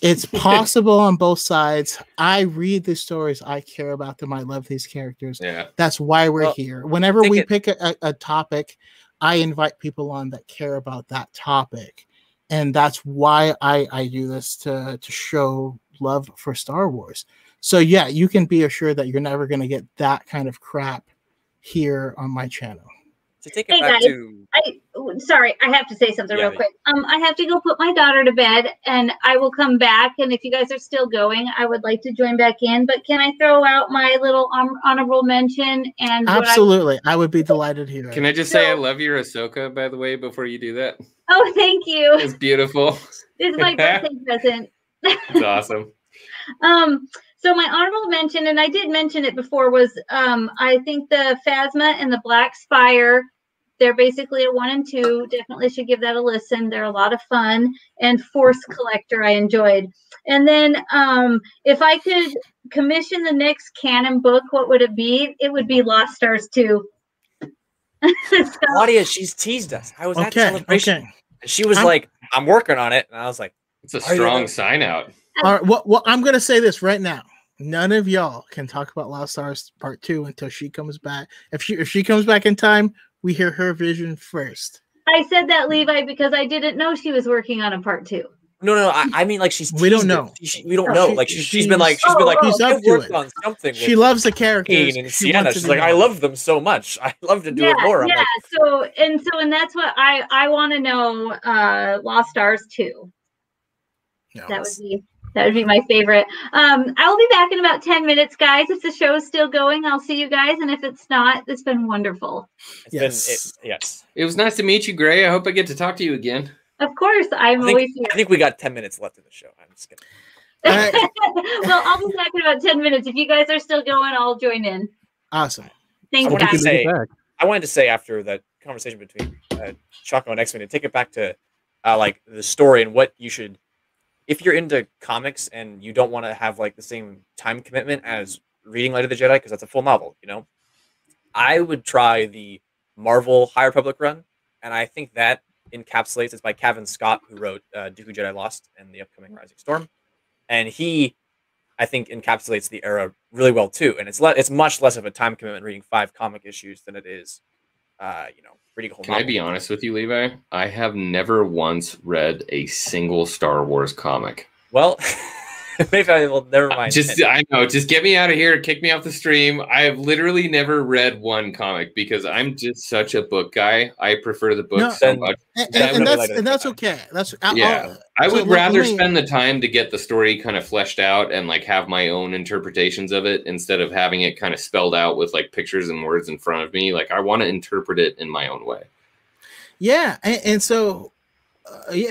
It's possible on both sides. I read the stories. I care about them. I love these characters. Yeah. That's why we're here. Whenever we pick a topic, I invite people on that care about that topic. And that's why I do this to show love for Star Wars. So yeah, you can be assured that you're never going to get that kind of crap here on my channel. To take it back to... Sorry, I have to say something real quick. I have to go put my daughter to bed, and I will come back. And if you guys are still going, I would like to join back in. But can I throw out my little honorable mention? And absolutely, I would be delighted to hear that. Can I just say I love your Ahsoka, by the way, before you do that? Oh, thank you. It's beautiful. This is my birthday present. It's awesome. So my honorable mention, and I did mention it before, was I think the Phasma and the Black Spire, they're basically a 1 and 2. Definitely should give that a listen. They're a lot of fun. And Force Collector I enjoyed. And then if I could commission the next canon book, what would it be? It would be Lost Stars 2. Claudia, she's teased us. I was at Celebration. And she was like, I'm working on it. And I was like, it's a strong sign out. All right, well, I'm going to say this right now. None of y'all can talk about Lost Stars Part 2 until she comes back. If she comes back in time, we hear her vision first. I said that, Levi, because I didn't know she was working on a Part 2. No. I mean, like she's. We don't teased it. know. We don't know. Like she's been like she's I up to worked it. on something. She with loves the characters. Kane and She Sienna. wants to She's do like, I more. love them so much. I love to do it more. I'm like, So that's what I want to know. Lost Stars 2. No, That would be my favorite. I'll be back in about 10 minutes, guys. If the show is still going, I'll see you guys. And if it's not, it's been wonderful. Yes. It was nice to meet you, Gray. I hope I get to talk to you again. Of course, I'm always here. I think we got 10 minutes left in the show. I'm just kidding. Well, I'll be back in about 10 minutes. If you guys are still going, I'll join in. Awesome. Thanks, I guys. wanted to say after that conversation between Choco and X-Men, to take it back to like the story and what you should, if you're into comics and you don't want to have like the same time commitment as reading Light of the Jedi, because that's a full novel, you know, I would try the Marvel High Republic run, and I think that encapsulates. It's by Cavan Scott, who wrote Dooku Jedi Lost and the upcoming Rising Storm, and he, I think, encapsulates the era really well too. And it's much less of a time commitment reading 5 comic issues than it is, reading a whole. Can I be honest with you, Levi? I have never once read a single Star Wars comic. Well, maybe I will. Never mind. I know. Just get me out of here. Kick me off the stream. I have literally never read one comic because I'm just such a book guy. I prefer the book so much. And that's okay. I would rather spend the time to get the story kind of fleshed out and like have my own interpretations of it instead of having it kind of spelled out with like pictures and words in front of me. Like I want to interpret it in my own way. Yeah, and so.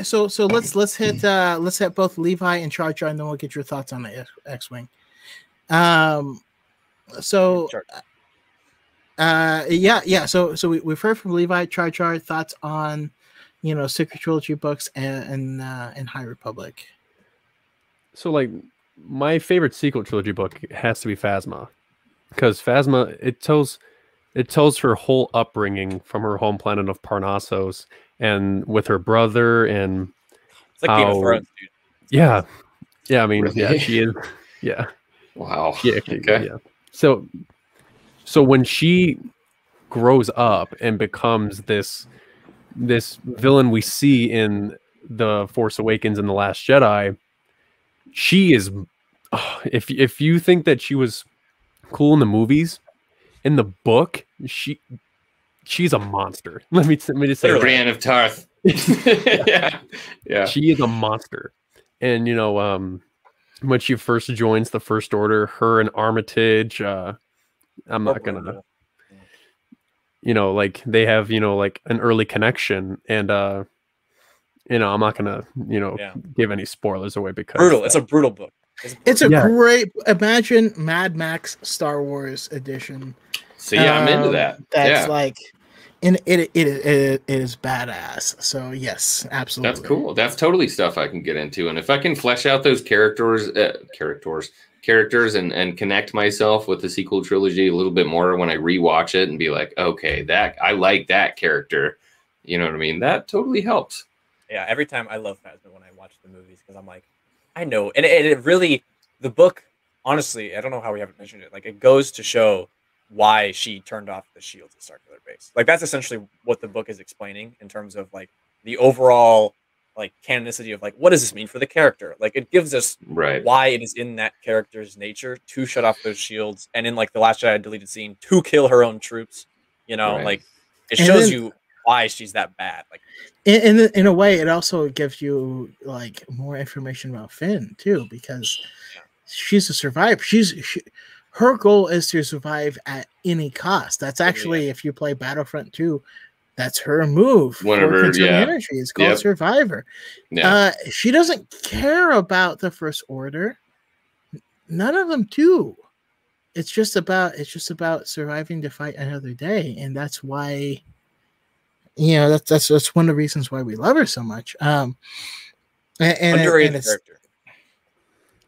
So let's hit both Levi and Char Char, and then we'll get your thoughts on the X-wing. So we've heard from Levi, Char Char, thoughts on Secret Trilogy books and High Republic. So like my favorite sequel trilogy book has to be Phasma, because Phasma it tells her whole upbringing from her home planet of Parnassos. And with her brother, and it's like Game of Thrones, dude. Yeah. I mean, really? Yeah, she is. Yeah. Wow. Yeah. Okay. Yeah. So when she grows up and becomes this villain we see in The Force Awakens and The Last Jedi, she is. If you think that she was cool in the movies, in the book, she's a monster. Let me just say, Brienne of Tarth. yeah. She is a monster. And when she first joins the First Order, her and Armitage, I'm not gonna, like they have, like an early connection, and I'm not gonna, give any spoilers away because brutal. It's a brutal book. It's a great. Imagine Mad Max Star Wars edition. So I'm into that. That's like. And it is badass. So yes, absolutely. That's cool. That's totally stuff I can get into. And if I can flesh out those characters and connect myself with the sequel trilogy a little bit more when I rewatch it and be like, okay, that I like that character. You know what I mean? That totally helps. Yeah, every time I love Phasma when I watch the movies because I'm like, I know. And it really, the book, honestly, I don't know how we haven't mentioned it. Like it goes to show why she turned off the shields at Starkiller Base. Like that's essentially what the book is explaining in terms of like the overall like canonicity of like what does this mean for the character? Like it gives us why it is in that character's nature to shut off those shields, and in like the Last Jedi deleted scene to kill her own troops. Like it shows you why she's that bad. Like in a way, it also gives you like more information about Finn too, because she's a survivor. Her goal is to survive at any cost. That's actually, if you play Battlefront 2, that's her move. Energy. It's called Survivor. Yeah. She doesn't care about the First Order. None of them do. It's just about surviving to fight another day, and that's why. That's one of the reasons why we love her so much. Underrated character.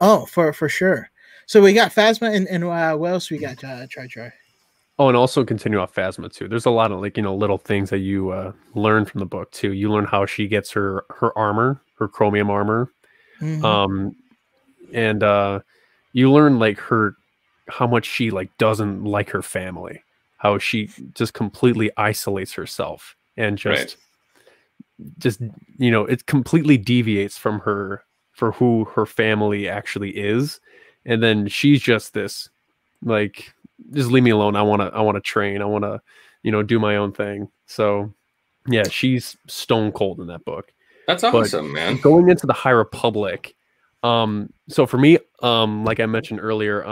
Oh, for sure. So we got Phasma, and what else we got? Try. Oh, and also continue off Phasma too. There's a lot of little things that you learn from the book too. You learn how she gets her armor, her chromium armor, and you learn how much she doesn't like her family, how she just completely isolates herself and just just, you know, it completely deviates from her for who her family actually is. And then she's just this, like, just leave me alone. I want to train. I want to, you know, do my own thing. So yeah, she's stone cold in that book. That's awesome, man. Going into the High Republic. So for me, like I mentioned earlier,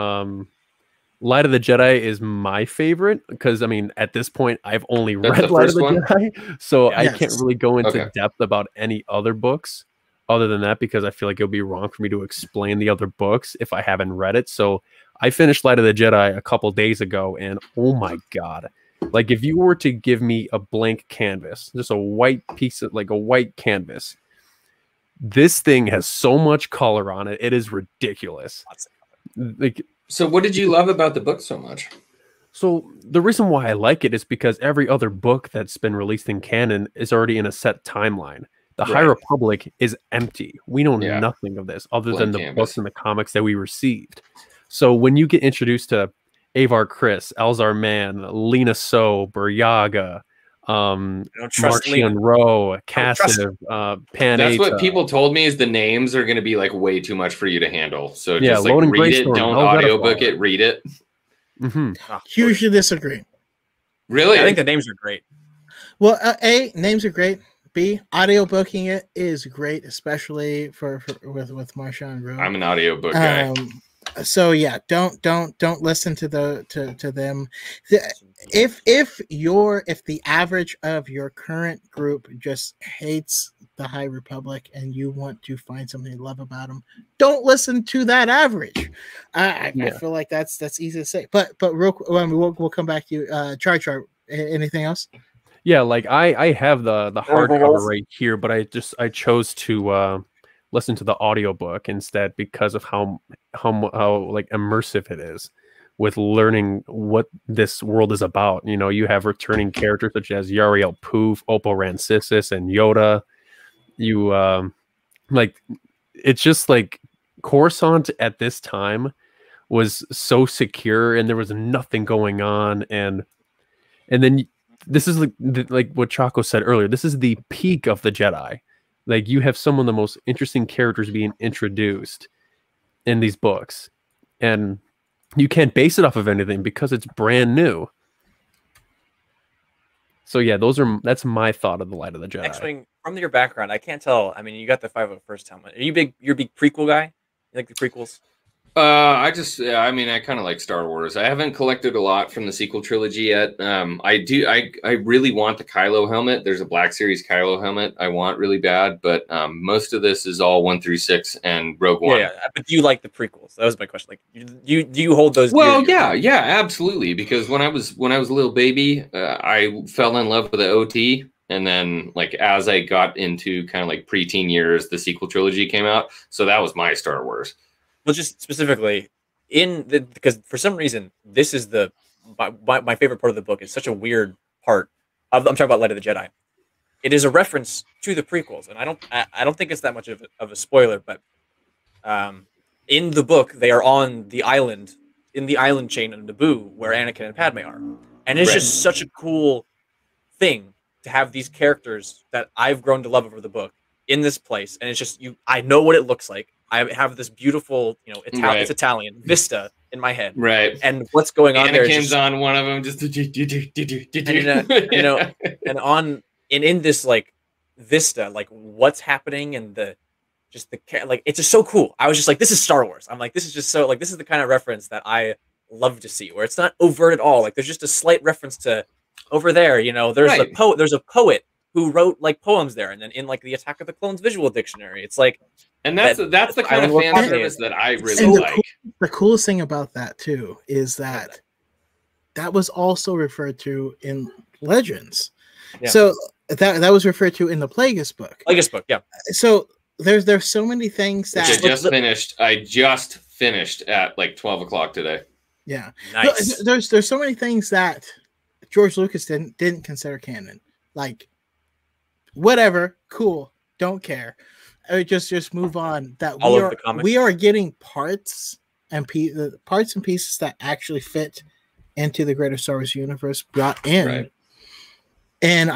Light of the Jedi is my favorite because, I mean, at this point, I've only read Light of the Jedi, so I can't really go into depth about any other books other than that because I feel like it would be wrong for me to explain the other books if I haven't read it. So I finished Light of the Jedi a couple days ago, and oh my god. Like, if you were to give me a blank canvas, just a white piece of, like, a white canvas, this thing has so much color on it. It is ridiculous. Like, so what did you love about the book so much? So the reason why I like it is because every other book that's been released in canon is already in a set timeline. The High Republic is empty. We know nothing of this other than the books and the comics that we received. So when you get introduced to Avar Kriss, Elzar Mann, Lena So, Buryaga, Marchion Ro, Cassiv, Pan. That's what people told me is the names are going to be like way too much for you to handle. So yeah, just like read it, don't audiobook it, read it. Hugely disagree. Really? I think the names are great. Well, A, names are great. B, audiobooking it is great, especially with Marchion Ro. I'm an audiobook guy. So yeah, don't listen to them. If the average of your current group just hates the High Republic and you want to find something to love about them, don't listen to that average. I feel like that's easy to say. But real quick, we'll come back to you. Char. Anything else? Yeah, like I have the hardcover right here, but I chose to listen to the audiobook instead because of how like immersive it is with learning what this world is about. You know, you have returning characters such as Yariel Poof, Oppo Rancisis, and Yoda. You like, it's just like Coruscant at this time was so secure and there was nothing going on, and then this is like what Chaco said earlier, this is the peak of the Jedi. Like, you have some of the most interesting characters being introduced in these books, and you can't base it off of anything because it's brand new. So yeah, that's my thought of the Light of the Jedi. X-Wing, from your background, I can't tell. I mean, you got the 501st helmet. You're a big prequel guy? You like the prequels? I mean, I kind of like Star Wars. I haven't collected a lot from the sequel trilogy yet. I really want the Kylo helmet. There's a Black Series Kylo helmet I want really bad, but most of this is all 1 through 6 and Rogue One. Yeah, but do you like the prequels? That was my question. Like, do you hold those? Well, yeah, absolutely. Because when I was a little baby, I fell in love with the OT. And then, like, as I got into kind of like preteen years, the sequel trilogy came out. So that was my Star Wars. Well, just specifically because for some reason this is my favorite part of the book. It's such a weird part of. I'm talking about Light of the Jedi. It is a reference to the prequels, and I don't think it's that much of a spoiler. But in the book, they are on the island in the island chain of Naboo, where Anakin and Padme are, and it's just such a cool thing to have these characters that I've grown to love over the book in this place, and it's just I know what it looks like. I have this beautiful, you know, it's Italian vista in my head, right? And what's going on there? Anakin's on one of them, just you know, and in this like vista, like what's happening, and like it's just so cool. I was just like, this is Star Wars. I'm like, this is just so like this is the kind of reference that I love to see, where it's not overt at all. Like there's just a slight reference to over there. You know, there's there's a poet who wrote like poems there, and then in like the Attack of the Clones visual dictionary, it's like. And that's the kind of fan service that I really like. The coolest thing about that too is that was also referred to in Legends. Yeah. So that was referred to in the Plagueis book. Plagueis book, yeah. So there's so many things that I just finished at like 12 o'clock today. Yeah, nice. There's so many things that George Lucas didn't consider canon. Like, whatever, cool, don't care. Just move on. That we are getting parts and pieces that actually fit into the greater Star Wars universe brought in, and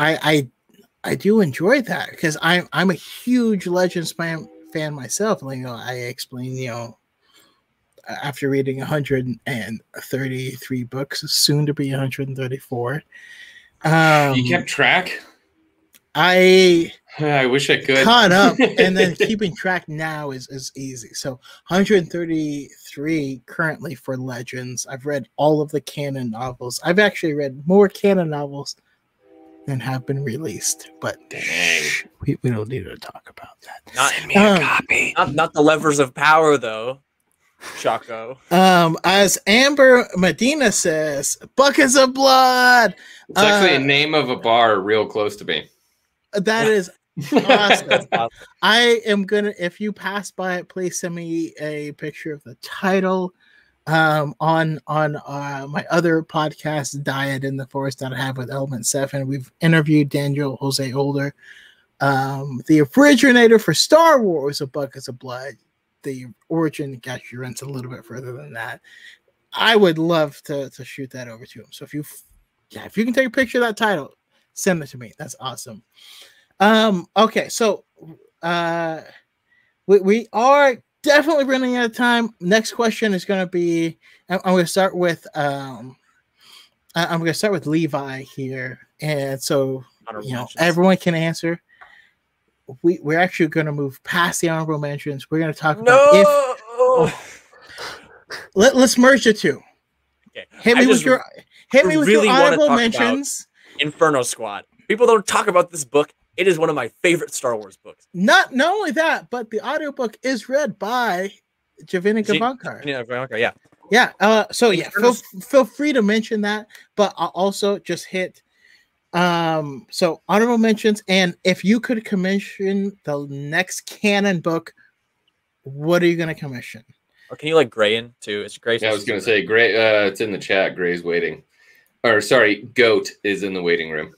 I do enjoy that because I'm a huge Legends fan myself. Like, I explain, after reading 133 books, soon to be 134. You kept track? I wish I could. caught up, and then keeping track now is easy. So 133 currently for Legends. I've read all of the canon novels. I've actually read more canon novels than have been released, but we don't need to talk about that. Send me a copy. Not the Levers of Power, though. Chaco. As Amber Medina says, buckets of blood. It's actually a name of a bar real close to me. That is awesome. I am gonna, if you pass by it, please send me a picture of the title. On my other podcast, Diet in the Forest, that I have with Element 7, we've interviewed Daniel Jose Older, the originator for Star Wars of Buckets of Blood. The origin actually runs a little bit further than that. I would love to shoot that over to him. So if you can take a picture of that title, send it to me. That's awesome. Okay, so we are definitely running out of time. Next question is going to be, I'm going to start with Levi here, and so everyone can answer. We're actually going to move past the honorable mentions. We're going to talk about let's merge the two. Okay. Hit me with your honorable mentions. Inferno Squad. People don't talk about this book. It is one of my favorite Star Wars books. Not only that, but the audiobook is read by Javinica Vonkar. Yeah. Feel free to mention that, but I'll also just hit so honorable mentions, and if you could commission the next canon book, what are you going to commission? Or can you like Gray in too? It's Gray. Yeah, I was going to say Gray. It's in the chat. Gray's waiting. Or sorry, Goat is in the waiting room.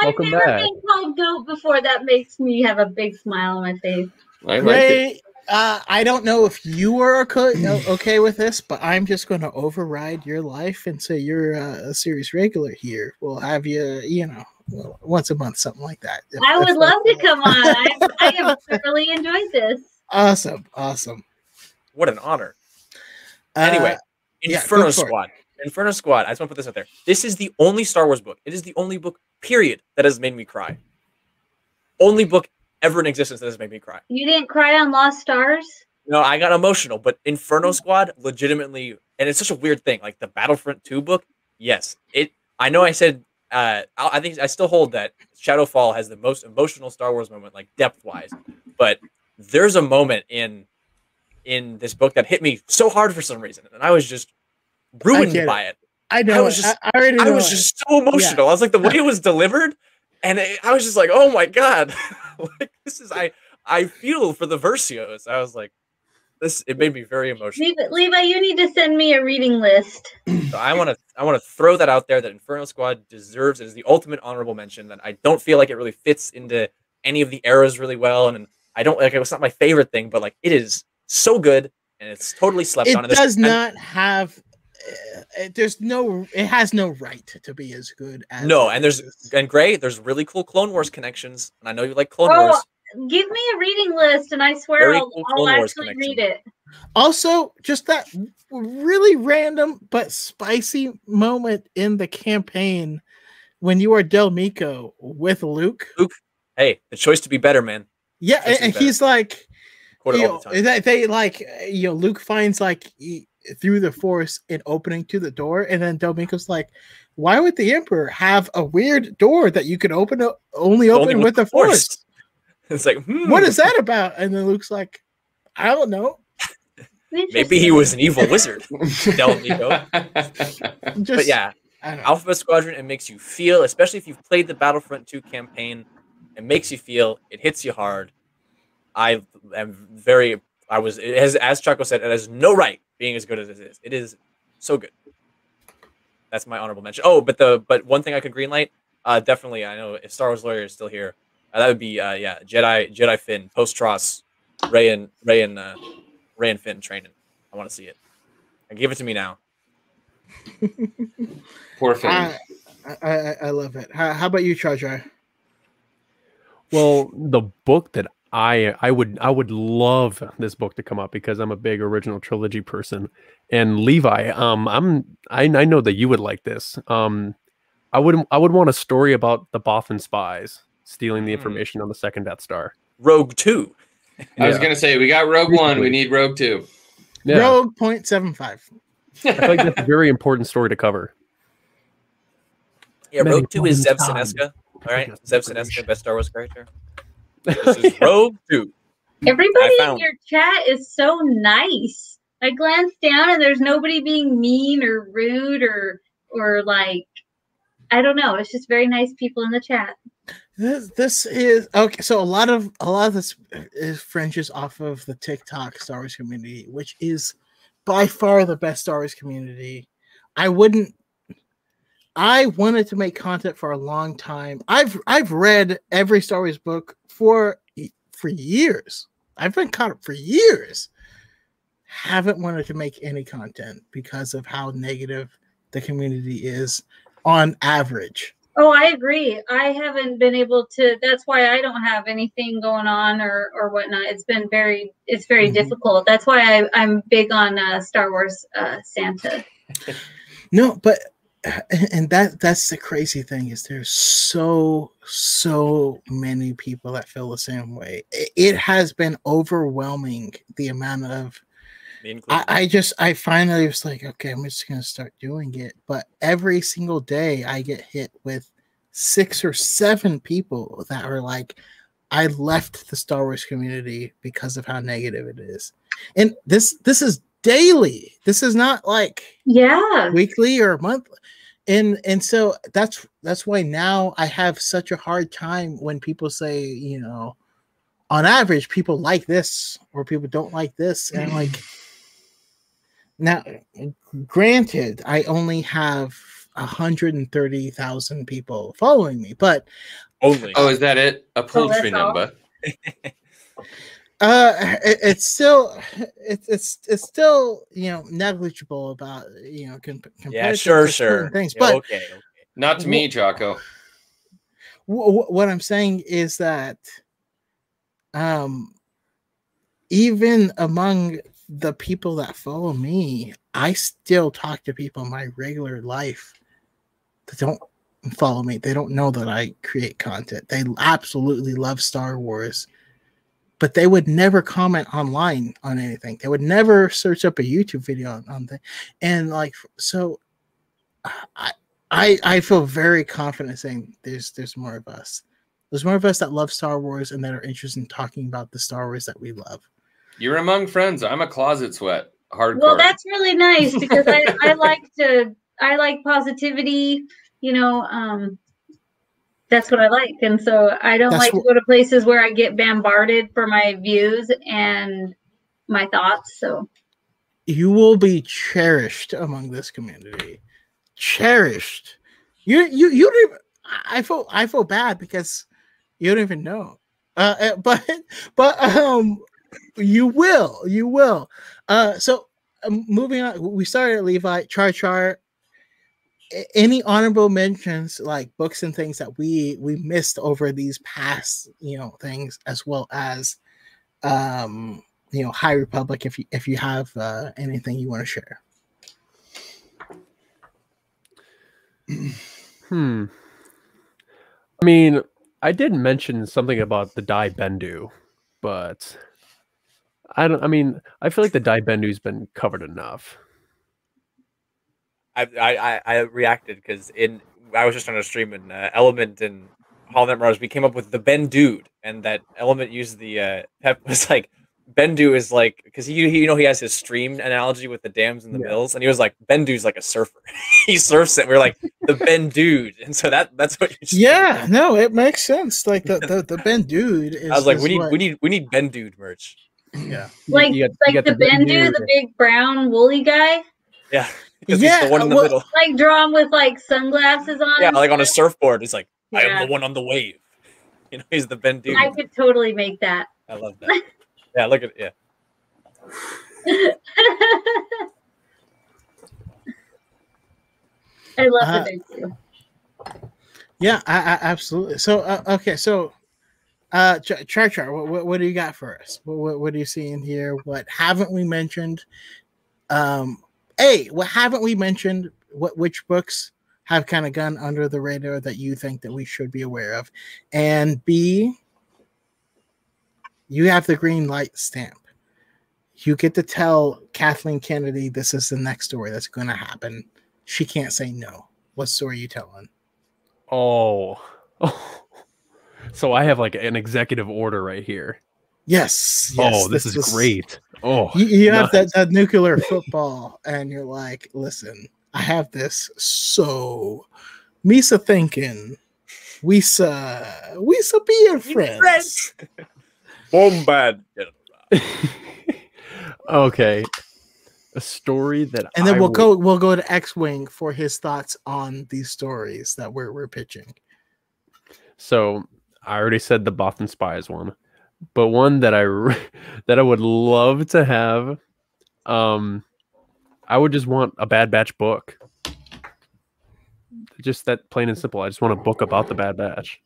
I've never been called Goat before. That makes me have a big smile on my face. I like it. I don't know if you are okay with this, but I'm just going to override your life and say you're a series regular here. We'll have you, once a month, something like that. I would love to come on. I have thoroughly enjoyed this. Awesome. What an honor. Anyway, Inferno Squad. Inferno Squad. I just want to put this out there. This is the only Star Wars book. It is the only book, period, that has made me cry. Only book ever in existence that has made me cry. You didn't cry on Lost Stars? No, I got emotional, but Inferno Squad legitimately, and it's such a weird thing. Like the Battlefront 2 book, yes. I know I said, I think I still hold that Shadowfall has the most emotional Star Wars moment, like depth-wise. But there's a moment in this book that hit me so hard for some reason, and I was just ruined by it. I know. I was just so emotional. I was like, the way it was delivered, and I was just like, oh my god, like this is I feel for the Versios. I was like, this. It made me very emotional. Levi, you need to send me a reading list. So I want to throw that out there that Inferno Squad deserves. It is the ultimate honorable mention. That I don't feel like it really fits into any of the eras really well, and I don't like. It's not my favorite thing, but like it is so good, and it's totally slept on. It does not have. It has no right to be as good as Gray. There's really cool Clone Wars connections, and I know you like Clone Wars. Give me a reading list, and I swear I'll actually read it. Also, just that really random but spicy moment in the campaign when you are Del Meeko with Luke. Hey, the choice to be better, man. Yeah, and he's like, they like, Luke finds like. Through the Force an opening to the door, and then Del Meeko's like, why would the Emperor have a weird door that you could only open with the Force? It's like, what is that about? And then Luke's like, I don't know. Maybe he was an evil wizard. Del Meeko. But yeah, Alphabet Squadron, it makes you feel, especially if you've played the Battlefront 2 campaign, it makes you feel, it hits you hard. As Chaco said, it has no right being as good as it is. It is so good. That's my honorable mention. Oh, but one thing I could greenlight, definitely. I know if Star Wars Lawyer is still here, that would be Jedi Finn post Tross, Ray and Finn training. I want to see it. Give it to me now. Poor Finn. I love it. How about you, Charger? Well, the book that I would love this book to come up because I'm a big original trilogy person. And Levi, I know that you would like this. I would want a story about the Bothan spies stealing the information on the second Death Star. Rogue 2. I was gonna say we got Rogue One, we need Rogue 2. Yeah. Rogue 0.75. I feel like that's a very important story to cover. Yeah, Rogue 2 is Zev Sineska. All right, Zev Sineska, best Star Wars character. This is Rogue 2. Everybody in your chat is so nice. I glanced down and there's nobody being mean or rude or like, I don't know. It's just very nice people in the chat. This is okay. So a lot of this is fringes off of the TikTok Star Wars community, which is by far the best Star Wars community. I wanted to make content for a long time. I've read every Star Wars book for years. I've been caught up for years. Haven't wanted to make any content because of how negative the community is on average. Oh, I agree. I haven't been able to. That's why I don't have anything going on or whatnot. It's very difficult. That's why I'm big on Star Wars Santa. No, but and that's the crazy thing is there's so many people that feel the same way. It has been overwhelming the amount of. I finally was like, okay, I'm just gonna start doing it. But every single day I get hit with 6 or 7 people that are like, I left the Star Wars community because of how negative it is. And this is daily. This is not like weekly or monthly. And so that's why now I have such a hard time when people say, you know, on average people like this or people don't like this. And like now, granted, I only have 130,000 people following me, but only. Oh, is that it? A poultry number? It's still you know negligible about you know yeah sure things, yeah, but okay. Not to me, Jocko. What I'm saying is that even among the people that follow me, I still talk to people in my regular life that don't follow me. They don't know that I create content. They absolutely love Star Wars, but they would never comment online on anything. They would never search up a YouTube video on things. And like, so I feel very confident saying there's more of us. There's more of us that love Star Wars and that are interested in talking about the Star Wars that we love. You're among friends. I'm a closet sweat. Hardcore. Well, that's really nice because I like positivity, you know, that's what I like. And so I don't like to go to places where I get bombarded for my views and my thoughts. So you will be cherished among this community. Cherished. You don't even, I feel bad because you don't even know. But you will. So moving on, we started at Levi, Char. Any honorable mentions, like books and things that we missed over these past, you know, things, as well as, you know, High Republic. If you have anything you want to share. I mean, I did mention something about the Dai Bendu, but I feel like the Dai Bendu's been covered enough. I reacted because I was just on a stream in Element and Hall Night Mirage. We came up with the Ben Dude, and that Element used the Pep was like Ben Dude is like because he has his stream analogy with the dams and the mills, and he was like Ben Dude's like a surfer. He surfs it. We're like the Ben Dude, and so that's what you no, it makes sense. Like the Ben Dude is. I was like, we need Ben Dude merch. Yeah, like the Ben Dude, the big brown woolly guy. Yeah. Because he's the one in the middle. Like draw him with like sunglasses on. Yeah, like on a surfboard. He's like, I am the one on the wave. You know, he's the Ben Dude. I could totally make that. I love that. Yeah, look at it. Yeah. I love the Ben Dude. Yeah, I absolutely. So okay, so Char, what do you got for us? What are you seeing here? What haven't we mentioned? What haven't we mentioned? Which books have kind of gone under the radar that you think that we should be aware of? And B, you have the green light stamp. You get to tell Kathleen Kennedy this is the next story that's going to happen. She can't say no. What story are you telling? Oh. So I have like an executive order right here. Yes. Oh, this is great. Oh, you have that nuclear football, and you're like, listen, I have this. So, Misa thinking, we being friends. Bombad. Okay. A story that, and then we'll go to X-Wing for his thoughts on these stories that we're pitching. So I already said the Boston Spies one, but one that I would love to have, I would just want a Bad Batch book. Just that, plain and simple. I just want a book about the Bad Batch.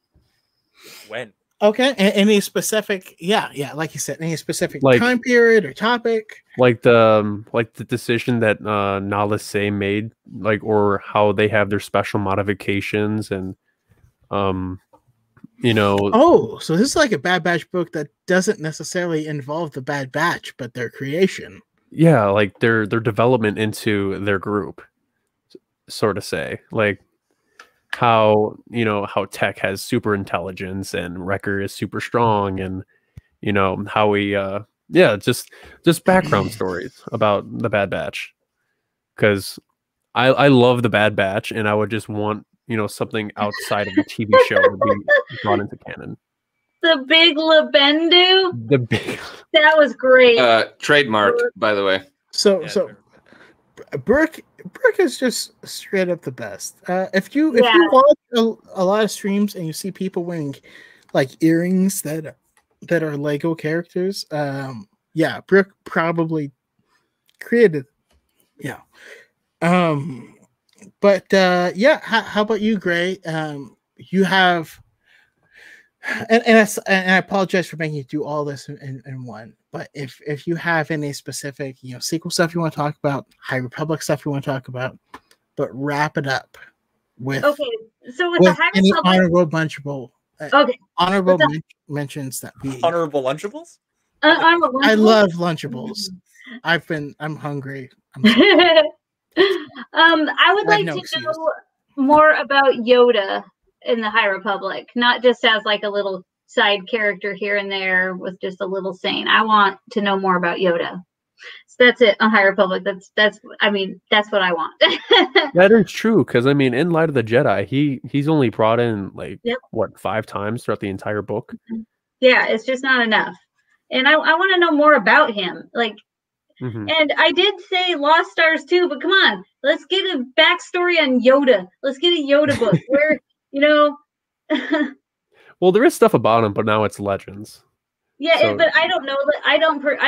When? Okay. Any specific? Yeah. Like you said, any specific time period or topic? Like the decision that Nala Se made, or how they have their special modifications and Oh, so this is like a Bad Batch book that doesn't necessarily involve the Bad Batch, but their creation. Yeah, like their development into their group, sort of say. Like how Tech has super intelligence and Wrecker is super strong, and how we just background stories about the Bad Batch. Because I love the Bad Batch, and I would just want something outside of the TV show to be brought into canon. The Big Labendu. The big. That was great. Trademarked, by the way. So Brooke is just straight up the best. If you watch a lot of streams and you see people wearing like earrings that are Lego characters, Brooke probably created. Yeah. But how about you, Gray? You have, and I apologize for making you do all this in one. But if you have any specific sequel stuff you want to talk about, High Republic stuff you want to talk about, but wrap it up with the High any Republic honorable mentions that we honorable Lunchables. I love Lunchables. I'm hungry. I would like to know more about Yoda in the High Republic, not just as like a little side character here and there with just a little saying. I want to know more about Yoda. So that's it on High Republic. That's what I want. That is true, because in Light of the Jedi, he's only brought in 5 times throughout the entire book. Yeah, it's just not enough. And I want to know more about him. And I did say Lost Stars too, but come on, let's get a backstory on Yoda. Let's get a Yoda book where, Well, there is stuff about him, but now it's Legends. Yeah, so, but I don't know. I've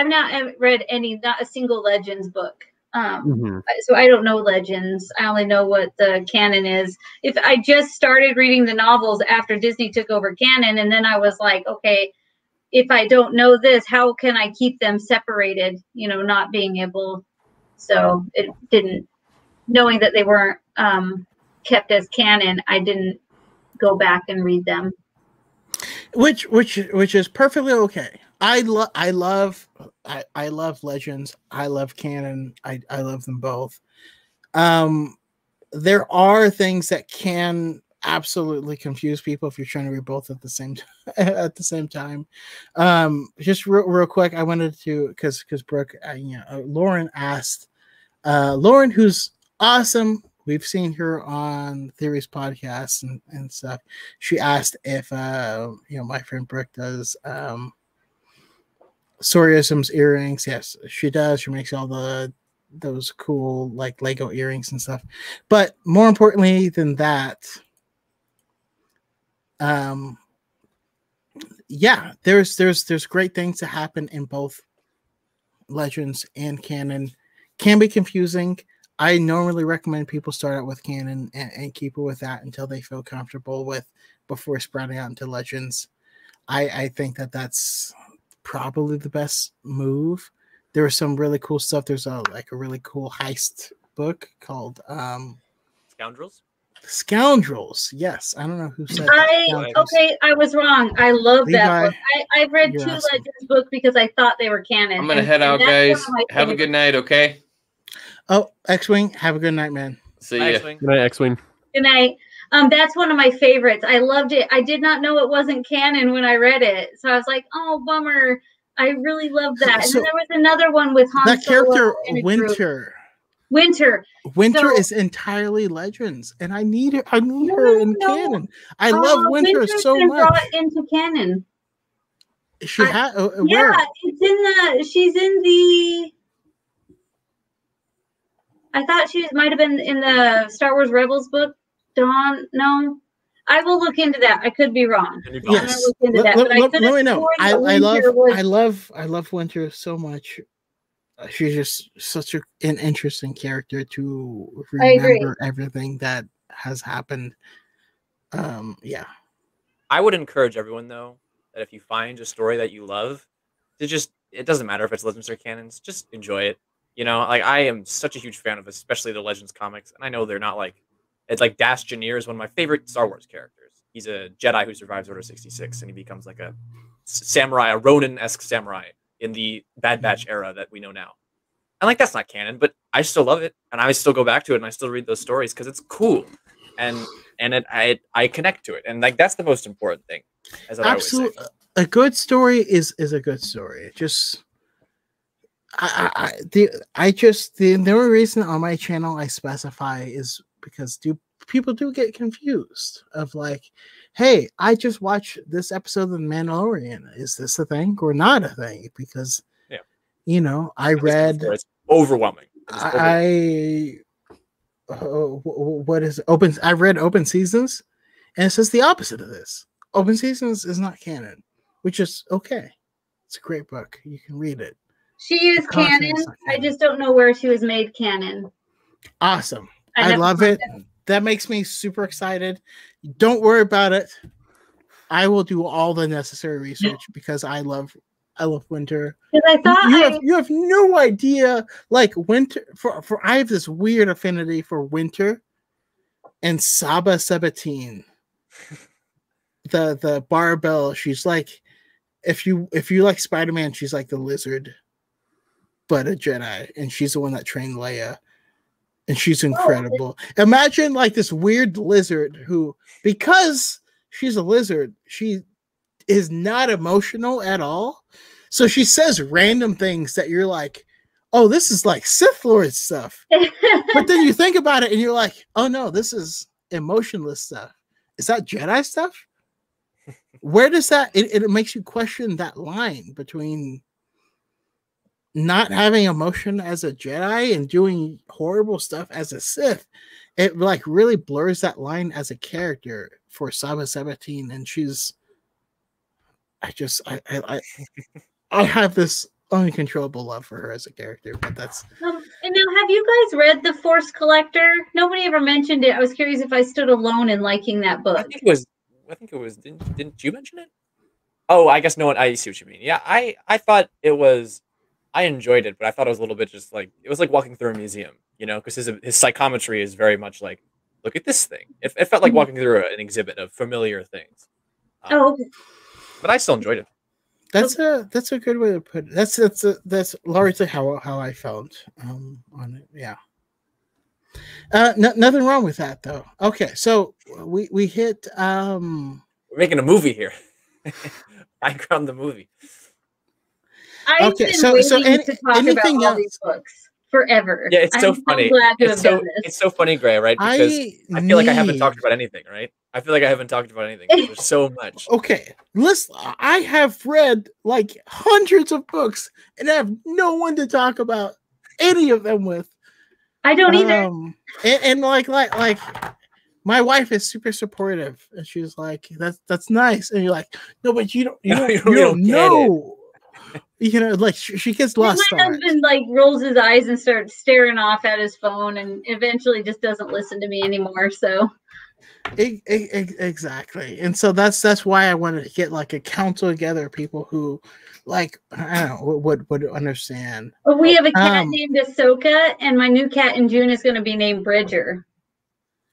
not read not a single Legends book. So I don't know Legends. I only know what the canon is. If I just started reading the novels after Disney took over canon, and then I was like, okay, if I don't know this, how can I keep them separated? Not being able. So it didn't, knowing that they weren't kept as canon, I didn't go back and read them. Which is perfectly okay. I love Legends. I love canon. I love them both. There are things that can absolutely confuse people if you're trying to read both at the same time. Just real quick, I wanted to because Brooke, Lauren asked, Lauren, who's awesome. We've seen her on Theories podcasts and stuff. She asked if my friend Brooke does Soriasm's earrings. Yes, she does. She makes all those cool like Lego earrings and stuff. But more importantly than that, there's great things to happen in both Legends and canon. Can be confusing. I normally recommend people start out with canon and keep it with that until they feel comfortable with before spreading out into Legends. I think that that's probably the best move. There was some really cool stuff. There's a really cool heist book called Scoundrels. Scoundrels. Yes, I don't know who said that. I was wrong. I love Levi, that book. I've read two awesome. Legends books because I thought they were canon. I'm gonna head out, guys. Have a good night, okay? Oh, X-Wing, have a good night, man. See ya. X-Wing. Good night, X-Wing. Good night. That's one of my favorites. I loved it. I did not know it wasn't canon when I read it, so I was like, "Oh, bummer." I really loved that. And then there was another one with Han that Solo character in a Winter. Winter is entirely Legends, and I need her. I need her in canon. I love Winter Winter's so been much. Brought into canon. She had yeah, it's in the. She's in the. I thought she might have been in the Star Wars Rebels book. Dawn, no. I will look into that. I could be wrong. Yes. Look into that. Let me know. I love Winter so much. She's just such an interesting character to remember everything that has happened. Yeah. I would encourage everyone though that if you find a story that you love, to just it doesn't matter if it's Legends or canons, just enjoy it. You know, like I am such a huge fan of especially the Legends comics, and I know they're not like it's like Dash Janier is one of my favorite Star Wars characters. He's a Jedi who survives Order 66, and he becomes like a samurai, a Ronin-esque samurai in the Bad Batch era that we know now. And like that's not canon, but I still love it, and I still go back to it, and I still read those stories because it's cool, and I connect to it, and like that's the most important thing. As absolutely, a good story is a good story. It just. The only reason on my channel I specify is because people do get confused of like, hey, I just watched this episode of The Mandalorian. Is this a thing or not a thing? Because you know, I read it's overwhelming. What is open? I read Open Seasons, and it says the opposite of this. Open Seasons is not canon, which is okay. It's a great book. You can read it. She is canon. I just don't know where she was made canon. Awesome. I love it. That makes me super excited. Don't worry about it. I will do all the necessary research because I love Winter. I thought you have no idea. Like Winter for I have this weird affinity for Winter and Saba Sabatine. the Barbell, she's like if you like Spider-Man, she's like the lizard. But a Jedi, and she's the one that trained Leia, and she's incredible. Imagine like this weird lizard who, because she's a lizard, she is not emotional at all. So she says random things that you're like, oh, this is like Sith Lord stuff. But then you think about it, and you're like, oh no, this is emotionless stuff. Is that Jedi stuff? Where does that? It makes you question that line between not having emotion as a Jedi and doing horrible stuff as a Sith. It like really blurs that line as a character for Saba Sabatine, and she's I have this uncontrollable love for her as a character, but that's and now have you guys read The Force Collector? Nobody ever mentioned it. I was curious if I stood alone in liking that book. I think it was didn't you mention it? Oh, I guess no one. I see what you mean. Yeah, I thought it was. I enjoyed it, but I thought it was a little bit just like it was like walking through a museum, you know, because his psychometry is very much like, look at this thing. It felt like walking through an exhibit of familiar things. Okay. But I still enjoyed it. That's a good way to put it. That's largely how I felt on it. Yeah. Nothing wrong with that though. Okay, so we hit. We're making a movie here. Background the movie. I've been waiting to talk about all these books forever. Yeah, it's so funny. It's so funny, Gray, right? Because I feel like I haven't talked about anything, right? I feel like I haven't talked about anything. There's so much. Okay, listen, I have read like hundreds of books and I have no one to talk about any of them with. I don't either. And like my wife is super supportive, and she's like, "That's nice," and you're like, "No, but you don't know." You know, like she gets lost. My husband like rolls his eyes and starts staring off at his phone, and eventually just doesn't listen to me anymore. So Exactly. And so that's why I wanted to get like a council together of people who like I don't know would understand. Well, we have a cat named Ahsoka, and my new cat in June is going to be named Bridger.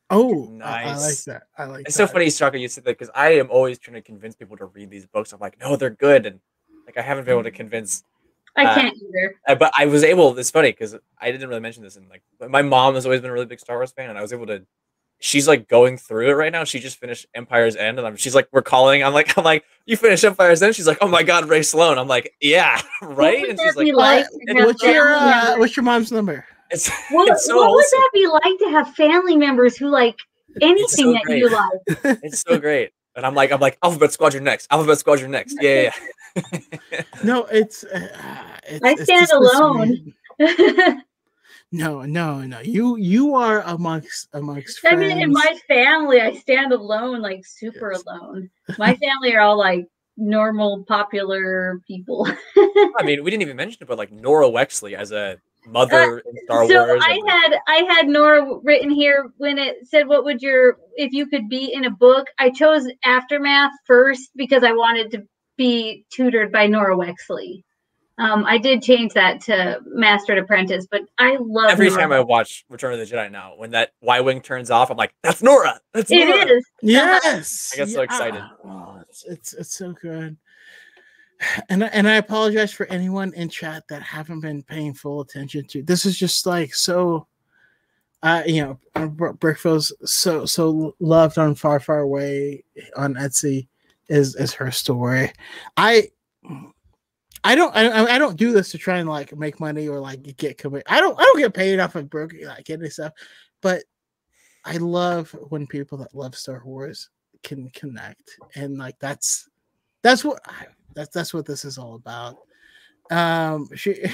Oh, nice. I like that. I like it's that. so funny, Straka, you said that because I am always trying to convince people to read these books. I'm like, no, they're good. And like I haven't been able to convince. I can't either. But I was able, it's funny because I didn't really mention this. And like my mom has always been a really big Star Wars fan. And I was able to, she's like going through it right now. She just finished Empire's End. And she's like, we're calling. I'm like, you finished Empire's End? She's like, oh my God, Ray Sloane. I'm like, yeah, right? And she's like, what's your mom's number? It's so what would wholesome. that be like to have family members who like anything that you like? It's so great. And I'm like, Alphabet Squadron next. Alphabet Squadron next. Yeah. No, it's I stand alone. No. You are amongst friends. I mean, in my family, I stand alone, like super alone. My family are all like normal, popular people. I mean, we didn't even mention it, but like Nora Wexley as a mother in Star Wars. I had Nora written here when it said, "What would if you could be in a book?" I chose Aftermath first because I wanted to be tutored by Nora Wexley. I did change that to Master and Apprentice, but I love every Nora. time I watch Return of the Jedi now, when that Y-wing turns off, I'm like, "That's Nora! That's Nora!" It is. Yes, I get so excited. Oh, it's so good. And I apologize for anyone in chat that haven't been paying full attention to. This is just like so. Brickfield's so loved on Far Far Away on Etsy is her story. I don't do this to try and like make money or like get committed. I don't get paid off of broke like any stuff, but I love when people that love Star Wars can connect, and like that's what this is all about. She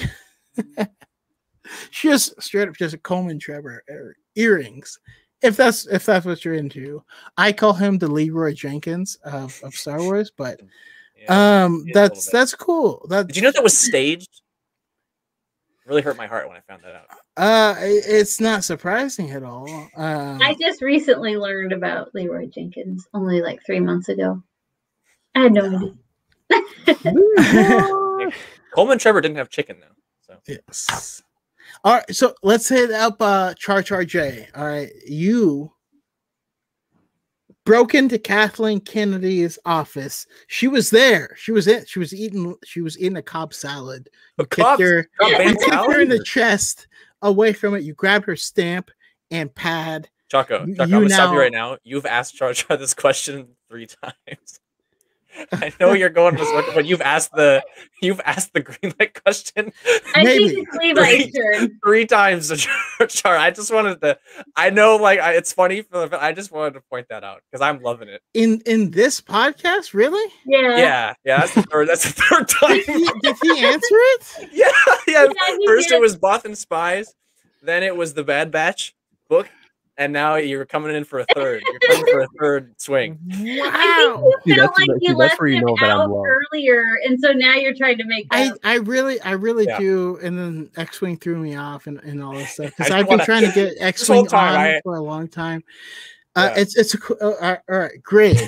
just straight up just a Coleman Trevor earrings. If that's what you're into, I call him the Leroy Jenkins of Star Wars, but that's cool. Did you know that was staged? It really hurt my heart when I found that out. It's not surprising at all. I just recently learned about Leroy Jenkins only like 3 months ago. I had no idea. Coleman Trevor didn't have chicken though. So yes. All right, so let's hit up Char J. All right, you broke into Kathleen Kennedy's office. She was there. She was eating a Cobb salad. You kicked her in the chest away from it. You grabbed her stamp and pad. Choco, I'm gonna stop you right now. You've asked Char this question 3 times. I know you're going this way, but you've asked the green light question. I think it's Levi's turn 3 times. Char, I just wanted to. I know, like it's funny, but I just wanted to point that out because I'm loving it. In this podcast, really? Yeah. That's the third time. Did he answer it? Yeah. First it was Both and Spies, then it was the Bad Batch book. And now you're coming in for a third. You're coming for a third swing. Wow! I think you felt like you left him out earlier, and so now you're trying to make. I really do. And then X-Wing threw me off and all this stuff because I've been trying to get X-Wing on for a long time. It's all right. Great.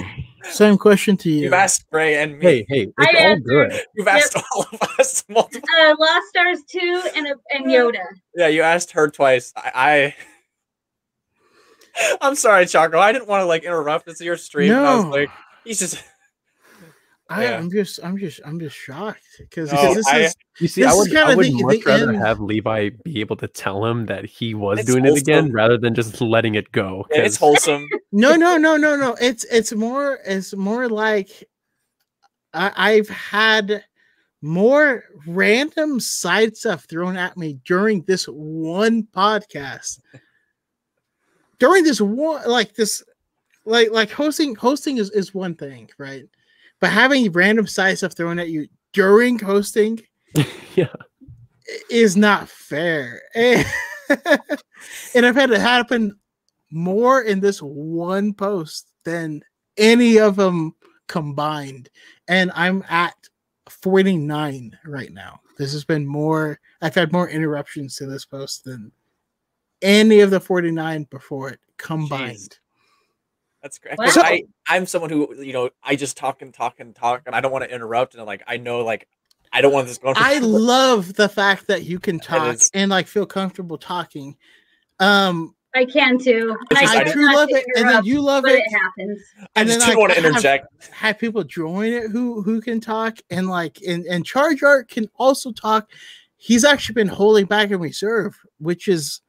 Same question to you. You've asked Gray and me. Hey, it's all good. You've asked all of us multiple. Lost Stars 2 and Yoda. Yeah, you asked her twice. I'm sorry, Choco. I didn't want to like interrupt. It's your stream. No. I was like, he's just. I'm just shocked because I would much rather have Levi be able to tell him that he was doing it again rather than just letting it go. Yeah, it's wholesome. No. It's more like I've had more random side stuff thrown at me during this one podcast. During this one, like hosting is one thing, right? But having random side stuff thrown at you during hosting, is not fair. And I've had it happen more in this one post than any of them combined, and I'm at 49 right now. This has been more. I've had more interruptions to this post than any of the 49 before it combined. That's great. Wow. 'Cause I'm someone who, you know, I just talk and talk and talk, and I don't want to interrupt. And like, I know, like, I don't want this going. I love the fact that you can talk is. and like feel comfortable talking. I can too. It's just- I try truly not love to it, and then interrupt, you love but it. it happens. I And just then, didn't want to have- interject. Have people join it who can talk, and like and Charge Art can also talk. He's actually been holding back in reserve, which is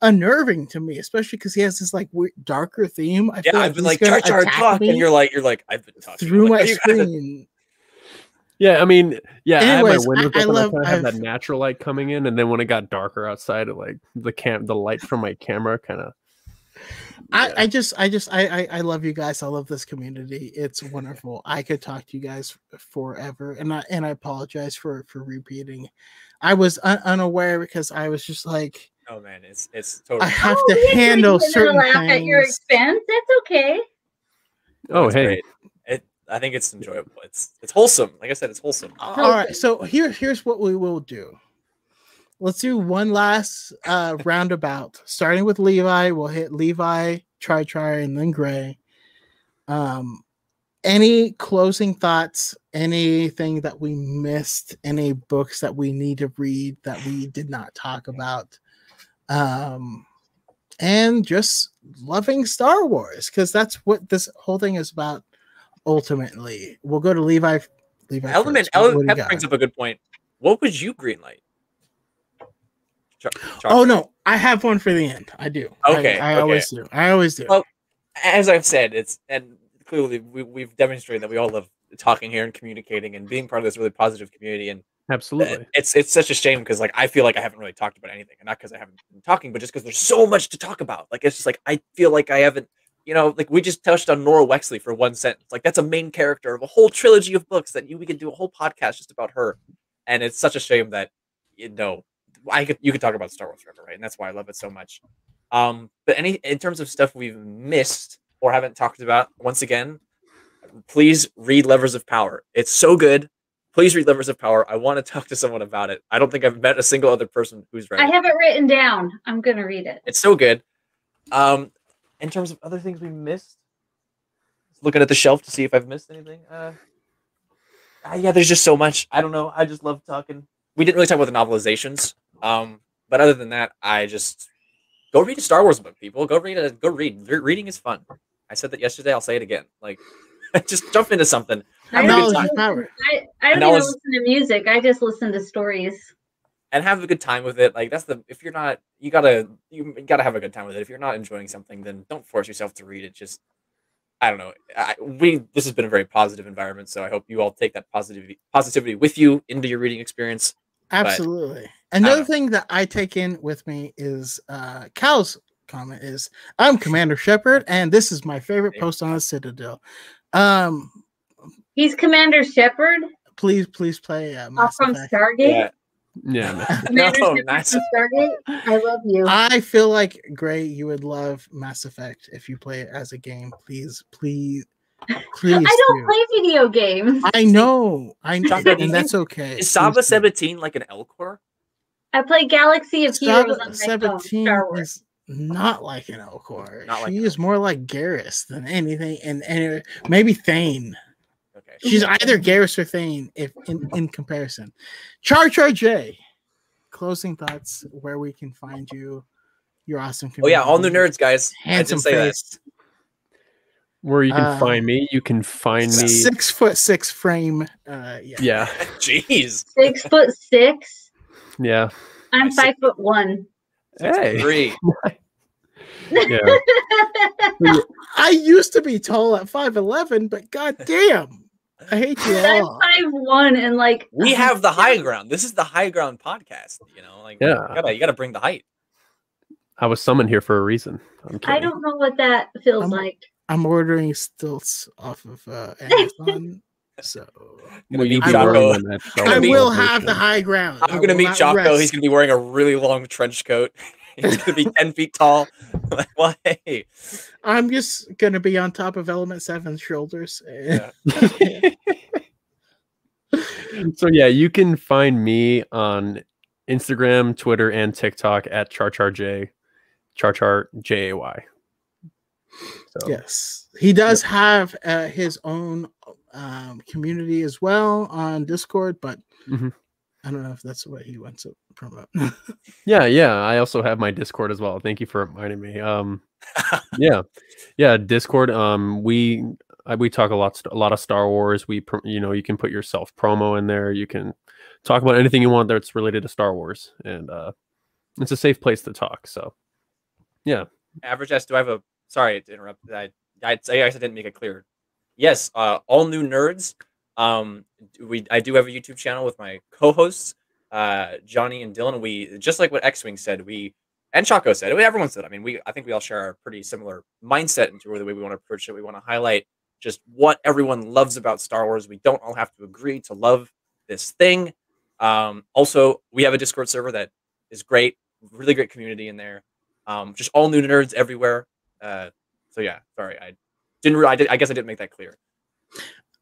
unnerving to me, especially because he has this like weird, darker theme. I Yeah, feel I've been he's like, gonna Char attack talk, me and you're like, I've been talking through I'm my like, "You gotta-" screen. Yeah, I mean, yeah, Anyways, I have my windows I up, and love- I kind of have I've- that natural light coming in, and then when it got darker outside, it, like the light from my camera kind of. I love you guys. I love this community. It's wonderful. I could talk to you guys forever, and I apologize for repeating. I was unaware because I was just like, Oh man, it's I totally. have Oh, to we didn't handle even certain laugh things. at your expense. That's okay. Oh, it's hey. great. I think it's enjoyable. It's wholesome. Like I said, it's wholesome. All right, so here's what we will do. Let's do one last roundabout, starting with Levi. We'll hit Levi, Try, and then Gray. Any closing thoughts? Anything that we missed? Any books that we need to read that we did not talk about? And just loving Star Wars, because that's what this whole thing is about. Ultimately, we'll go to Levi. Element first. What do you Pep got? brings up a good point. What would you greenlight? Oh no, I have one for the end. I do. Okay, I okay. always do. I always do. Well, as I've said, and clearly we've demonstrated that we all love talking here and communicating and being part of this really positive community. And Absolutely. it's such a shame because like I feel like I haven't really talked about anything, and not because I haven't been talking, but just because there's so much to talk about. Like it's just like I feel like I haven't. You know, like we just touched on Nora Wexley for one sentence. Like that's a main character of a whole trilogy of books that we could do a whole podcast just about her. And it's such a shame that you could talk about Star Wars forever, right? And that's why I love it so much. But in terms of stuff we've missed or haven't talked about, once again, please read Levers of Power. It's so good. Please read Levers of Power. I want to talk to someone about it. I don't think I've met a single other person who's read it. I have it written down. I'm gonna read it. It's so good. In terms of other things we missed, looking at the shelf to see if I've missed anything. Yeah, there's just so much. I don't know. I just love talking. We didn't really talk about the novelizations. But other than that, I just go read a Star Wars book, people. Go read. Reading is fun. I said that yesterday. I'll say it again. Like, just jump into something. I Have a good don't, Knowledge time. is power. I don't Knowledge- even listen to music. I just listen to stories. And have a good time with it. Like if you're not, you gotta have a good time with it. If you're not enjoying something, then don't force yourself to read it. Just, I don't know. This has been a very positive environment, so I hope you all take that positivity with you into your reading experience. Absolutely. Another know. thing that I take in with me is Cal's comment is, I'm Commander Shepard, and this is my favorite post on the Citadel. He's Commander Shepard Please play Mass from Effect. Stargate. Yeah, man. Commander No, Shepard nice. from Stargate. I love you. I feel like, Gray, you would love Mass Effect if you play it as a game. Please I don't play video games. I know, Chocolate, do you and that's think- okay. Is Saba Please do. 17 like an Elcor? I play Galaxy of Heroes Saba on my phone. 17 Star Wars. is not like an Elcor. Not like She an is more like Garrus than anything, and maybe Thane. Okay. She's either Garrus or Thane, if in comparison. Char J. Closing thoughts, where we can find you. You're awesome. Oh yeah, all new nerds, guys. Handsome I did say that. face. Where you can find me, you can find me. 6'6" frame. Yeah. Yeah, Jeez. 6'6". yeah. I'm 5'1". Hey, 3. yeah. I used to be tall at 5'11", but goddamn, I hate you I'm all. 5'1" and like We have the high ground. This is the high ground podcast. You know, like Yeah. you gotta bring the height. I was summoned here for a reason. I'm kidding. I don't know what that feels I'm- like. I'm ordering stilts off of Amazon, so Well, you meet be Jocko. wearing that gonna I be- will have the high ground. I'm I gonna will meet not Jocko. rest. He's gonna be wearing a really long trench coat. He's gonna be 10 feet tall. Like, well, hey. I'm just gonna be on top of Element 7's shoulders. Yeah. So yeah, you can find me on Instagram, Twitter, and TikTok at CharCharJ, CharCharJay. So, Yes, he does have his own community as well on Discord, but I don't know if that's what he wants to promote. yeah. I also have my Discord as well. Thank you for reminding me. Yeah. Discord. We talk a lot of Star Wars. You can put your self promo in there. You can talk about anything you want that's related to Star Wars, and it's a safe place to talk. So, yeah. Average S, do I have a? Sorry to interrupt. I guess I didn't make it clear. Yes, all new nerds. I do have a YouTube channel with my co-hosts, Johnny and Dylan. We, just like what X-Wing said, and Chaco said, everyone said. I mean, I think we all share a pretty similar mindset into the way we want to approach it. We want to highlight just what everyone loves about Star Wars. We don't all have to agree to love this thing. Also, we have a Discord server that is great, really great community in there. Just all new nerds everywhere. So yeah, sorry, I guess I didn't make that clear.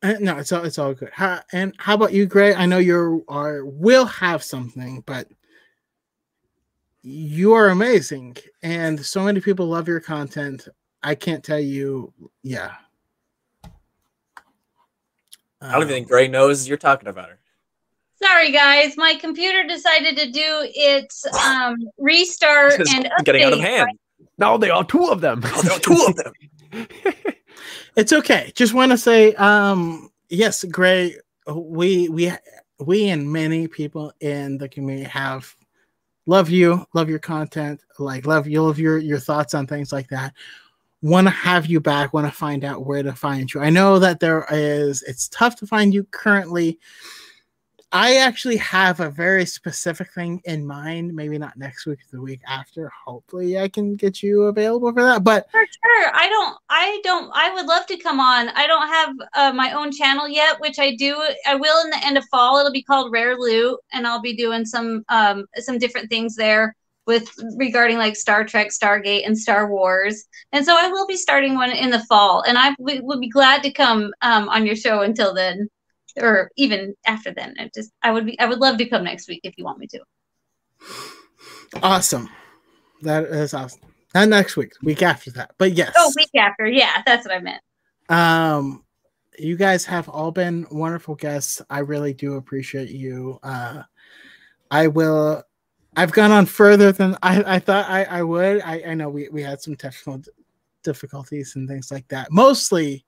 No, it's all good. And how about you, Gray? I know will have something, but you are amazing, and so many people love your content. I can't tell you. Yeah. I don't even think Gray knows you're talking about her. Sorry, guys. My computer decided to do its restart and update. Getting out of hand. No, they are two of them. Oh, there are two of them. It's okay. Just want to say, yes, Gray. We and many people in the community love your content, love your thoughts on things like that. Want to have you back. Want to find out where to find you. I know that it's tough to find you currently. I actually have a very specific thing in mind. Maybe not next week, the week after. Hopefully I can get you available for that. But for sure. I would love to come on. I don't have my own channel yet, which I will in the end of fall. It'll be called Rare Loot, and I'll be doing some different things there regarding like Star Trek, Stargate, and Star Wars. And so I will be starting one in the fall, and I would be glad to come on your show until then. Or even after then. I would love to come next week if you want me to. Awesome. That is awesome. Not next week, week after that. But yes. Oh, week after. Yeah, that's what I meant. You guys have all been wonderful guests. I really do appreciate you. I've gone on further than I thought I would. I know we had some technical difficulties and things like that. Mostly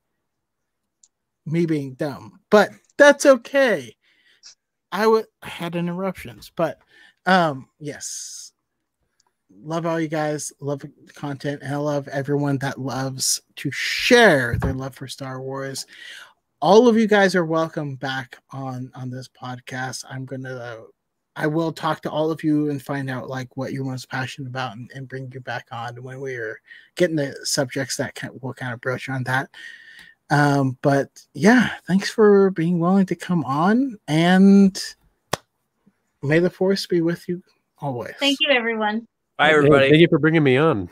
me being dumb, but that's okay. I had interruptions, but yes, love all you guys, love the content, and I love everyone that loves to share their love for Star Wars. All of you guys are welcome back on this podcast. I will talk to all of you and find out like what you're most passionate about and bring you back on when we're getting the subjects that will kind of broach on that. But yeah, thanks for being willing to come on, and may the Force be with you always. Thank you, everyone. Bye, everybody. Thank you for bringing me on.